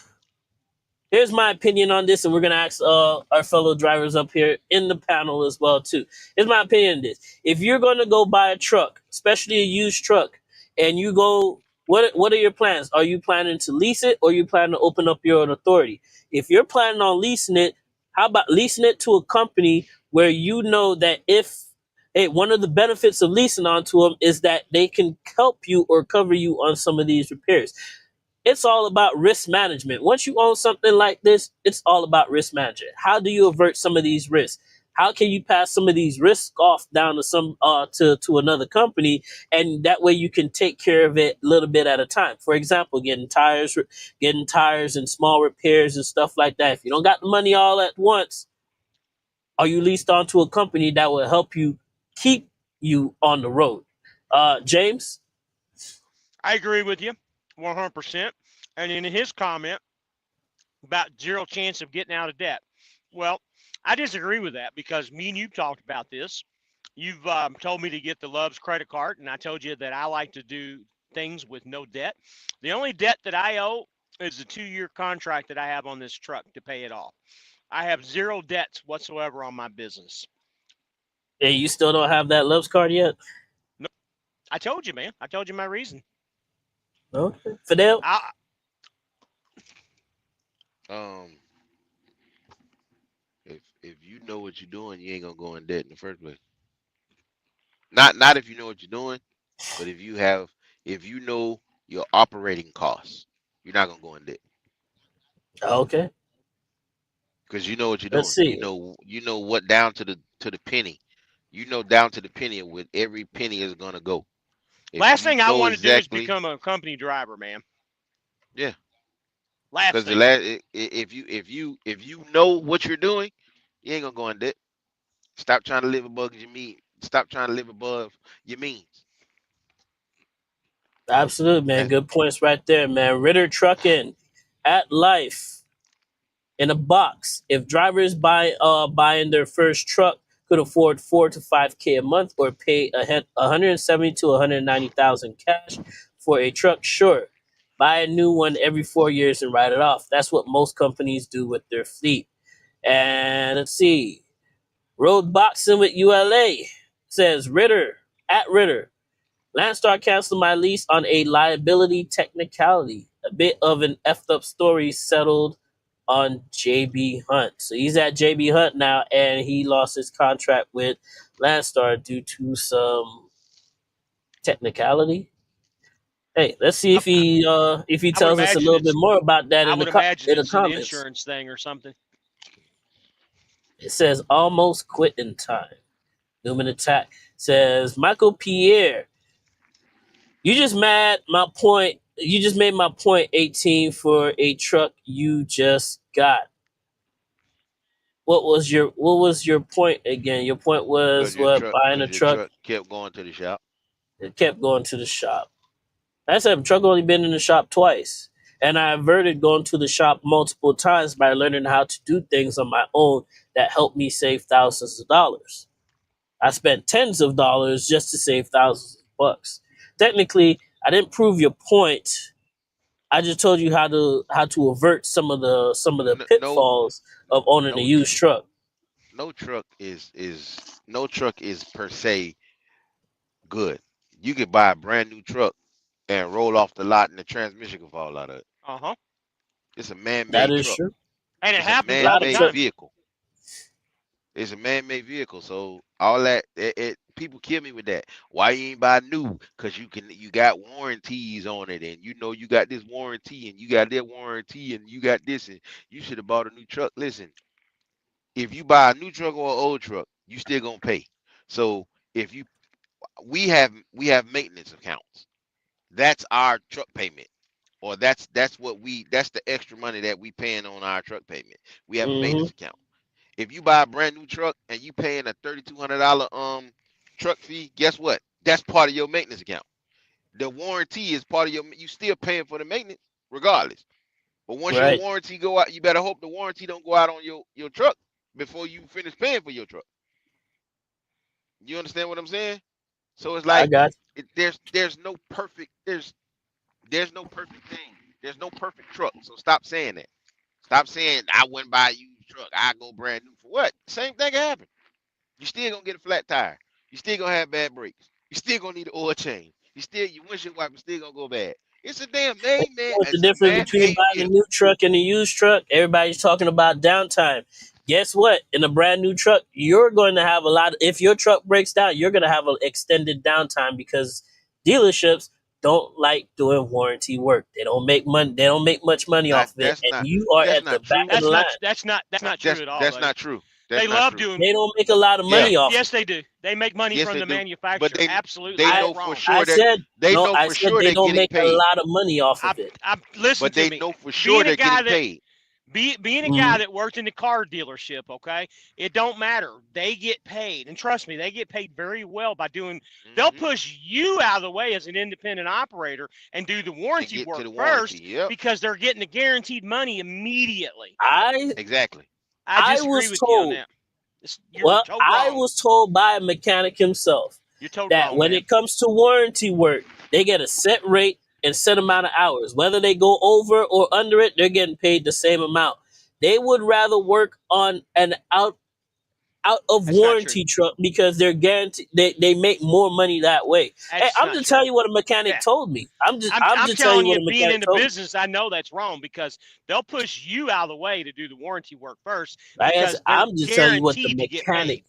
here's my opinion on this, and we're gonna ask our fellow drivers up here in the panel as well too. Here's my opinion on this: if you're gonna go buy a truck, especially a used truck, and you go, what are your plans? Are you planning to lease it, or are you planning to open up your own authority? If you're planning on leasing it, how about leasing it to a company where you know that if one of the benefits of leasing onto them is that they can help you or cover you on some of these repairs. It's all about risk management. Once you own something like this, it's all about risk management. How do you avert some of these risks? How can you pass some of these risks off down to some to another company, and that way you can take care of it a little bit at a time. For example, getting tires and small repairs and stuff like that. If you don't got the money all at once, are you leased onto a company that will help you keep you on the road? James? I agree with you 100%. And in his comment about zero chance of getting out of debt, well, I disagree with that because me and you've talked about this. You've told me to get the Love's credit card, and I told you that I like to do things with no debt. The only debt that I owe is the 2-year contract that I have on this truck to pay it off. I have zero debts whatsoever on my business. Hey, you still don't have that Love's card yet? No, I told you, man. I told you my reason. Okay. Fidel? If you know what you're doing, you ain't gonna go in debt in the first place. Not if you know what you're doing, but if you know your operating costs, you're not gonna go in debt. Okay. Because you know what you're Let's doing. see. You know what down to the penny. You know down to the penny with every penny is gonna go. Last thing I want to do is become a company driver, man. Yeah. Last thing. If you know what you're doing, you ain't gonna go in debt. Stop trying to live above your means. Stop trying to live above your means. Absolutely, man. Good points right there, man. Ritter Trucking at Life in a box. If drivers buying their first truck could afford $4,000 to $5,000 a month or pay $170,000 to $190,000 cash for a truck, sure. Buy a new one every 4 years and write it off. That's what most companies do with their fleet. And let's see. Road Boxing with ULA says Ritter at Ritter. Landstar canceled my lease on a liability technicality. A bit of an effed up story settled on JB Hunt. So he's at JB Hunt now, and he lost his contract with Landstar due to some technicality. Hey, let's see if he tells us a little bit more about that in the comments. An insurance thing or something. It says almost quitting time. Newman Attack says Michael Pierre. You just made my point 18 for a truck you just got. What was your point again? Your point was buying a truck kept going to the shop. It kept going to the shop. I said, truck only been in the shop twice. And I averted going to the shop multiple times by learning how to do things on my own that helped me save thousands of dollars. I spent tens of dollars just to save thousands of bucks. Technically, I didn't prove your point. I just told you how to avert some of the pitfalls of owning a used truck. No truck is per se good. You could buy a brand new truck and roll off the lot and the transmission can fall out of it. Uh-huh. It's a That man-made is truck. true. And it It's a happens A all lot the of man-made truck. time. vehicle. It's a man-made vehicle. So all that people kill me with that. Why you ain't buy new? Cause you got warranties on it, and you know you got this warranty, and you got that warranty, and you got this, and you should have bought a new truck. Listen, if you buy a new truck or an old truck, you still gonna pay. So if you we have maintenance accounts. That's our truck payment. Or that's the extra money that we paying on our truck payment. We have a Mm-hmm. maintenance account. If you buy a brand new truck and you paying a $3,200 truck fee, guess what? That's part of your maintenance account. The warranty is part of you still paying for the maintenance regardless. But once your Right. warranty go out, you better hope the warranty don't go out on your truck before you finish paying for your truck. You understand what I'm saying? So it's I like got there's no perfect there's no perfect thing. There's no perfect truck. So stop saying that. Stop saying I wouldn't buy a used truck. I go brand new for what? Same thing can happen. You still gonna get a flat tire. You still gonna have bad brakes. You still gonna need an oil change. Your windshield wiper still gonna go bad. It's a damn you. name, man. What's the It's a difference between man-made buying a new vehicle. truck and a used truck? Everybody's talking about downtime. Guess what? In a brand new truck, you're going to have a lot. If your truck breaks down, you're going to have an extended downtime because dealerships don't like doing warranty work. They don't make money. They don't make much money Not off of it, and you are that's at the not back true. of the line. That's not true at all, That's buddy. not true. They That's not love true. doing. They don't make a lot of Yeah. money off. Yes, they do. They make money Yes, from they the do. But manufacturer. Absolutely, they you're know not for wrong. sure I that said they no. know I for said sure they they're don't getting make a paid. lot of money off of it. Listen But to they me. know for sure Being a they're guy getting that paid. being a Mhm. guy that worked in the car dealership, okay, it don't matter. They get paid, and trust me, they get paid very well by doing. They'll Mhm. push you out of the way as an independent operator and do the And warranty get to work the warranty. first Yep. because they're getting the guaranteed money immediately. I Exactly. I I disagree was with you on told. that. You're Well, told I wrong. was told by a mechanic himself You're told that wrong, when man. it comes to warranty work, they get a set rate and set amount of hours. Whether they go over or under it, they're getting paid the same amount. They would rather work on an out of That's not true. warranty truck because they're guaranteed they make more money that way. Hey, That's I'm not just true. telling you what a mechanic Yeah. told me. I'm I'm just telling telling you what you, a being mechanic in the told me. business, I know that's wrong because they'll push you out of the way to do the warranty work first Like I said, because they're I'm just telling you what the guaranteed to get mechanic. paid.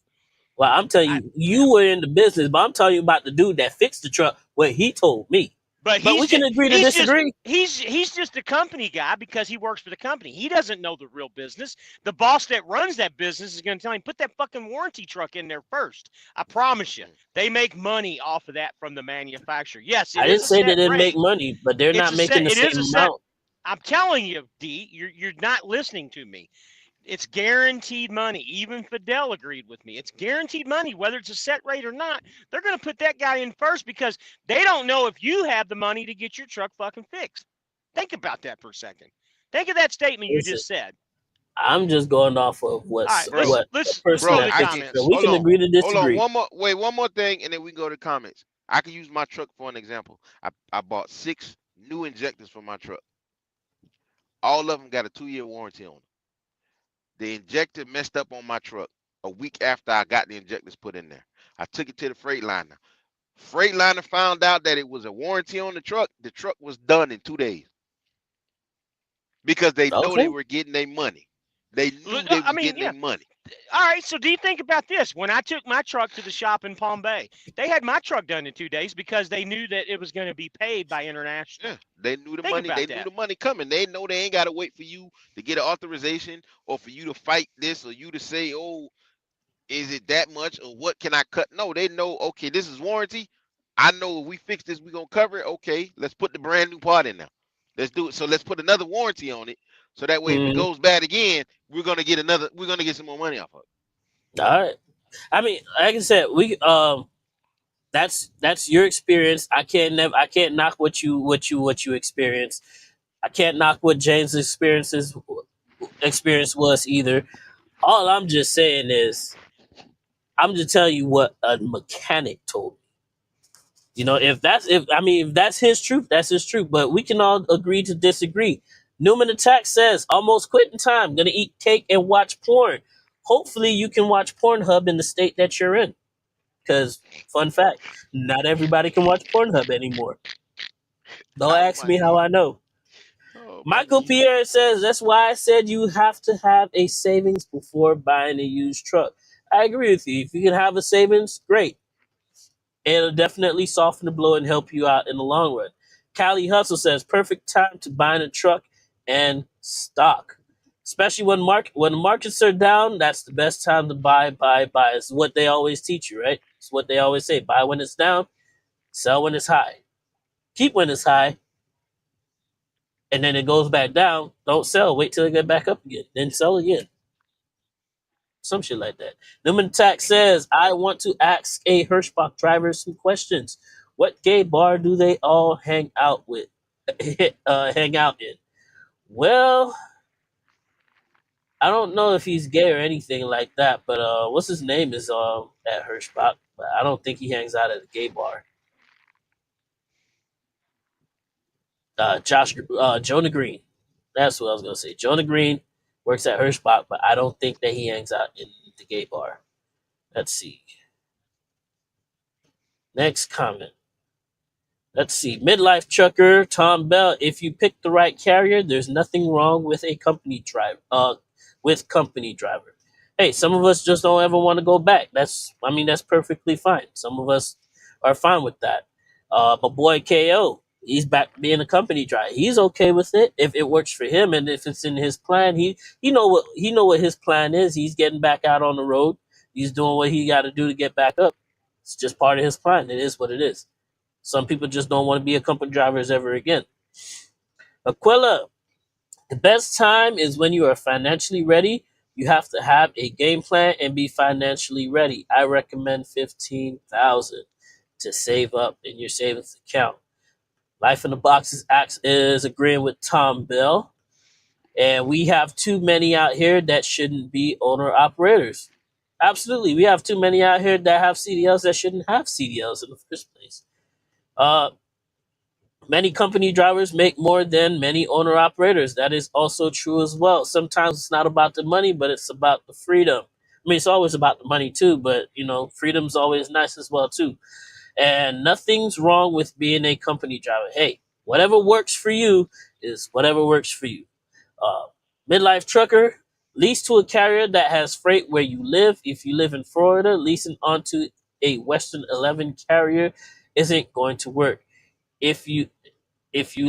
Well, I'm telling I, you, yeah. you were in the business, but I'm telling you about the dude that fixed the truck. What he told me. But But we can agree to disagree. he's just a company guy because he works for the company. He doesn't know the real business. The boss that runs that business is going to tell him put that fucking warranty truck in there first. I promise you, they make money off of that from the manufacturer. Yes, it I is didn't a say they set didn't make rate. money, but they're It's not a making set. the It is same a set. amount. I'm telling you, D, you're not listening to me. It's guaranteed money. Even Fidel agreed with me. It's guaranteed money, whether it's a set rate or not. They're going to put that guy in first because they don't know if you have the money to get your truck fucking fixed. Think about that for a second. Think of that statement you Listen, just said. I'm just going off of All right, Bro, what a let's person go bro, to that the I fixed can the truck. comments. We can agree to hold on, disagree. one more thing, and then we go to comments. I can use my truck for an example. I bought 6 new injectors for my truck. All of them got a 2-year warranty on them. The injector messed up on my truck a week after I got the injectors put in there. I took it to the Freightliner. Freightliner found out that it was a warranty on the truck. The truck was done in 2 days because they know they Okay. were getting their money. They knew they I was mean, getting yeah. their money. All right, so do you think about this? When I took my truck to the shop in Palm Bay, they had my truck done in 2 days because they knew that it was going to be paid by International. Yeah, they knew the Think money. about They knew that. the money coming. They know they ain't got to wait for you to get an authorization or for you to fight this or you to say, oh, is it that much or what can I cut? No, they know, okay, this is warranty. I know if we fix this, we're going to cover it. Okay, let's put the brand new part in now. Let's do it. So let's put another warranty on it. So that way, if it Mhm. goes bad again, we're going to get some more money off of it. All right. I mean, like I said, that's your experience. I can't knock what you experience. I can't knock what James' experience was either. All I'm just saying is I'm just telling you what a mechanic told me. You know, if that's his truth, that's his truth. But we can all agree to disagree. Newman Attack says almost quitting time. Gonna eat cake and watch porn. Hopefully, you can watch Pornhub in the state that you're in. Because fun fact, not everybody can watch Pornhub anymore. Don't Oh ask my me how God. I know. Oh Michael Pierre says, that's why I said you have to have a savings before buying a used truck. I agree with you. If you can have a savings, great. It'll definitely soften the blow and help you out in the long run. Callie Hustle says, perfect time to buy a truck and stock. Especially when the markets are down, that's the best time to buy. It's what they always teach you, right? It's what they always say. Buy when it's down, sell when it's high. Keep when it's high, and then it goes back down. Don't sell. Wait till it get back up again. Then sell again. Some shit like that. Newman Tack says, I want to ask a Hirschbach driver some questions. What gay bar do they all hang out with? Hang out in? Well, I don't know if he's gay or anything like that, but what's his name is at Hirschbach, but I don't think he hangs out at a gay bar. Jonah Green. That's what I was gonna say. Jonah Green works at Hirschbach, but I don't think that he hangs out in the gay bar. Let's see. Next comment. Let's see. Midlife trucker Tom Bell. If you pick the right carrier, there's nothing wrong with a company driver. Company driver. Hey, some of us just don't ever want to go back. That's perfectly fine. Some of us are fine with that. But boy, KO, he's back being a company driver. He's okay with it if it works for him and if it's in his plan. He know what his plan is. He's getting back out on the road. He's doing what he got to do to get back up. It's just part of his plan. It is what it is. Some people just don't want to be a company drivers ever again. Aquila, the best time is when you are financially ready. You have to have a game plan and be financially ready. I recommend $15,000 to save up in your savings account. Life in the Boxes is agreeing with Tom Bell, and we have too many out here that shouldn't be owner operators. Absolutely, we have too many out here that have CDLs that shouldn't have CDLs in the first place. Many company drivers make more than many owner operators. That is also true as well. Sometimes it's not about the money, but it's about the freedom. I mean, it's always about the money too, but freedom's always nice as well too. And nothing's wrong with being a company driver. Hey, whatever works for you is whatever works for you. Midlife trucker, lease to a carrier that has freight where you live. If you live in Florida, leasing onto a Western 11 carrier isn't going to work. If you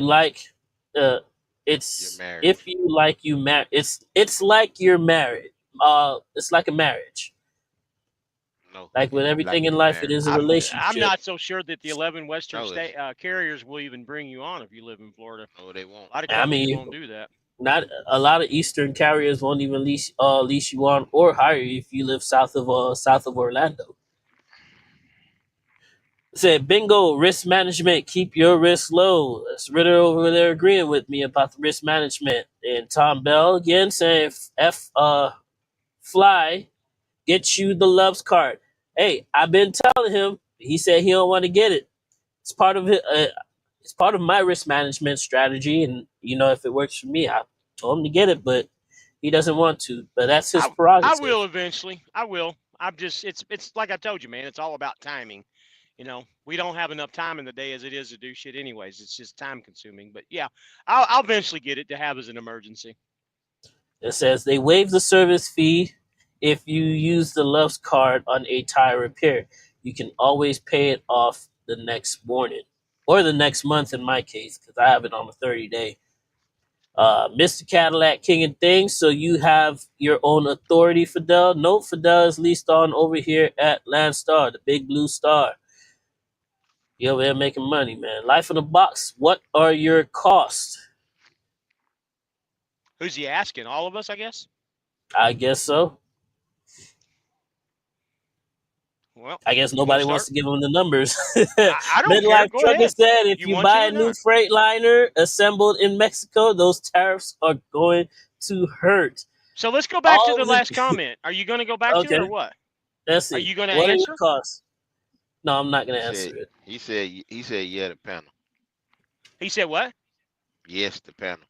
like, it's if you like you marry. It's like you're married. It's like a marriage. No, like with everything in life, it is a relationship. I'm not so sure that the 11 Western state carriers will even bring you on if you live in Florida. No, they won't. A lot of companies won't do that. Not a lot of Eastern carriers won't even lease you on or hire you if you live south of Orlando. Said bingo, risk management, keep your risk low. That's Ritter over there agreeing with me about the risk management. And Tom Bell again saying Fly, get you the Loves card. Hey, I've been telling him. He said he don't want to get it. It's part of it. It's part of my risk management strategy, and if it works for me, I told him to get it, but he doesn't want to. But that's his prerogative. I will eventually. I will. It's like I told you, man. It's all about timing. We don't have enough time in the day as it is to do shit anyways. It's just time consuming. But yeah, I'll eventually get it to have as an emergency. It says they waive the service fee if you use the Loves card on a tire repair. You can always pay it off the next morning or the next month in my case, because I have it on a 30-day. Mr. Cadillac, King and Things. So you have your own authority, Fidel. No, Fidel is leased on over here at Landstar, the big blue star. You're over there making money, man. Life in a Box. What are your costs? Who's he asking? All of us, I guess? I guess so. Well, I guess nobody wants to give them the numbers. I don't Midlife care. Trucker said if you buy a new Freightliner assembled in Mexico, those tariffs are going to hurt. So let's go back to the last comment. Are you going to go back to it or what? Let's see. Are you going to answer? What are your costs? No, I'm not going to answer it. He said yeah, the panel. He said what? Yes, the panel.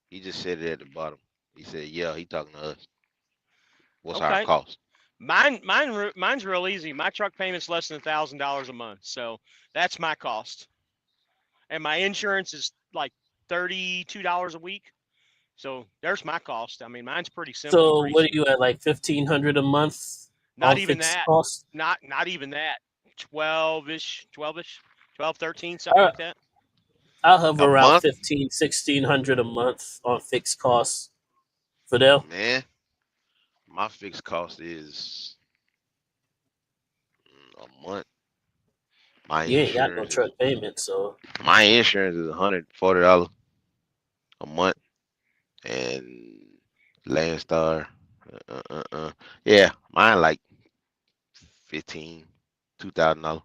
He just said it at the bottom. He said, yeah, he talking to us. What's our cost? Mine's real easy. My truck payment's less than $1,000 a month. So that's my cost. And my insurance is like $32 a week. So there's my cost. I mean, mine's pretty simple. So Pretty, what are you at, like $1,500 a month not on even fixed that. costs? Not even that. 12-ish, 12, 13, All something right. like that. I'll hover A around month? 1,600 a month on fixed costs. Fidel? Man, my fixed cost is a month. You ain't got no truck payment, so My insurance is $140 a month, and Landstar, yeah, mine like $2,000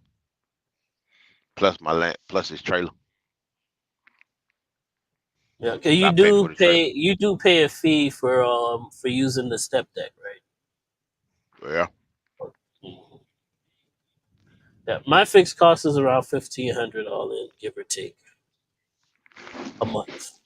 plus my land plus his trailer. yeah. Okay, I pay for the trailer. you do pay a fee for using the step deck, right? Yeah. Mhm. Yeah, my fixed cost is around 1,500 all in, give or take, a month.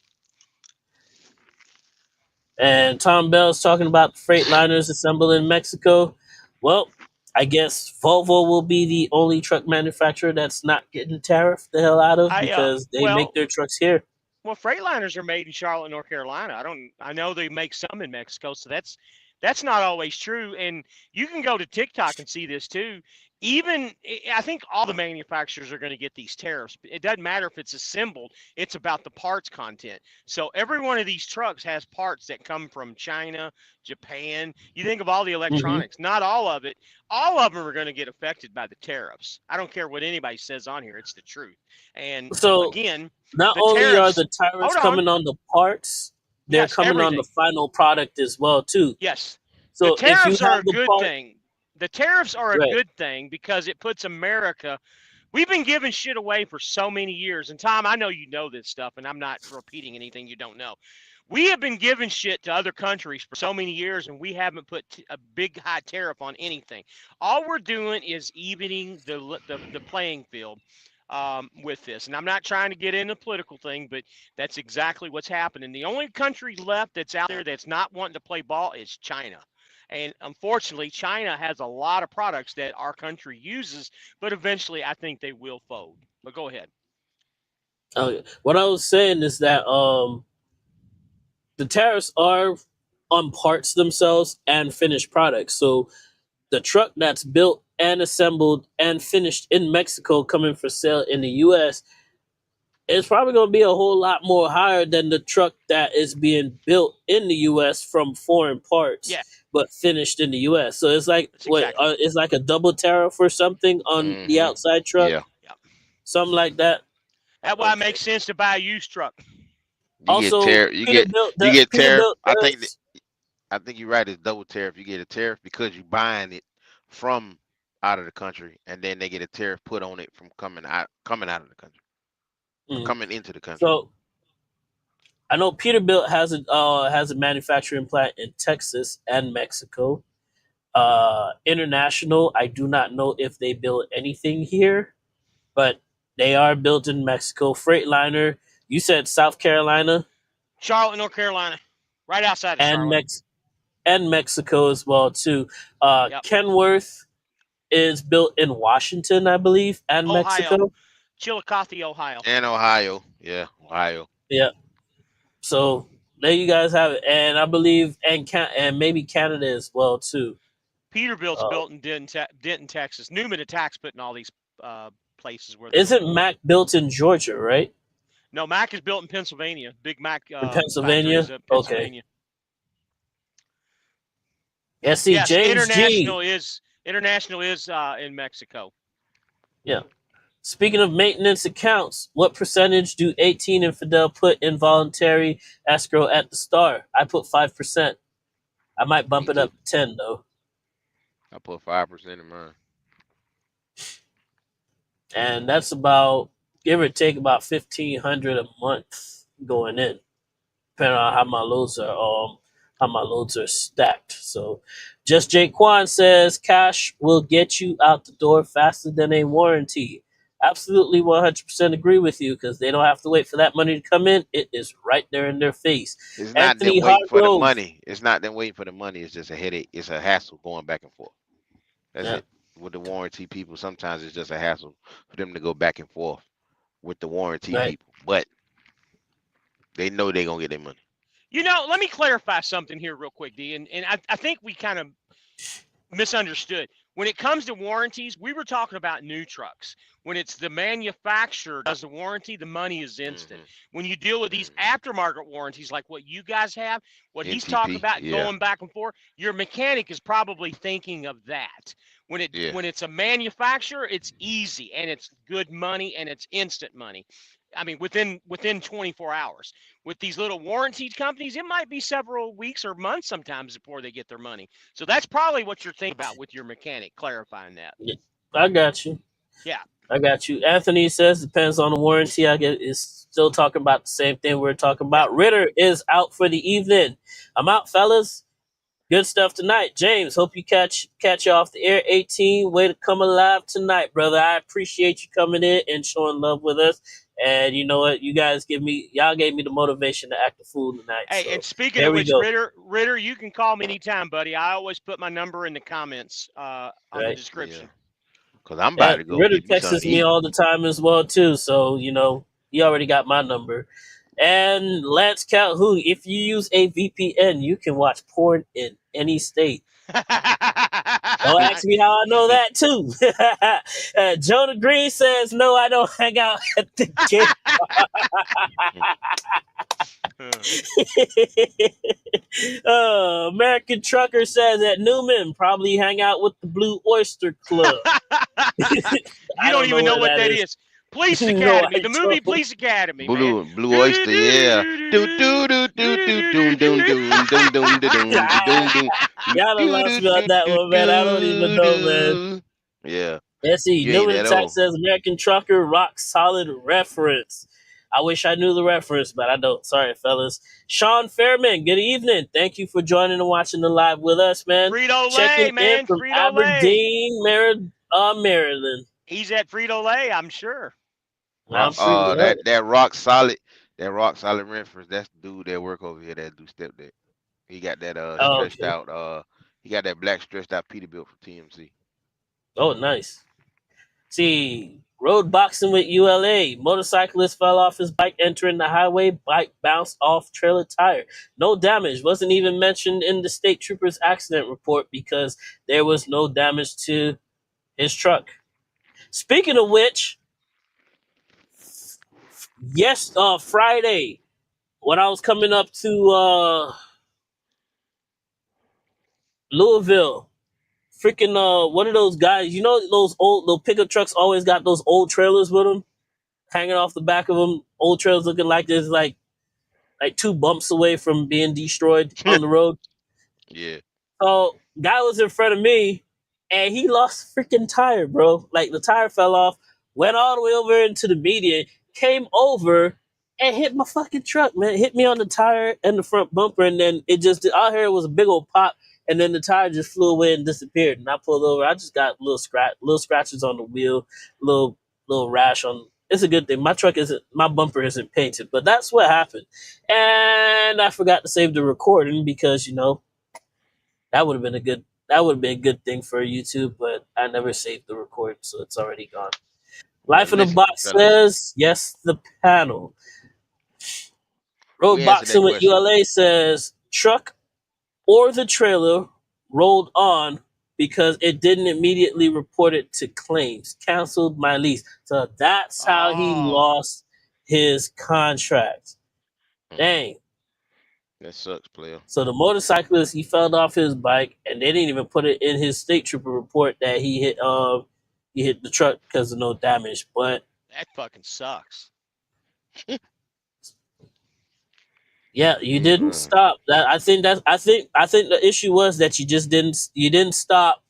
And Tom Bell's talking about Freightliners assembled in Mexico. Well, I guess Volvo will be the only truck manufacturer that's not getting tariffed the hell out of, because they make their trucks here. Well, Freightliners are made in Charlotte, North Carolina. I know they make some in Mexico, so that's not always true. And you can go to TikTok and see this too. I think all the manufacturers are going to get these tariffs. It doesn't matter if it's assembled, it's about the parts content. So every one of these trucks has parts that come from China, Japan. You think of all the electronics, not all of it. All of them are going to get affected by the tariffs. I don't care what anybody says on here. It's the truth. And So again, not the only are tariffs, the tariffs hold on. coming on the parts, they're Yes, coming on everything. the final product as well too. Yes. So The tariffs if you are have a the good part, thing. The tariffs are a right? good thing because it puts America. We've been giving shit away for so many years. And Tom, I know you know this stuff, and I'm not repeating anything you don't know. We have been giving shit to other countries for so many years, and we haven't put a big high tariff on anything. All we're doing is evening the playing field with this. And I'm not trying to get into a political thing, but that's exactly what's happening. The only country left that's out there that's not wanting to play ball is China. And unfortunately, China has a lot of products that our country uses, but eventually I think they will fold. But go ahead. What I was saying is that the tariffs are on parts themselves and finished products. So the truck that's built and assembled and finished in Mexico coming for sale in the U.S., it's probably going to be a whole lot more higher than the truck that is being built in the U.S. from foreign parts, Yeah, but finished in the U.S. So it's like that's exactly. it's like a double tariff or something on the outside truck, Yeah. something like that. That's why it makes sense to buy a used truck. You get tariff. Peterbilt I think you're right. It's double tariff. You get a tariff because you're buying it from out of the country, and then they get a tariff put on it from coming out of the country, coming into the country. So I know Peterbilt has a manufacturing plant in Texas and Mexico. International, I do not know if they build anything here, but they are built in Mexico. Freightliner, you said South Carolina, Charlotte, North Carolina, right outside of and Charlotte. and Mexico as well too. Kenworth is built in Washington, I believe, and Ohio. Mexico. Chillicothe, Ohio. And Ohio. Yeah, Ohio. Yeah. So there you guys have it, and I believe and maybe Canada as well too. Peterbilt's built in Denton, Texas. Newman Attack's putting all these places where. Isn't Mack built in Georgia, right? No, Mack is built in Pennsylvania. Big Mack. In Pennsylvania. Pennsylvania. Okay. Yeah. See, yes, James International is in Mexico. Yeah. Speaking of maintenance accounts, what percentage do 18 and Fidel put in voluntary escrow at the start? I put 5%. I might bump it up to 10 though. I put 5% in mine. And that's about, give or take, about $1,500 a month going in, depending on how my loads are stacked. So, just Jake Kwan says cash will get you out the door faster than a warranty. Absolutely 100% agree with you, because they don't have to wait for that money to come in. It is right there in their face. It's not them waiting for the money. It's not them waiting for the money. It's just a headache. It's a hassle going back and forth. That's it. With the warranty people, sometimes it's just a hassle for them to go back and forth with the warranty people. But They know they're gonna get their money. You know, let me clarify something here real quick, D. And I think we kind of misunderstood. When it comes to warranties, we were talking about new trucks. When it's the manufacturer does the warranty, the money is instant. When you deal with these aftermarket warranties like what you guys have, what he's talking about going back and forth, your mechanic is probably thinking of that. When it's a manufacturer, it's easy and it's good money and it's instant money. I mean, within 24 hours. With these little warranty companies, it might be several weeks or months sometimes before they get their money. So that's probably what you're thinking about with your mechanic, clarifying that. Yeah, I got you. Yeah. I got you. Anthony says depends on the warranty. I guess it's still talking about the same thing we're talking about. Ritter is out for the evening. I'm out, fellas. Good stuff tonight. James, hope you catch you off the air. 18, way to come alive tonight, brother. I appreciate you coming in and showing love with us. And you know what? Y'all gave me the motivation to act a fool tonight. Hey, so, and speaking of which, Ritter, you can call me anytime, buddy. I always put my number in the comments on the description. Because I'm about to go Ritter get me texts me all the time as well, too. So, you know, he already got my number. And Lance Calhoun, if you use a VPN, you can watch porn in any state. Don't ask me how I know that, too. Jonah Green says, no, I don't hang out at the game. American Trucker says that Newman probably hang out with the Blue Oyster Club. You don't even know what that is. Police Academy, the movie Police Academy. Blue Oyster, yeah. Y'all done lost me on that one, man. I don't even know, man. Yeah. Let's see. Newman Attack says American Trucker, rock solid reference. I wish I knew the reference, but I don't. Sorry, fellas. Sean Fairman, good evening. Thank you for joining and watching the live with us, man. Frito-Lay, man. In from Aberdeen, Maryland. He's at Frito-Lay, I'm sure. That rock solid reference. That's the dude that work over here that do step deck. He got that stretched out. He got that black stretched out Peterbilt from TMC. Oh, nice. See, road boxing with ULA. Motorcyclist fell off his bike entering the highway. Bike bounced off trailer tire. No damage. Wasn't even mentioned in the state trooper's accident report because there was no damage to his truck. Speaking of which, Friday, when I was coming up to Louisville, freaking one of those guys, you know, those pickup trucks always got those old trailers with them hanging off the back of them. Old trailers looking like there's like 2 bumps away from being destroyed on the road. Yeah. So guy was in front of me and he lost freaking tire, bro. Like the tire fell off, went all the way over into the median, came over and hit my fucking truck, man. It hit me on the tire and the front bumper, and then I heard it was a big old pop. And then the tire just flew away and disappeared. And I pulled over. I just got little scratches on the wheel, little rash on. It's a good thing. My bumper isn't painted, but that's what happened. And I forgot to save the recording because, you know, that would have been a good thing for YouTube, but I never saved the recording, so it's already gone. Life in the Box says, yes, the panel. Road boxing with ULA says, truck or the trailer rolled on because it didn't immediately report it to claims. Canceled my lease. So that's how he lost his contract. Dang. That sucks, player. So the motorcyclist, he fell off his bike, and they didn't even put it in his state trooper report that he hit the truck because of no damage. But that fucking sucks. Yeah, you didn't stop. I think the issue was that you didn't stop.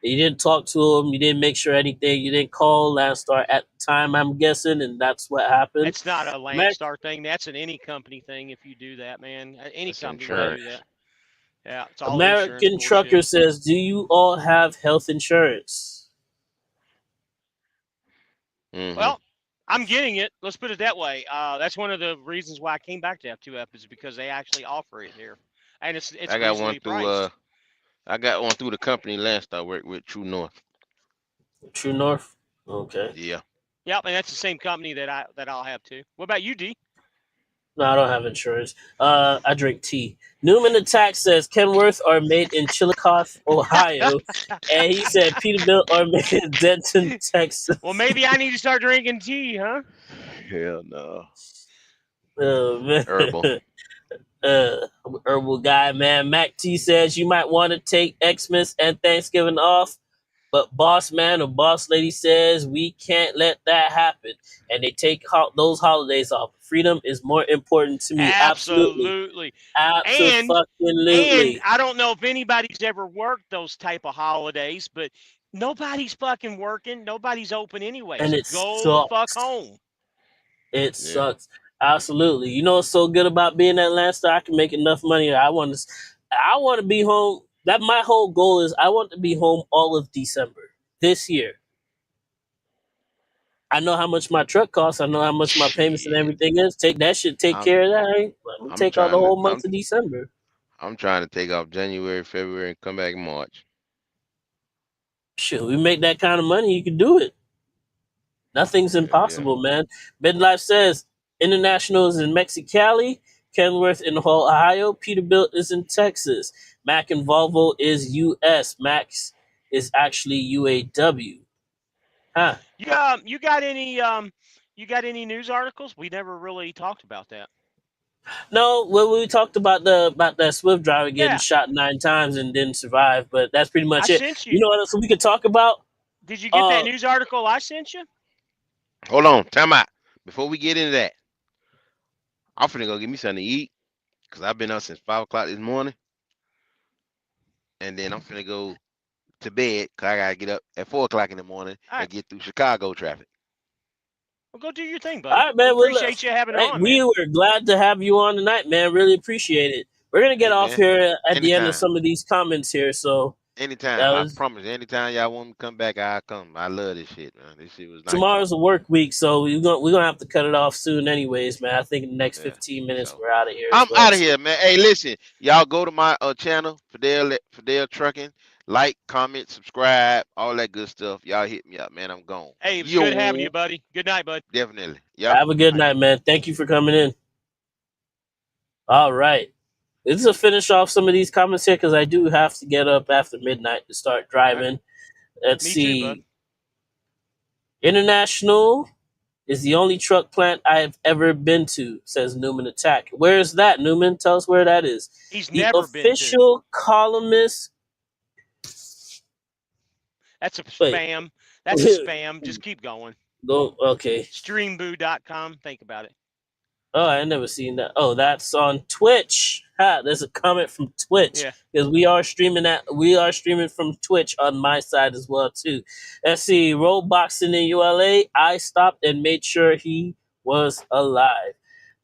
You didn't talk to him. You didn't make sure anything. You didn't call Landstar at the time, I'm guessing, and that's what happened. It's not a Landstar thing. That's an any company thing if you do that, man. Any company will do that. Yeah, it's all American Trucker says, do you all have health insurance? Mm-hmm. Well, I'm getting it. Let's put it that way. That's one of the reasons why I came back to F2F is because they actually offer it here, and it's I got one through priced. I got one through the company Landstar work with, True North. True North. Okay. Yeah. Yep, and that's the same company that I'll have too. What about you, D? No, I don't have insurance. I drink tea. Newman Attack says Kenworth are made in Chillicothe, Ohio, and he said Peterbilt are made in Denton, Texas. Well, maybe I need to start drinking tea, huh? Hell no. Oh, man. Herbal. Herbal guy, man. Mac T says you might want to take Xmas and Thanksgiving off, but boss man or boss lady says we can't let that happen, and they take those holidays off. Freedom is more important to me. Absolutely, Absolutely. And absolutely. I don't know if anybody's ever worked those type of holidays, but nobody's fucking working. Nobody's open anyway. And So it go the fuck sucks. home. It Yeah. sucks. Absolutely. You know what's so good about being at Lancaster? I can make enough money. I want to be home. That my whole goal is I want to be home all of December this year. I know how much my truck costs. I know how much my payments and Shit. everything is. Take I'm care of that. I'm gonna take out the whole month of December. I'm trying to take off January, February, and come back in March. Shit, we make that kind of money, you can do it. Nothing's impossible, man. Midlife says International is in Mexicali, Kenworth in Ohio, Peterbilt is in Texas, Mac and Volvo is US, Max is actually UAW. Huh? You got any news articles? We never really talked about that. No, well, we talked about that Swift driver getting Yeah. shot 9 times and didn't survive, but that's pretty much I it. sent you. You know what else we could talk about? Did you get that news article I sent you? Hold on, time out. Before we get into that, I'm finna go get me something to eat because I've been up since 5 o'clock this morning, and then I'm finna go to bed because I gotta get up at 4 o'clock in the morning and get through Chicago traffic. Well, go do your thing, buddy. All right, man. We appreciate you having on, we man. were glad to have you on tonight, man. Really appreciate it. We're gonna get off here at the end of some of these comments here. So anytime, I promise. Anytime y'all want me to come back, I'll come. I love this shit, man. This shit was nice. Tomorrow's a work week, so we're gonna have to cut it off soon, anyways, man. I think in the next 15 minutes we're out of here. I'm out of here, man. Hey, listen, y'all go to my channel, Fidel Trucking. Like, comment, subscribe, all that good stuff. Y'all hit me up, man. I'm gone. Hey, it was good having you, buddy. Good night, bud. Definitely. Yeah. Have a good night, man. Thank you for coming in. All right. This is a finish off some of these comments here because I do have to get up after midnight to start driving. Let's see. Me too, bud. International is the only truck plant I've ever been to, says Newman Attack. Where is that, Newman? Tell us where that is. He's the never been to. official columnist. That's a spam. That's a spam. Just keep going. Go. Okay. Streamboo.com. Think about it. Oh, I never seen that. Oh, that's on Twitch. There's a comment from Twitch because we are streaming from Twitch on my side as well too. Let's see, Roadboxing in ULA. I stopped and made sure he was alive.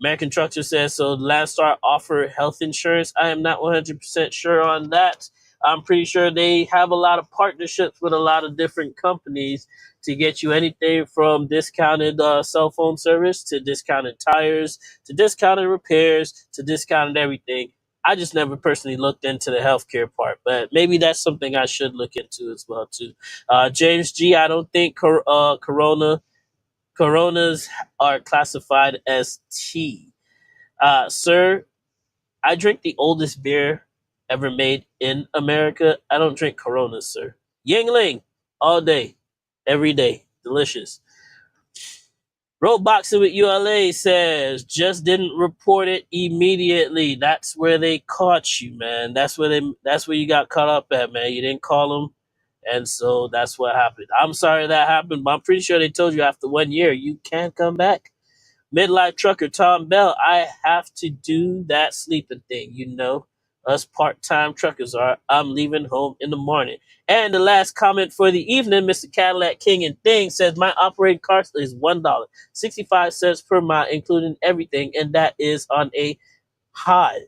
American Trucker says so. Landstar offer health insurance. I am not 100% sure on that. I'm pretty sure they have a lot of partnerships with a lot of different companies to get you anything from discounted cell phone service to discounted tires to discounted repairs to discounted everything. I just never personally looked into the healthcare part, but maybe that's something I should look into as well too. James G, I don't think Coronas are classified as tea. Sir, I drink the oldest beer ever made in America. I don't drink Coronas, sir. Yingling all day, every day, delicious. Roadboxing with ULA says just didn't report it immediately. That's where they caught you, man. That's where you got caught up at, man. You didn't call them, and so that's what happened. I'm sorry that happened, but I'm pretty sure they told you after 1 year you can't come back. Midlife Trucker Tom Bell, I have to do that sleeping thing, you know. Us part-time truckers are. I'm leaving home in the morning. And the last comment for the evening, Mr. Cadillac King and Thing says my operating cost is $1, 65 cents per mile, including everything, and that is on a high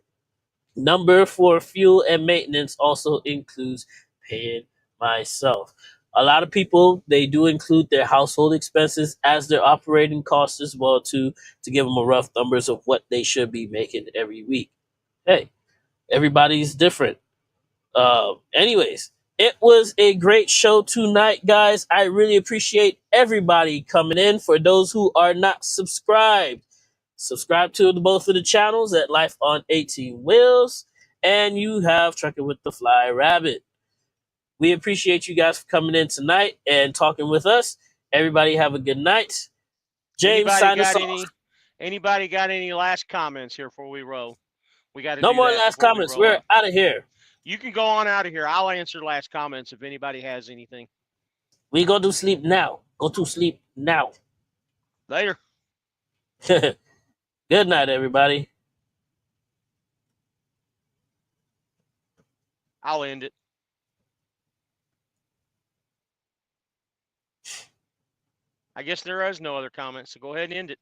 number for fuel and maintenance. Also includes paying myself. A lot of people, they do include their household expenses as their operating costs as well too, to give them a rough numbers of what they should be making every week. Hey, everybody's different. Anyways, it was a great show tonight, guys. I really appreciate everybody coming in. For those who are not subscribed, Subscribe to both of the channels at Life on 18 Wheels, and you have Trucking with the Fly Rabbit. We appreciate you guys for coming in tonight and talking with us. Everybody have a good night. James, sign us off. Anybody got any last comments here before we roll? We got to No do more that last before comments. we roll We're out of here. You can go on out of here. I'll answer last comments if anybody has anything. We go to sleep now. Go to sleep now. Later. Good night, everybody. I'll end it. I guess there is no other comments, so go ahead and end it.